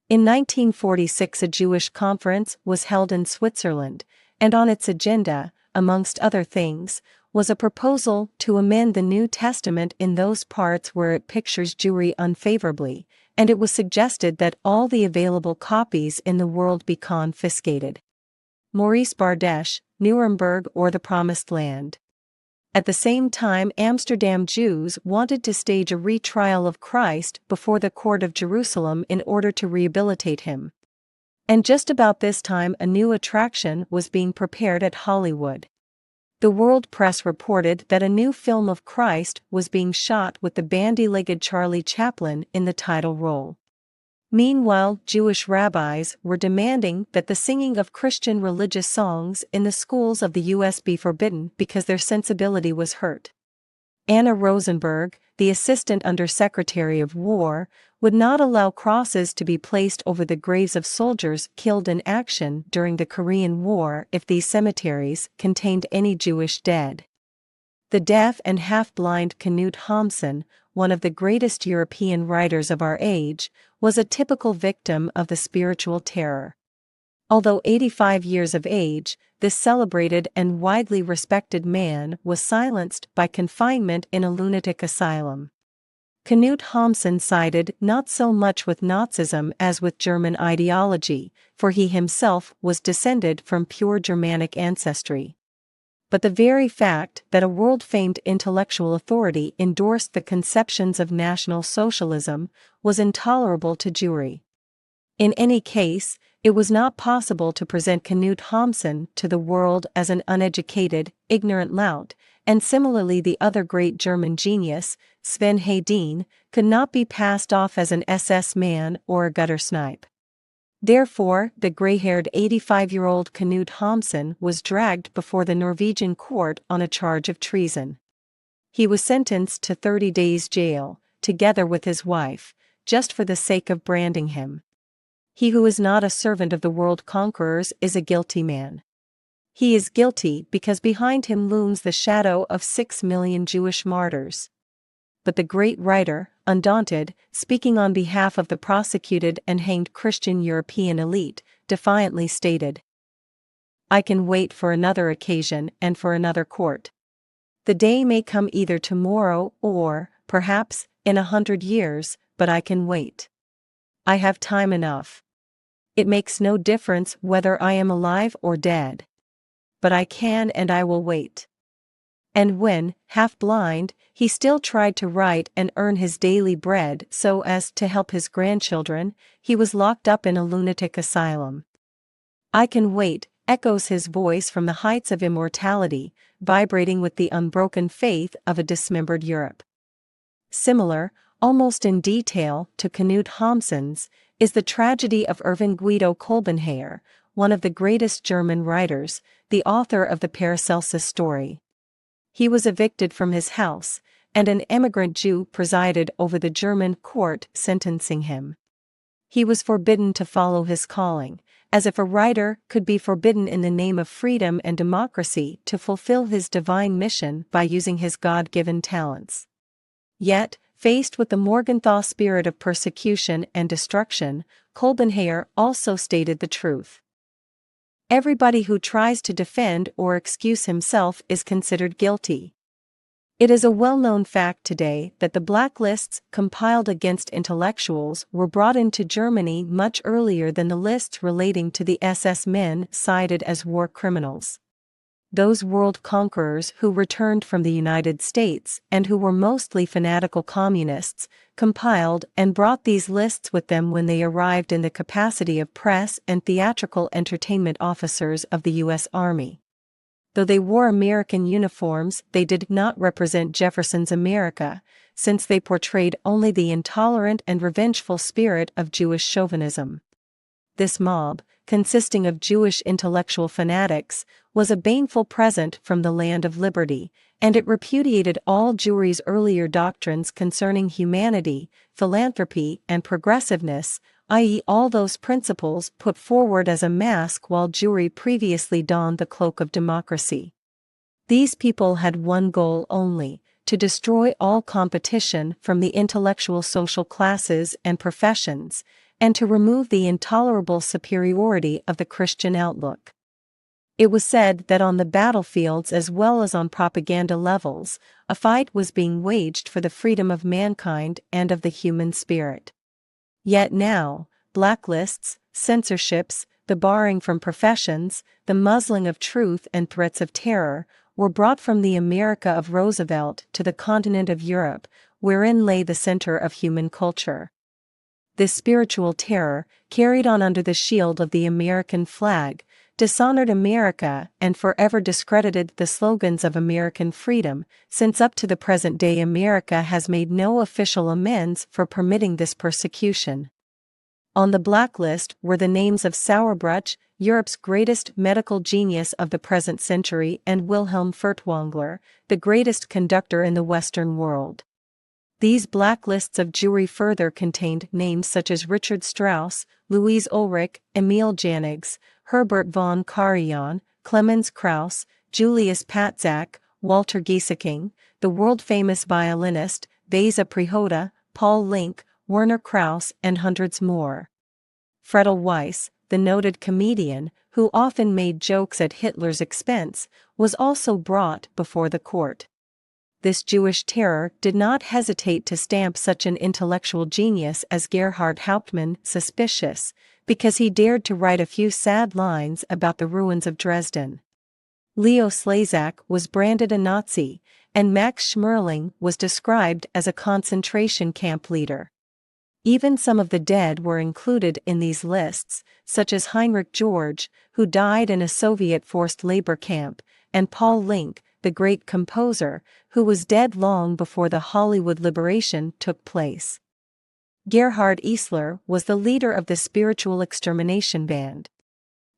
In 1946 a Jewish conference was held in Switzerland, and on its agenda, amongst other things, was a proposal to amend the New Testament in those parts where it pictures Jewry unfavorably, and it was suggested that all the available copies in the world be confiscated. Maurice Bardesh, Nuremberg or the Promised Land. At the same time, Amsterdam Jews wanted to stage a retrial of Christ before the court of Jerusalem in order to rehabilitate him. And just about this time a new attraction was being prepared at Hollywood. The world press reported that a new film of Christ was being shot with the bandy-legged Charlie Chaplin in the title role. Meanwhile, Jewish rabbis were demanding that the singing of Christian religious songs in the schools of the U.S. be forbidden because their sensibility was hurt. Anna Rosenberg, the Assistant Under-Secretary of War, would not allow crosses to be placed over the graves of soldiers killed in action during the Korean War if these cemeteries contained any Jewish dead. The deaf and half-blind Knut Hamsun, one of the greatest European writers of our age, was a typical victim of the spiritual terror. Although 85 years of age, this celebrated and widely respected man was silenced by confinement in a lunatic asylum. Knut Hamsun sided not so much with Nazism as with German ideology, for he himself was descended from pure Germanic ancestry. But the very fact that a world-famed intellectual authority endorsed the conceptions of National Socialism was intolerable to Jewry. In any case, it was not possible to present Knut Hamsun to the world as an uneducated, ignorant lout, and similarly the other great German genius, Sven Hedin, could not be passed off as an SS man or a gutter snipe. Therefore, the grey-haired 85-year-old Knut Hamsun was dragged before the Norwegian court on a charge of treason. He was sentenced to 30 days jail, together with his wife, just for the sake of branding him. He who is not a servant of the world conquerors is a guilty man. He is guilty because behind him looms the shadow of 6 million Jewish martyrs. But the great writer, undaunted, speaking on behalf of the prosecuted and hanged Christian European elite, defiantly stated, "I can wait for another occasion and for another court. The day may come either tomorrow or, perhaps, in 100 years, but I can wait. I have time enough. It makes no difference whether I am alive or dead. But I can and I will wait." And when, half-blind, he still tried to write and earn his daily bread so as to help his grandchildren, he was locked up in a lunatic asylum. "I can wait," echoes his voice from the heights of immortality, vibrating with the unbroken faith of a dismembered Europe. Similar, almost in detail, to Knut Hamsun's, is the tragedy of Irving Guido Kolbenherr, one of the greatest German writers, the author of the Paracelsus story. He was evicted from his house, and an emigrant Jew presided over the German court sentencing him. He was forbidden to follow his calling, as if a writer could be forbidden in the name of freedom and democracy to fulfill his divine mission by using his God-given talents. Yet, faced with the Morgenthau spirit of persecution and destruction, Kolbenherr also stated the truth. Everybody who tries to defend or excuse himself is considered guilty. It is a well-known fact today that the blacklists compiled against intellectuals were brought into Germany much earlier than the lists relating to the SS men cited as war criminals. Those world conquerors who returned from the United States and who were mostly fanatical communists, compiled and brought these lists with them when they arrived in the capacity of press and theatrical entertainment officers of the U.S. Army. Though they wore American uniforms, they did not represent Jefferson's America, since they portrayed only the intolerant and revengeful spirit of Jewish chauvinism. This mob, consisting of Jewish intellectual fanatics, was a baneful present from the land of liberty, and it repudiated all Jewry's earlier doctrines concerning humanity, philanthropy, and progressiveness, i.e., all those principles put forward as a mask while Jewry previously donned the cloak of democracy. These people had one goal only: to destroy all competition from the intellectual social classes and professions, and to remove the intolerable superiority of the Christian outlook. It was said that on the battlefields as well as on propaganda levels, a fight was being waged for the freedom of mankind and of the human spirit. Yet now, blacklists, censorships, the barring from professions, the muzzling of truth and threats of terror, were brought from the America of Roosevelt to the continent of Europe, wherein lay the center of human culture. This spiritual terror, carried on under the shield of the American flag, dishonored America and forever discredited the slogans of American freedom, since up to the present day America has made no official amends for permitting this persecution. On the blacklist were the names of Sauerbruch, Europe's greatest medical genius of the present century, and Wilhelm Furtwängler, the greatest conductor in the Western world. These blacklists of Jewry further contained names such as Richard Strauss, Louise Ulrich, Emil Jannings, Herbert von Karajan, Clemens Krauss, Julius Patzak, Walter Gieseking, the world-famous violinist, Beza Prihoda, Paul Link, Werner Krauss, and hundreds more. Fredel Weiss, the noted comedian, who often made jokes at Hitler's expense, was also brought before the court. This Jewish terror did not hesitate to stamp such an intellectual genius as Gerhard Hauptmann suspicious, because he dared to write a few sad lines about the ruins of Dresden. Leo Slezak was branded a Nazi, and Max Schmerling was described as a concentration camp leader. Even some of the dead were included in these lists, such as Heinrich George, who died in a Soviet forced labor camp, and Paul Link, the great composer, who was dead long before the Hollywood liberation took place. Gerhard Eisler was the leader of the spiritual extermination band.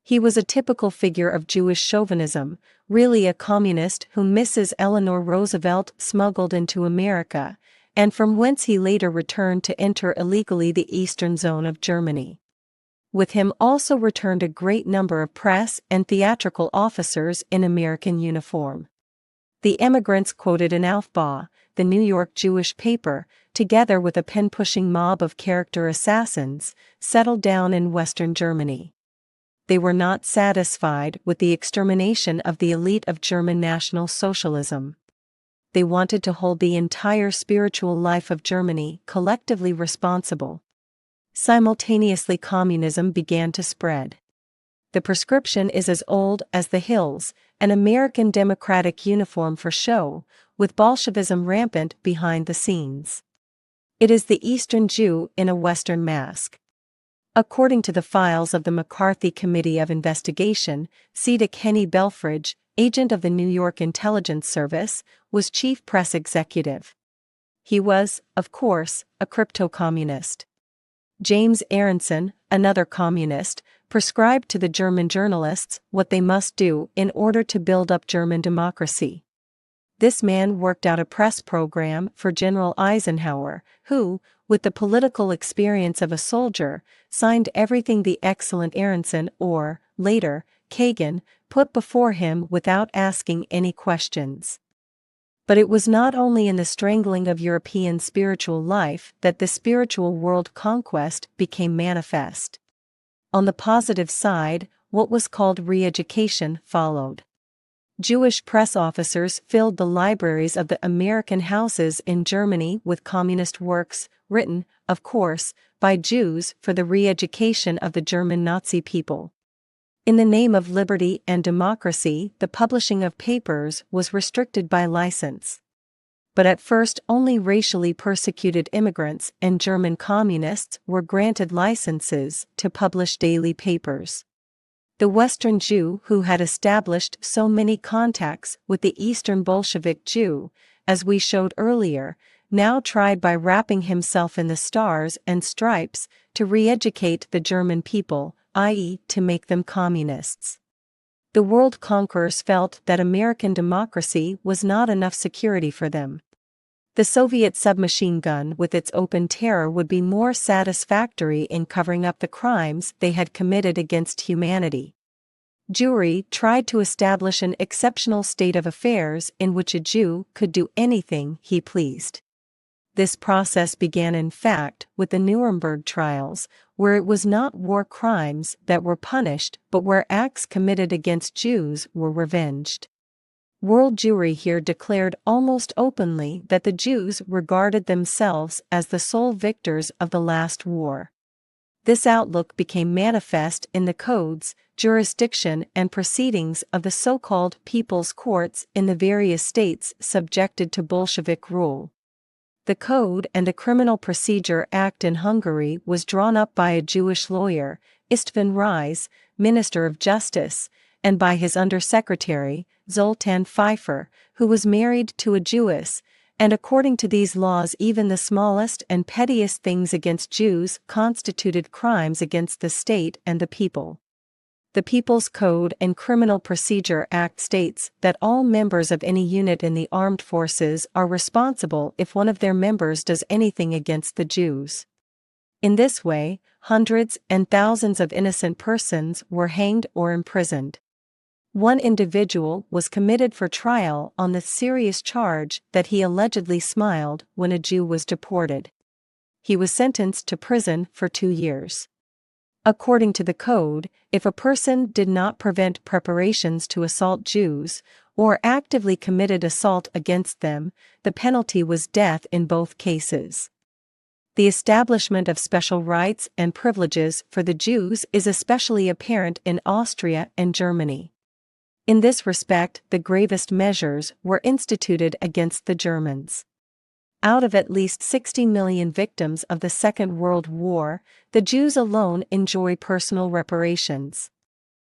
He was a typical figure of Jewish chauvinism, really a communist whom Mrs. Eleanor Roosevelt smuggled into America, and from whence he later returned to enter illegally the eastern zone of Germany. With him also returned a great number of press and theatrical officers in American uniform. The emigrants quoted in Aufbau, the New York Jewish paper, together with a pen-pushing mob of character assassins, settled down in Western Germany. They were not satisfied with the extermination of the elite of German National Socialism. They wanted to hold the entire spiritual life of Germany collectively responsible. Simultaneously, communism began to spread. The prescription is as old as the hills, an American democratic uniform for show, with Bolshevism rampant behind the scenes. It is the Eastern Jew in a Western mask. According to the files of the McCarthy Committee of Investigation, Cedric Henny Belfridge, agent of the New York Intelligence Service, was chief press executive. He was, of course, a crypto-communist. James Aronson, another communist, prescribed to the German journalists what they must do in order to build up German democracy. This man worked out a press program for General Eisenhower, who, with the political experience of a soldier, signed everything the excellent Aronson or, later, Kagan, put before him without asking any questions. But it was not only in the strangling of European spiritual life that the spiritual world conquest became manifest. On the positive side, what was called re-education followed. Jewish press officers filled the libraries of the American houses in Germany with communist works, written, of course, by Jews for the re-education of the German Nazi people. In the name of liberty and democracy, the publishing of papers was restricted by license. But at first only racially persecuted immigrants and German communists were granted licenses to publish daily papers. The Western Jew who had established so many contacts with the Eastern Bolshevik Jew, as we showed earlier, now tried by wrapping himself in the stars and stripes to re-educate the German people, i.e., to make them communists. The world conquerors felt that American democracy was not enough security for them. The Soviet submachine gun with its open terror would be more satisfactory in covering up the crimes they had committed against humanity. Jewry tried to establish an exceptional state of affairs in which a Jew could do anything he pleased. This process began in fact with the Nuremberg trials, where it was not war crimes that were punished but where acts committed against Jews were revenged. World Jewry here declared almost openly that the Jews regarded themselves as the sole victors of the last war. This outlook became manifest in the codes, jurisdiction, and proceedings of the so-called people's courts in the various states subjected to Bolshevik rule. The Code and the Criminal Procedure Act in Hungary was drawn up by a Jewish lawyer, Istvan Reis, Minister of Justice, and by his undersecretary, Zoltan Pfeiffer, who was married to a Jewess, and according to these laws even the smallest and pettiest things against Jews constituted crimes against the state and the people. The People's Code and Criminal Procedure Act states that all members of any unit in the armed forces are responsible if one of their members does anything against the Jews. In this way, hundreds and thousands of innocent persons were hanged or imprisoned. One individual was committed for trial on the serious charge that he allegedly smiled when a Jew was deported. He was sentenced to prison for 2 years. According to the code, if a person did not prevent preparations to assault Jews, or actively committed assault against them, the penalty was death in both cases. The establishment of special rights and privileges for the Jews is especially apparent in Austria and Germany. In this respect, the gravest measures were instituted against the Germans. Out of at least 60 million victims of the Second World War, the Jews alone enjoy personal reparations.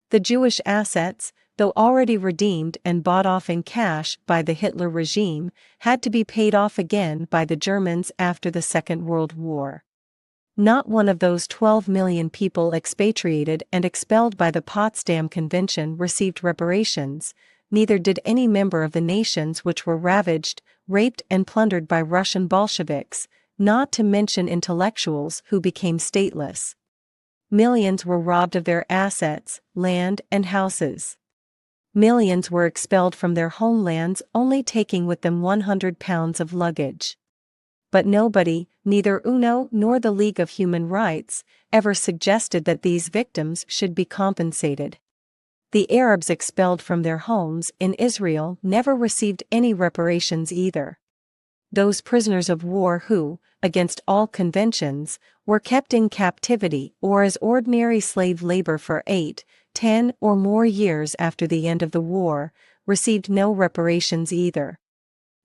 The Jewish assets, though already redeemed and bought off in cash by the Hitler regime, had to be paid off again by the Germans after the Second World War. Not one of those 12 million people expatriated and expelled by the Potsdam Convention received reparations, neither did any member of the nations which were ravaged, raped and plundered by Russian Bolsheviks, not to mention intellectuals who became stateless. Millions were robbed of their assets, land and houses. Millions were expelled from their homelands only taking with them 100 pounds of luggage. But nobody, neither UNO nor the League of Human Rights, ever suggested that these victims should be compensated. The Arabs expelled from their homes in Israel never received any reparations either. Those prisoners of war who, against all conventions, were kept in captivity or as ordinary slave labor for 8, 10 or more years after the end of the war, received no reparations either.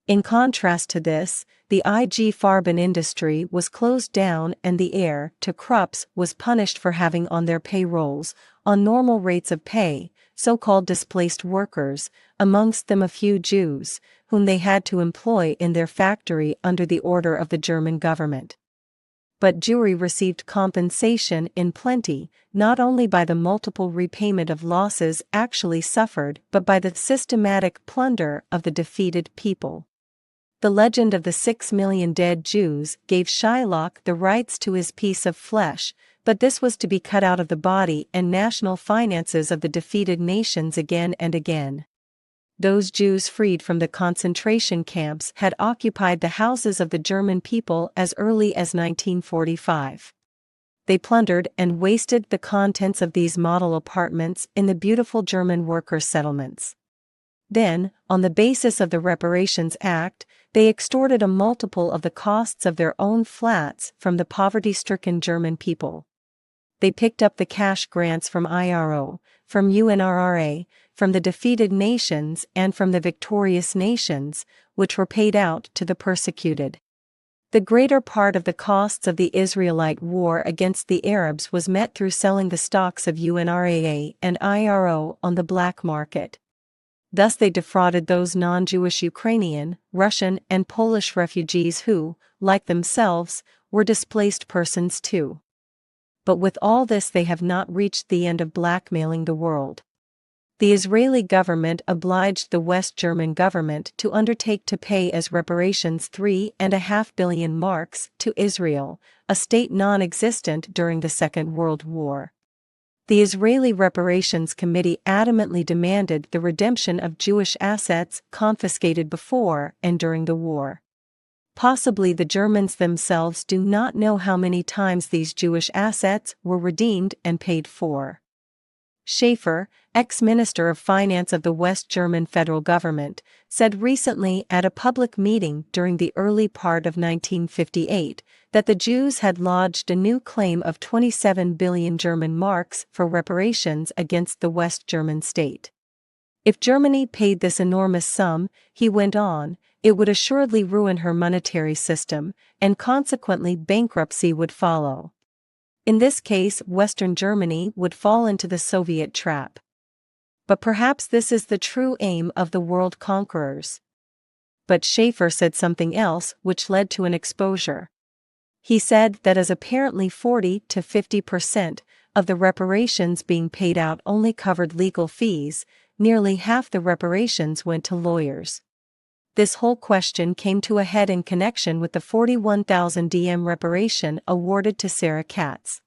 In contrast to this, the IG Farben industry was closed down and the heir to Krupps was punished for having on their payrolls, on normal rates of pay, so-called displaced workers, amongst them a few Jews, whom they had to employ in their factory under the order of the German government. But Jewry received compensation in plenty, not only by the multiple repayment of losses actually suffered but by the systematic plunder of the defeated people. The legend of the 6 million dead Jews gave Shylock the rights to his piece of flesh, but this was to be cut out of the body and national finances of the defeated nations again and again. Those Jews freed from the concentration camps had occupied the houses of the German people as early as 1945. They plundered and wasted the contents of these model apartments in the beautiful German worker settlements. Then, on the basis of the Reparations Act, they extorted a multiple of the costs of their own flats from the poverty-stricken German people. They picked up the cash grants from IRO, from UNRRA, from the defeated nations and from the victorious nations, which were paid out to the persecuted. The greater part of the costs of the Israelite war against the Arabs was met through selling the stocks of UNRRA and IRO on the black market. Thus they defrauded those non-Jewish Ukrainian, Russian and Polish refugees who, like themselves, were displaced persons too. But with all this they have not reached the end of blackmailing the world. The Israeli government obliged the West German government to undertake to pay as reparations 3.5 billion marks to Israel, a state non-existent during the Second World War. The Israeli Reparations Committee adamantly demanded the redemption of Jewish assets confiscated before and during the war. Possibly the Germans themselves do not know how many times these Jewish assets were redeemed and paid for. Schaefer, ex-minister of finance of the West German federal government, said recently at a public meeting during the early part of 1958 that the Jews had lodged a new claim of 27 billion German marks for reparations against the West German state. If Germany paid this enormous sum, he went on, it would assuredly ruin her monetary system, and consequently bankruptcy would follow. In this case, Western Germany would fall into the Soviet trap. But perhaps this is the true aim of the world conquerors. But Schaefer said something else which led to an exposure. He said that as apparently 40 to 50% of the reparations being paid out only covered legal fees, nearly half the reparations went to lawyers. This whole question came to a head in connection with the $41,000 reparation awarded to Sarah Katz.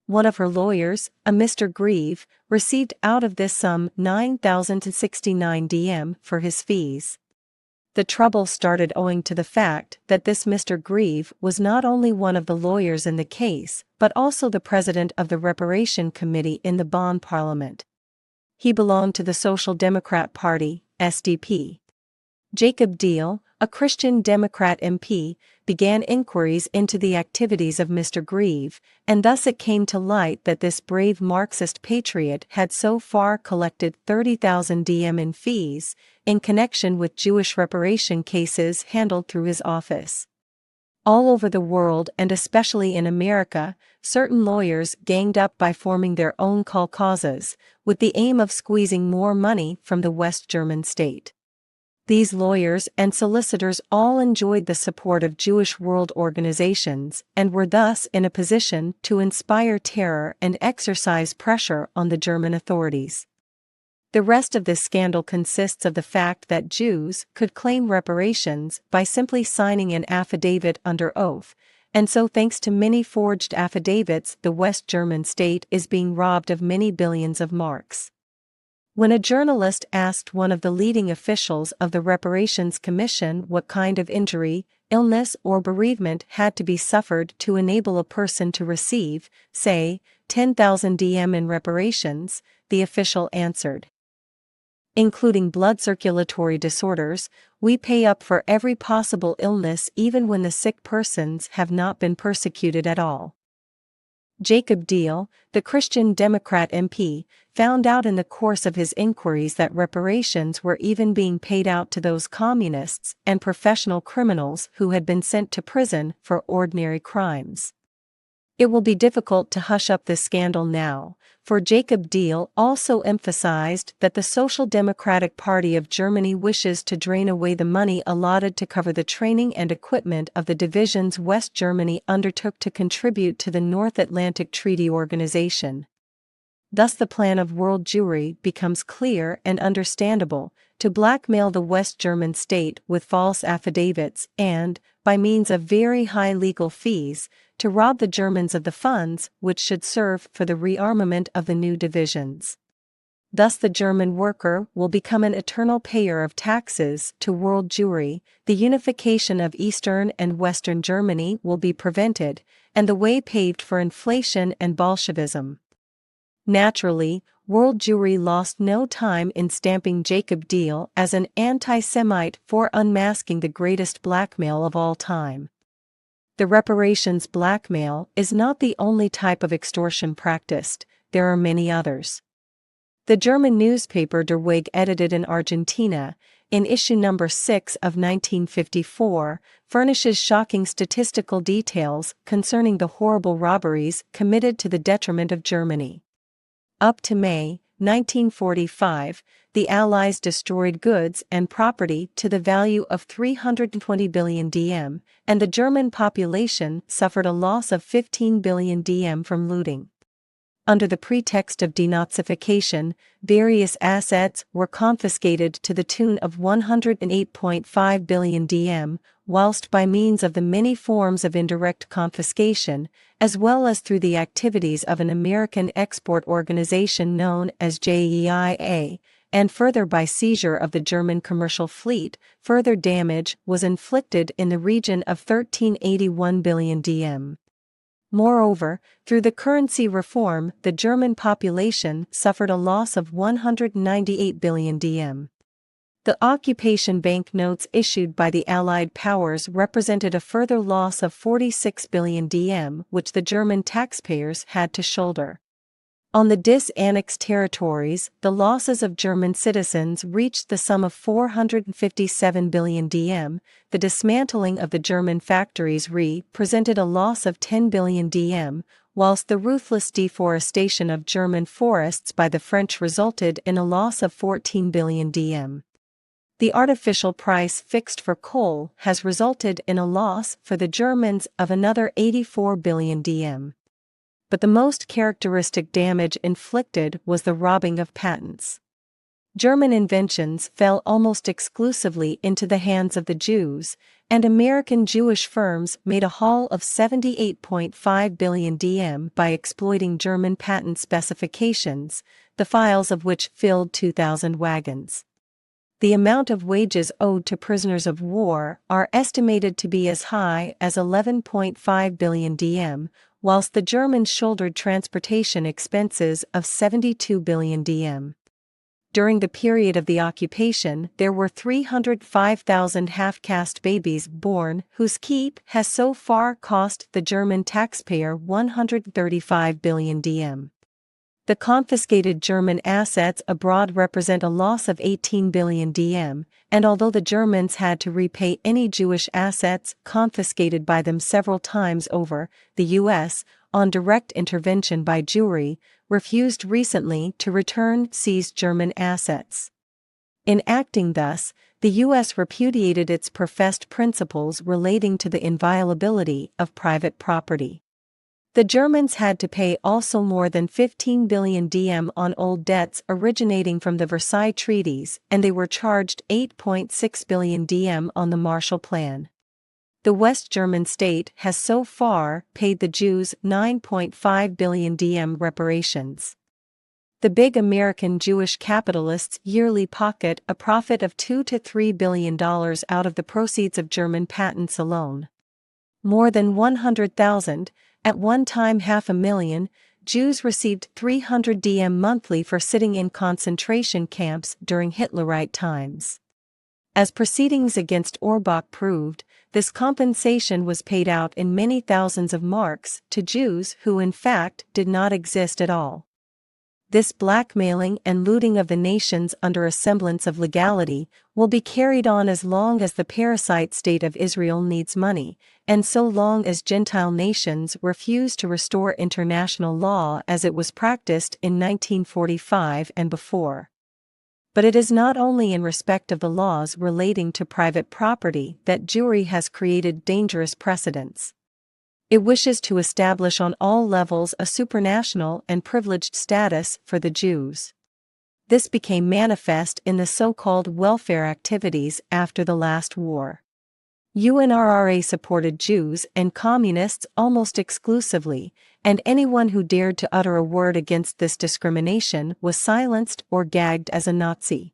One of her lawyers, a Mr. Grieve, received out of this sum $9,069 for his fees. The trouble started owing to the fact that this Mr. Grieve was not only one of the lawyers in the case, but also the president of the Reparation Committee in the Bonn Parliament. He belonged to the Social Democrat Party, SDP. Jacob Deal, a Christian Democrat MP, began inquiries into the activities of Mr. Grieve, and thus it came to light that this brave Marxist patriot had so far collected $30,000 in fees, in connection with Jewish reparation cases handled through his office. All over the world and especially in America, certain lawyers ganged up by forming their own kolkhozas, with the aim of squeezing more money from the West German state. These lawyers and solicitors all enjoyed the support of Jewish world organizations and were thus in a position to inspire terror and exercise pressure on the German authorities. The rest of this scandal consists of the fact that Jews could claim reparations by simply signing an affidavit under oath, and so thanks to many forged affidavits the West German state is being robbed of many billions of marks. When a journalist asked one of the leading officials of the Reparations Commission what kind of injury, illness or bereavement had to be suffered to enable a person to receive, say, $10,000 in reparations, the official answered, "Including blood circulatory disorders, we pay up for every possible illness even when the sick persons have not been persecuted at all." Jacob Deal, the Christian Democrat MP, found out in the course of his inquiries that reparations were even being paid out to those communists and professional criminals who had been sent to prison for ordinary crimes. It will be difficult to hush up this scandal now, for Jacob Deal also emphasized that the Social Democratic Party of Germany wishes to drain away the money allotted to cover the training and equipment of the divisions West Germany undertook to contribute to the North Atlantic Treaty Organization. Thus the plan of world Jewry becomes clear and understandable: to blackmail the West German state with false affidavits and, by means of very high legal fees, to rob the Germans of the funds which should serve for the rearmament of the new divisions. Thus the German worker will become an eternal payer of taxes to world Jewry, the unification of Eastern and Western Germany will be prevented, and the way paved for inflation and Bolshevism. Naturally, world Jewry lost no time in stamping Jacob Deal as an anti-Semite for unmasking the greatest blackmail of all time. The reparations blackmail is not the only type of extortion practiced, there are many others. The German newspaper Der Weg, edited in Argentina, in issue number 6 of 1954, furnishes shocking statistical details concerning the horrible robberies committed to the detriment of Germany. Up to May 1945, the Allies destroyed goods and property to the value of 320 billion DM, and the German population suffered a loss of 15 billion DM from looting. Under the pretext of denazification, various assets were confiscated to the tune of 108.5 billion DM, whilst by means of the many forms of indirect confiscation, as well as through the activities of an American export organization known as JEIA, and further by seizure of the German commercial fleet, further damage was inflicted in the region of 1381 billion DM. Moreover, through the currency reform, the German population suffered a loss of 198 billion DM. The occupation bank notes issued by the Allied powers represented a further loss of 46 billion DM, which the German taxpayers had to shoulder. On the dis-annexed territories, the losses of German citizens reached the sum of 457 billion DM. The dismantling of the German factories presented a loss of 10 billion DM, whilst the ruthless deforestation of German forests by the French resulted in a loss of 14 billion DM. The artificial price fixed for coal has resulted in a loss for the Germans of another 84 billion DM. but the most characteristic damage inflicted was the robbing of patents. German inventions fell almost exclusively into the hands of the Jews, and American Jewish firms made a haul of 78.5 billion DM by exploiting German patent specifications, the files of which filled 2,000 wagons. The amount of wages owed to prisoners of war are estimated to be as high as 11.5 billion DM, whilst the Germans shouldered transportation expenses of 72 billion DM. During the period of the occupation, there were 305,000 half-caste babies born, whose keep has so far cost the German taxpayer 135 billion DM. The confiscated German assets abroad represent a loss of 18 billion DM, and although the Germans had to repay any Jewish assets confiscated by them several times over, the U.S., on direct intervention by Jewry, refused recently to return seized German assets. In acting thus, the U.S. repudiated its professed principles relating to the inviolability of private property. The Germans had to pay also more than 15 billion DM on old debts originating from the Versailles Treaties, and they were charged 8.6 billion DM on the Marshall Plan. The West German state has so far paid the Jews 9.5 billion DM reparations. The big American Jewish capitalists yearly pocket a profit of $2 to $3 billion out of the proceeds of German patents alone. More than 100,000, at one time 500,000, Jews received 300 DM monthly for sitting in concentration camps during Hitlerite times. As proceedings against Orbach proved, this compensation was paid out in many thousands of marks to Jews who in fact did not exist at all. This blackmailing and looting of the nations under a semblance of legality will be carried on as long as the parasite state of Israel needs money, and so long as Gentile nations refuse to restore international law as it was practiced in 1945 and before. But it is not only in respect of the laws relating to private property that Jewry has created dangerous precedents. It wishes to establish on all levels a supranational and privileged status for the Jews. This became manifest in the so-called welfare activities after the last war. UNRRA supported Jews and communists almost exclusively, and anyone who dared to utter a word against this discrimination was silenced or gagged as a Nazi.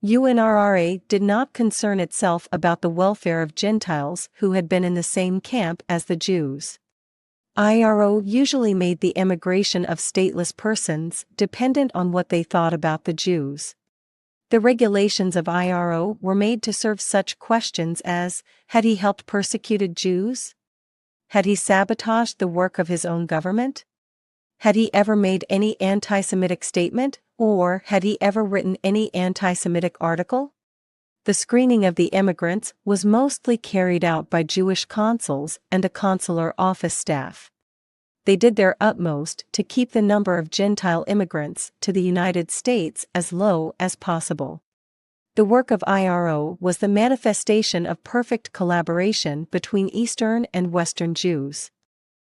UNRRA did not concern itself about the welfare of Gentiles who had been in the same camp as the Jews. IRO usually made the emigration of stateless persons dependent on what they thought about the Jews. The regulations of IRO were made to serve such questions as, had he helped persecuted Jews? Had he sabotaged the work of his own government? Had he ever made any anti-Semitic statement, or had he ever written any anti-Semitic article? The screening of the immigrants was mostly carried out by Jewish consuls and a consular office staff. They did their utmost to keep the number of Gentile immigrants to the United States as low as possible. The work of IRO was the manifestation of perfect collaboration between Eastern and Western Jews.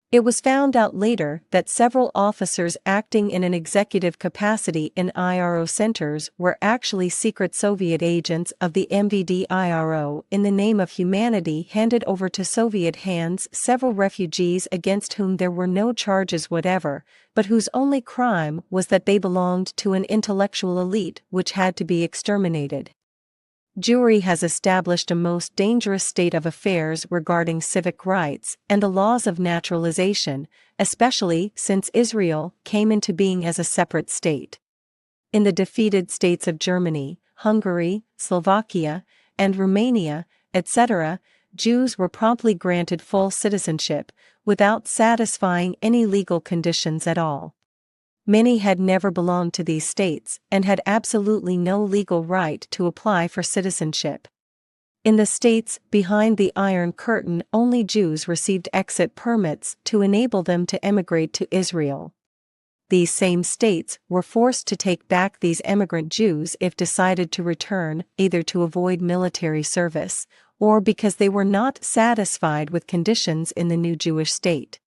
It was found out later that several officers acting in an executive capacity in IRO centers were actually secret Soviet agents of the MVD IRO in the name of humanity handed over to Soviet hands several refugees against whom there were no charges whatever, but whose only crime was that they belonged to an intellectual elite which had to be exterminated. Jewry has established a most dangerous state of affairs regarding civic rights and the laws of naturalization, especially since Israel came into being as a separate state. In the defeated states of Germany, Hungary, Slovakia, and Romania, etc., Jews were promptly granted full citizenship, without satisfying any legal conditions at all. Many had never belonged to these states and had absolutely no legal right to apply for citizenship. In the states behind the Iron Curtain, only Jews received exit permits to enable them to emigrate to Israel. These same states were forced to take back these emigrant Jews if decided to return, either to avoid military service, or because they were not satisfied with conditions in the new Jewish state.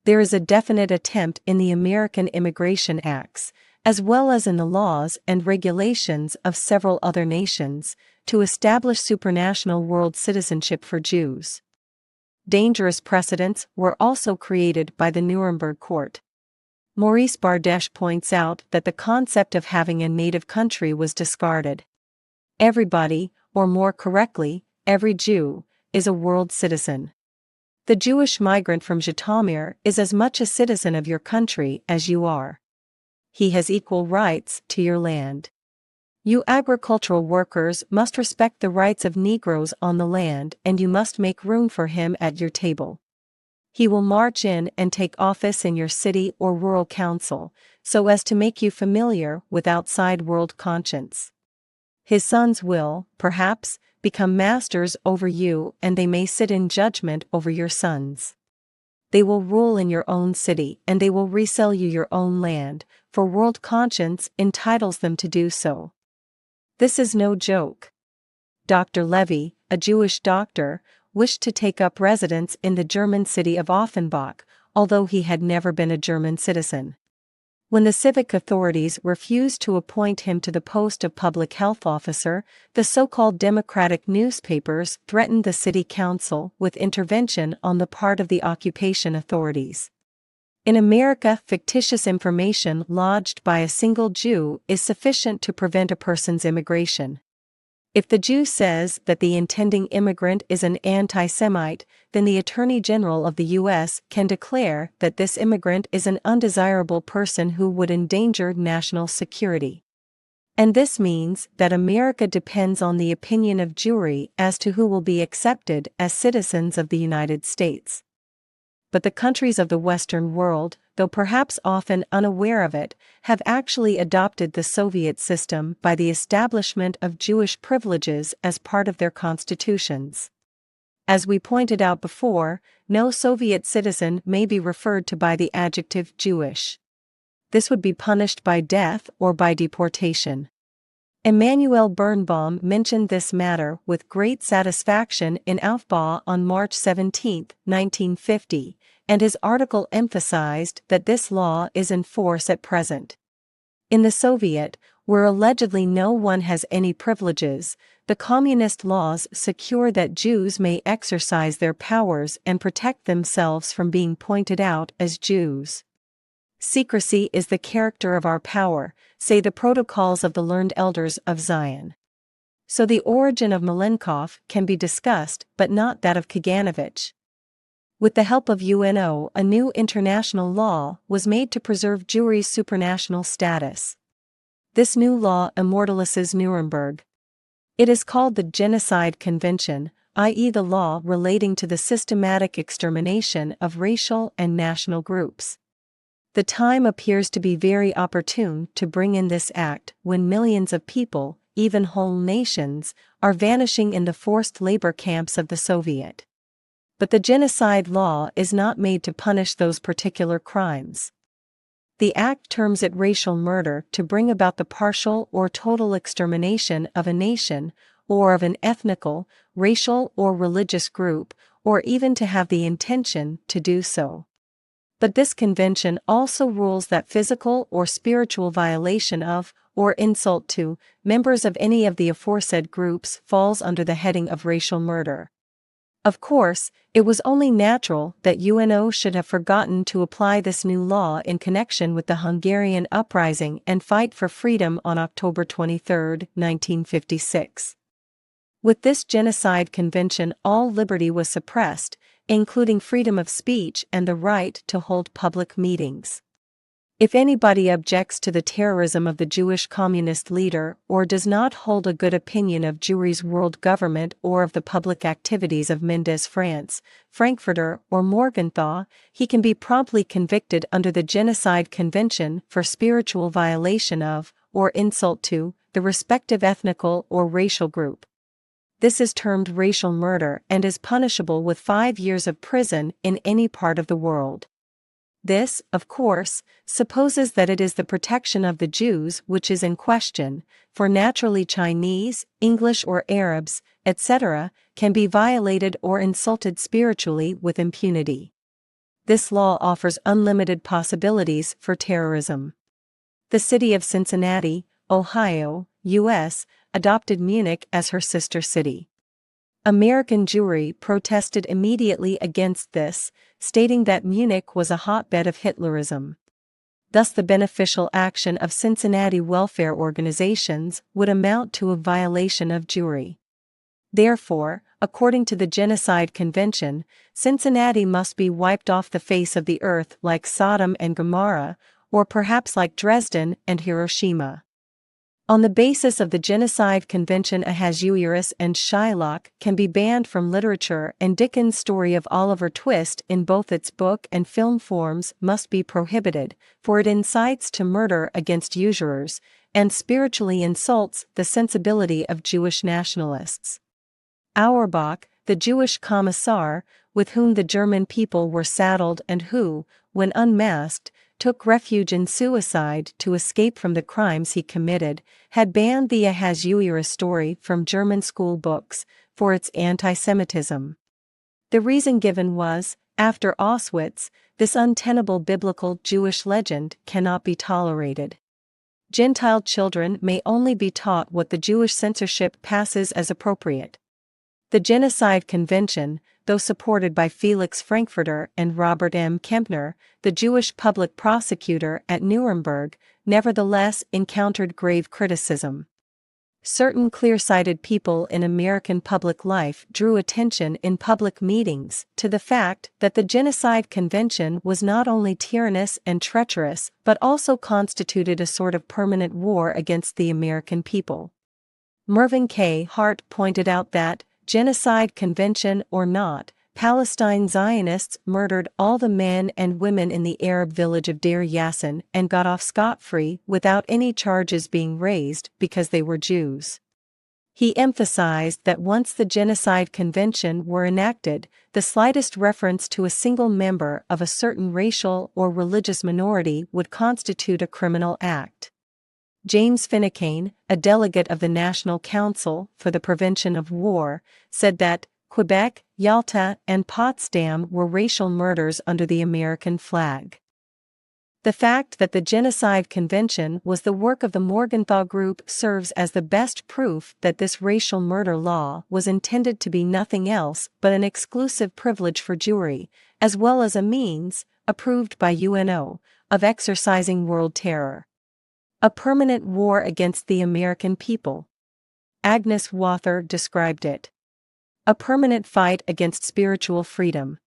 there is a definite attempt in the American Immigration Acts, as well as in the laws and regulations of several other nations, to establish supranational world citizenship for Jews. Dangerous precedents were also created by the Nuremberg Court. Maurice Bardesh points out that the concept of having a native country was discarded. Everybody, or more correctly, every Jew, is a world citizen. The Jewish migrant from Zhytomyr is as much a citizen of your country as you are. He has equal rights to your land. You agricultural workers must respect the rights of Negroes on the land, and you must make room for him at your table. He will march in and take office in your city or rural council, so as to make you familiar with outside world conscience. His sons will, perhaps, become masters over you, and they may sit in judgment over your sons. They will rule in your own city, and they will resell you your own land, for world conscience entitles them to do so. This is no joke. Dr. Levy, a Jewish doctor, wished to take up residence in the German city of Offenbach, although he had never been a German citizen. When the civic authorities refused to appoint him to the post of public health officer, the so-called democratic newspapers threatened the city council with intervention on the part of the occupation authorities. In America, fictitious information lodged by a single Jew is sufficient to prevent a person's immigration. If the Jew says that the intending immigrant is an anti-Semite, then the Attorney General of the U.S. can declare that this immigrant is an undesirable person who would endanger national security. And this means that America depends on the opinion of Jewry as to who will be accepted as citizens of the United States. But the countries of the Western world, though perhaps often unaware of it, have actually adopted the Soviet system by the establishment of Jewish privileges as part of their constitutions. As we pointed out before, no Soviet citizen may be referred to by the adjective Jewish. This would be punished by death or by deportation. Emanuel Birnbaum mentioned this matter with great satisfaction in Aufbau on March 17, 1950, and his article emphasized that this law is in force at present. In the Soviet, where allegedly no one has any privileges, the communist laws secure that Jews may exercise their powers and protect themselves from being pointed out as Jews. Secrecy is the character of our power, say the protocols of the learned elders of Zion. So the origin of Malenkov can be discussed, but not that of Kaganovich. With the help of UNO, a new international law was made to preserve Jewry's supranational status. This new law immortalizes Nuremberg. It is called the Genocide Convention, i.e. the law relating to the systematic extermination of racial and national groups. The time appears to be very opportune to bring in this act when millions of people, even whole nations, are vanishing in the forced labor camps of the Soviet. But the genocide law is not made to punish those particular crimes. The act terms it racial murder to bring about the partial or total extermination of a nation, or of an ethnical, racial or religious group, or even to have the intention to do so. But this convention also rules that physical or spiritual violation of, or insult to, members of any of the aforesaid groups falls under the heading of racial murder. Of course, it was only natural that UNO should have forgotten to apply this new law in connection with the Hungarian uprising and fight for freedom on October 23, 1956. With this genocide convention, all liberty was suppressed, including freedom of speech and the right to hold public meetings. If anybody objects to the terrorism of the Jewish communist leader or does not hold a good opinion of Jewry's world government or of the public activities of Mendes France, Frankfurter or Morgenthau, he can be promptly convicted under the Genocide Convention for spiritual violation of, or insult to, the respective ethnical or racial group. This is termed racial murder and is punishable with 5 years of prison in any part of the world. This, of course, supposes that it is the protection of the Jews which is in question, for naturally Chinese, English or Arabs, etc., can be violated or insulted spiritually with impunity. This law offers unlimited possibilities for terrorism. The city of Cincinnati, Ohio, U.S., adopted Munich as her sister city. American Jewry protested immediately against this, stating that Munich was a hotbed of Hitlerism. Thus the beneficial action of Cincinnati welfare organizations would amount to a violation of Jewry. Therefore, according to the Genocide Convention, Cincinnati must be wiped off the face of the earth like Sodom and Gomorrah, or perhaps like Dresden and Hiroshima. On the basis of the Genocide Convention, Ahasuerus and Shylock can be banned from literature, and Dickens' story of Oliver Twist in both its book and film forms must be prohibited, for it incites to murder against usurers, and spiritually insults the sensibility of Jewish nationalists. Auerbach, the Jewish commissar, with whom the German people were saddled and who, when unmasked, took refuge in suicide to escape from the crimes he committed, had banned the Ahasuerus story from German school books for its anti-Semitism. The reason given was, after Auschwitz, this untenable biblical Jewish legend cannot be tolerated. Gentile children may only be taught what the Jewish censorship passes as appropriate. The Genocide Convention, though supported by Felix Frankfurter and Robert M. Kempner, the Jewish public prosecutor at Nuremberg, nevertheless encountered grave criticism. Certain clear-sighted people in American public life drew attention in public meetings to the fact that the Genocide Convention was not only tyrannous and treacherous but also constituted a sort of permanent war against the American people. Mervyn K. Hart pointed out that, Genocide Convention or not, Palestine Zionists murdered all the men and women in the Arab village of Deir Yassin and got off scot-free without any charges being raised because they were Jews. He emphasized that once the Genocide Convention were enacted, the slightest reference to a single member of a certain racial or religious minority would constitute a criminal act. James Finucane, a delegate of the National Council for the Prevention of War, said that Quebec, Yalta, and Potsdam were racial murders under the American flag. The fact that the Genocide Convention was the work of the Morgenthau Group serves as the best proof that this racial murder law was intended to be nothing else but an exclusive privilege for Jewry, as well as a means, approved by UNO, of exercising world terror. A permanent war against the American people. Agnes Wather described it. A permanent fight against spiritual freedom.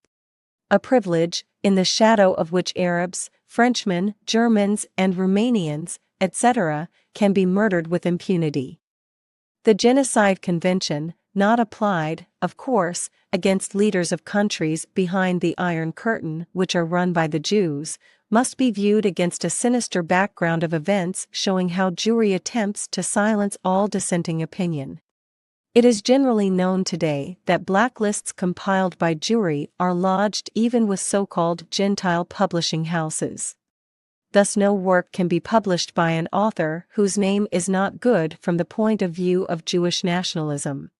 A privilege, in the shadow of which Arabs, Frenchmen, Germans, and Romanians, etc., can be murdered with impunity. The Genocide Convention, not applied, of course, against leaders of countries behind the Iron Curtain which are run by the Jews, must be viewed against a sinister background of events showing how Jewry attempts to silence all dissenting opinion. It is generally known today that blacklists compiled by Jewry are lodged even with so-called Gentile publishing houses. Thus no work can be published by an author whose name is not good from the point of view of Jewish nationalism.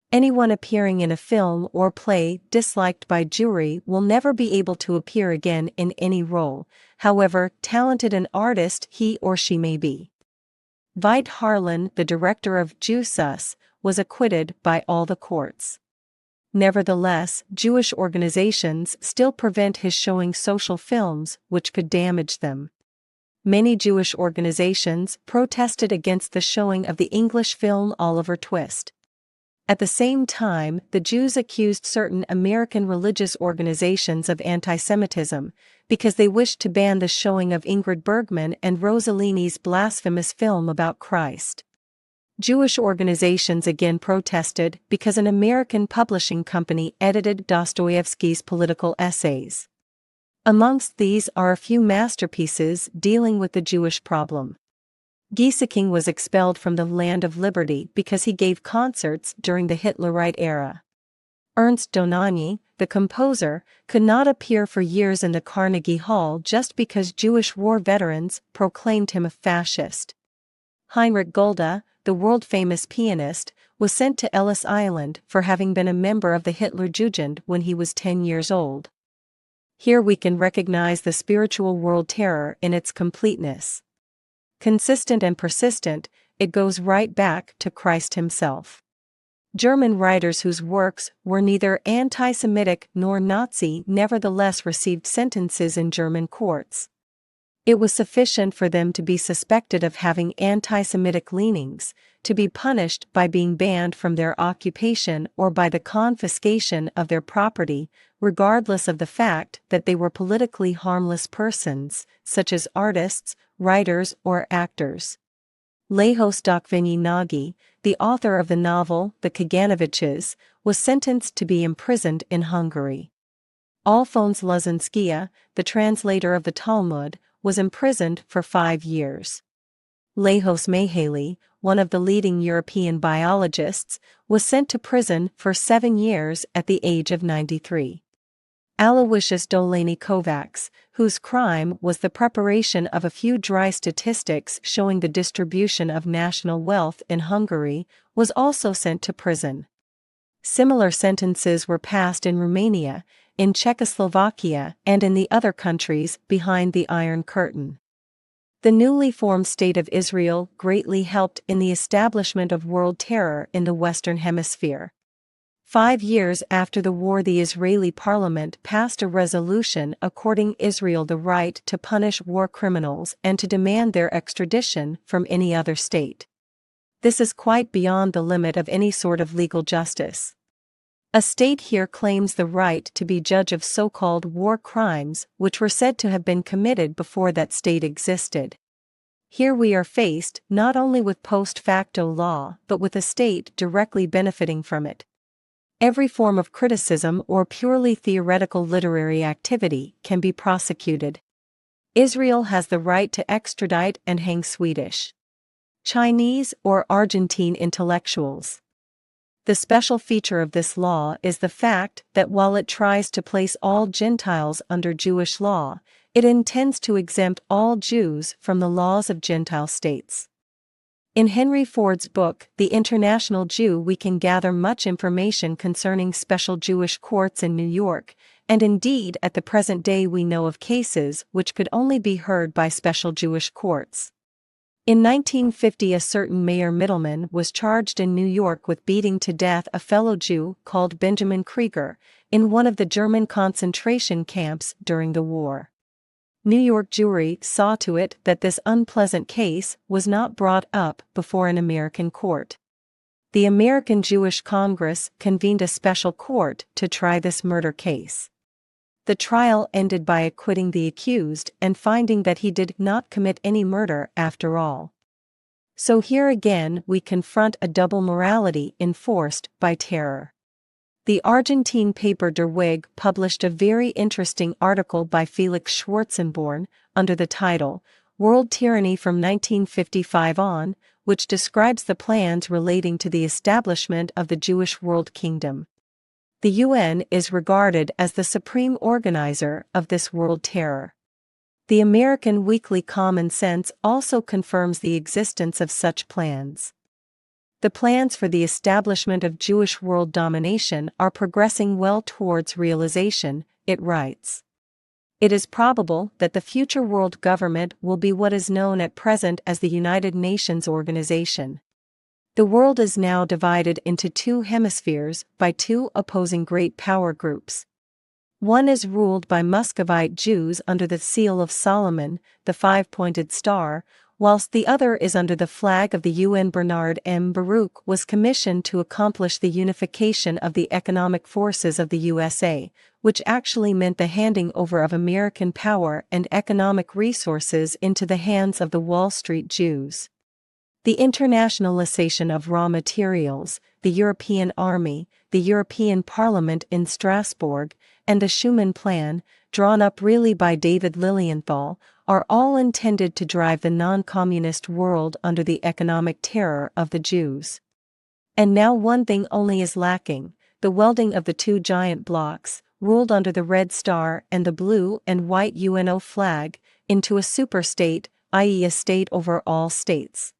Anyone appearing in a film or play disliked by Jewry will never be able to appear again in any role, however talented an artist he or she may be. Veit Harlan, the director of Jewsus, was acquitted by all the courts. Nevertheless, Jewish organizations still prevent his showing social films which could damage them. Many Jewish organizations protested against the showing of the English film Oliver Twist. At the same time, the Jews accused certain American religious organizations of anti-Semitism, because they wished to ban the showing of Ingrid Bergman and Rossellini's blasphemous film about Christ. Jewish organizations again protested because an American publishing company edited Dostoevsky's political essays. Amongst these are a few masterpieces dealing with the Jewish problem. Gieseking was expelled from the Land of Liberty because he gave concerts during the Hitlerite era. Ernst Dohnanyi, the composer, could not appear for years in the Carnegie Hall just because Jewish war veterans proclaimed him a fascist. Heinrich Golda, the world-famous pianist, was sent to Ellis Island for having been a member of the Hitler Jugend when he was 10 years old. Here we can recognize the spiritual world terror in its completeness. Consistent and persistent, it goes right back to Christ himself. German writers whose works were neither anti-Semitic nor Nazi nevertheless received sentences in German courts. It was sufficient for them to be suspected of having anti-Semitic leanings, to be punished by being banned from their occupation or by the confiscation of their property, regardless of the fact that they were politically harmless persons, such as artists, writers, or actors. Lajos Dokveni, the author of the novel The Kaganoviches, was sentenced to be imprisoned in Hungary. Alphonse Lazinskaya, the translator of the Talmud, was imprisoned for 5 years. Lajos Mihaly, one of the leading European biologists, was sent to prison for 7 years at the age of 93. Aloysius Dolany Kovacs, whose crime was the preparation of a few dry statistics showing the distribution of national wealth in Hungary, was also sent to prison. Similar sentences were passed in Romania, in Czechoslovakia, and in the other countries behind the Iron Curtain. The newly formed State of Israel greatly helped in the establishment of world terror in the Western Hemisphere. 5 years after the war, the Israeli parliament passed a resolution according Israel the right to punish war criminals and to demand their extradition from any other state. This is quite beyond the limit of any sort of legal justice. A state here claims the right to be judge of so-called war crimes which were said to have been committed before that state existed. Here we are faced not only with post facto law but with a state directly benefiting from it. Every form of criticism or purely theoretical literary activity can be prosecuted. Israel has the right to extradite and hang Swedish, Chinese, or Argentine intellectuals. The special feature of this law is the fact that while it tries to place all Gentiles under Jewish law, it intends to exempt all Jews from the laws of Gentile states. In Henry Ford's book, The International Jew, we can gather much information concerning special Jewish courts in New York, and indeed at the present day we know of cases which could only be heard by special Jewish courts. In 1950, a certain Mayor Middleman was charged in New York with beating to death a fellow Jew called Benjamin Krieger in one of the German concentration camps during the war. New York jury saw to it that this unpleasant case was not brought up before an American court. The American Jewish Congress convened a special court to try this murder case. The trial ended by acquitting the accused and finding that he did not commit any murder after all. So here again we confront a double morality enforced by terror. The Argentine paper Der Weg published a very interesting article by Felix Schwarzenborn under the title, World Tyranny from 1955 on, which describes the plans relating to the establishment of the Jewish world kingdom. The UN is regarded as the supreme organizer of this world terror. The American Weekly Common Sense also confirms the existence of such plans. The plans for the establishment of Jewish world domination are progressing well towards realization, it writes. It is probable that the future world government will be what is known at present as the United Nations Organization. The world is now divided into 2 hemispheres by 2 opposing great power groups. One is ruled by Muscovite Jews under the seal of Solomon, the 5-pointed star, whilst the other is under the flag of the UN. Bernard M. Baruch was commissioned to accomplish the unification of the economic forces of the USA, which actually meant the handing over of American power and economic resources into the hands of the Wall Street Jews. The internationalization of raw materials, the European Army, the European Parliament in Strasbourg, and the Schuman Plan, drawn up really by David Lilienthal, are all intended to drive the non-communist world under the economic terror of the Jews. And now one thing only is lacking, the welding of the 2 giant blocks, ruled under the red star and the blue and white UNO flag, into a superstate, i.e. a state over all states.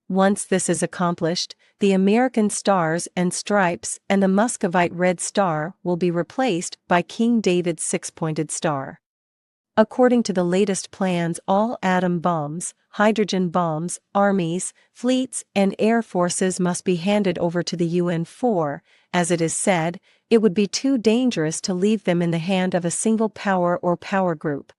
Once this is accomplished, the American Stars and Stripes and the Muscovite Red Star will be replaced by King David's six-pointed star. According to the latest plans, all atom bombs, hydrogen bombs, armies, fleets, and air forces must be handed over to the UN for, as it is said, it would be too dangerous to leave them in the hand of a single power or power group.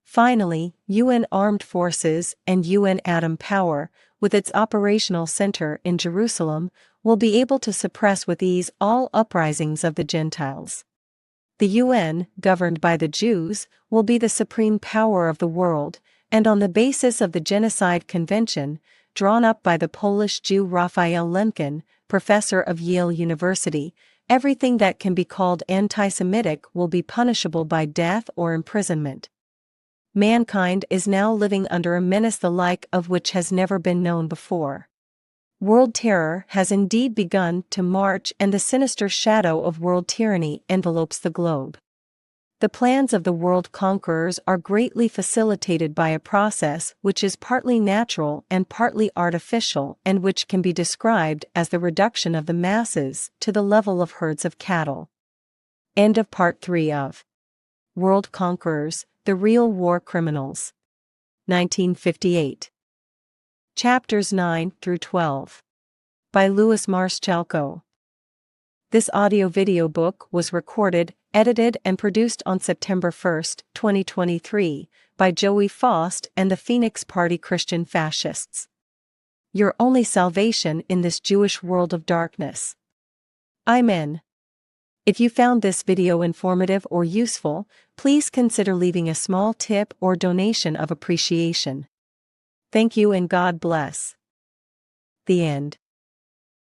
Finally, UN armed forces and UN atom power, with its operational center in Jerusalem, will be able to suppress with ease all uprisings of the Gentiles. The UN, governed by the Jews, will be the supreme power of the world, and on the basis of the Genocide Convention, drawn up by the Polish Jew Raphael Lemkin, professor of Yale University, everything that can be called anti-Semitic will be punishable by death or imprisonment. Mankind is now living under a menace the like of which has never been known before. World terror has indeed begun to march, and the sinister shadow of world tyranny envelopes the globe. The plans of the world conquerors are greatly facilitated by a process which is partly natural and partly artificial, and which can be described as the reduction of the masses to the level of herds of cattle. End of Part 3 of World Conquerors, The Real War Criminals. 1958. Chapters 9 through 12. By Louis Marschalko. This audio-video book was recorded, edited and produced on September 1, 2023, by Joey Faust and the Phoenix Party Christian Fascists. Your only salvation in this Jewish world of darkness. Amen. If you found this video informative or useful, please consider leaving a small tip or donation of appreciation. Thank you and God bless. The end.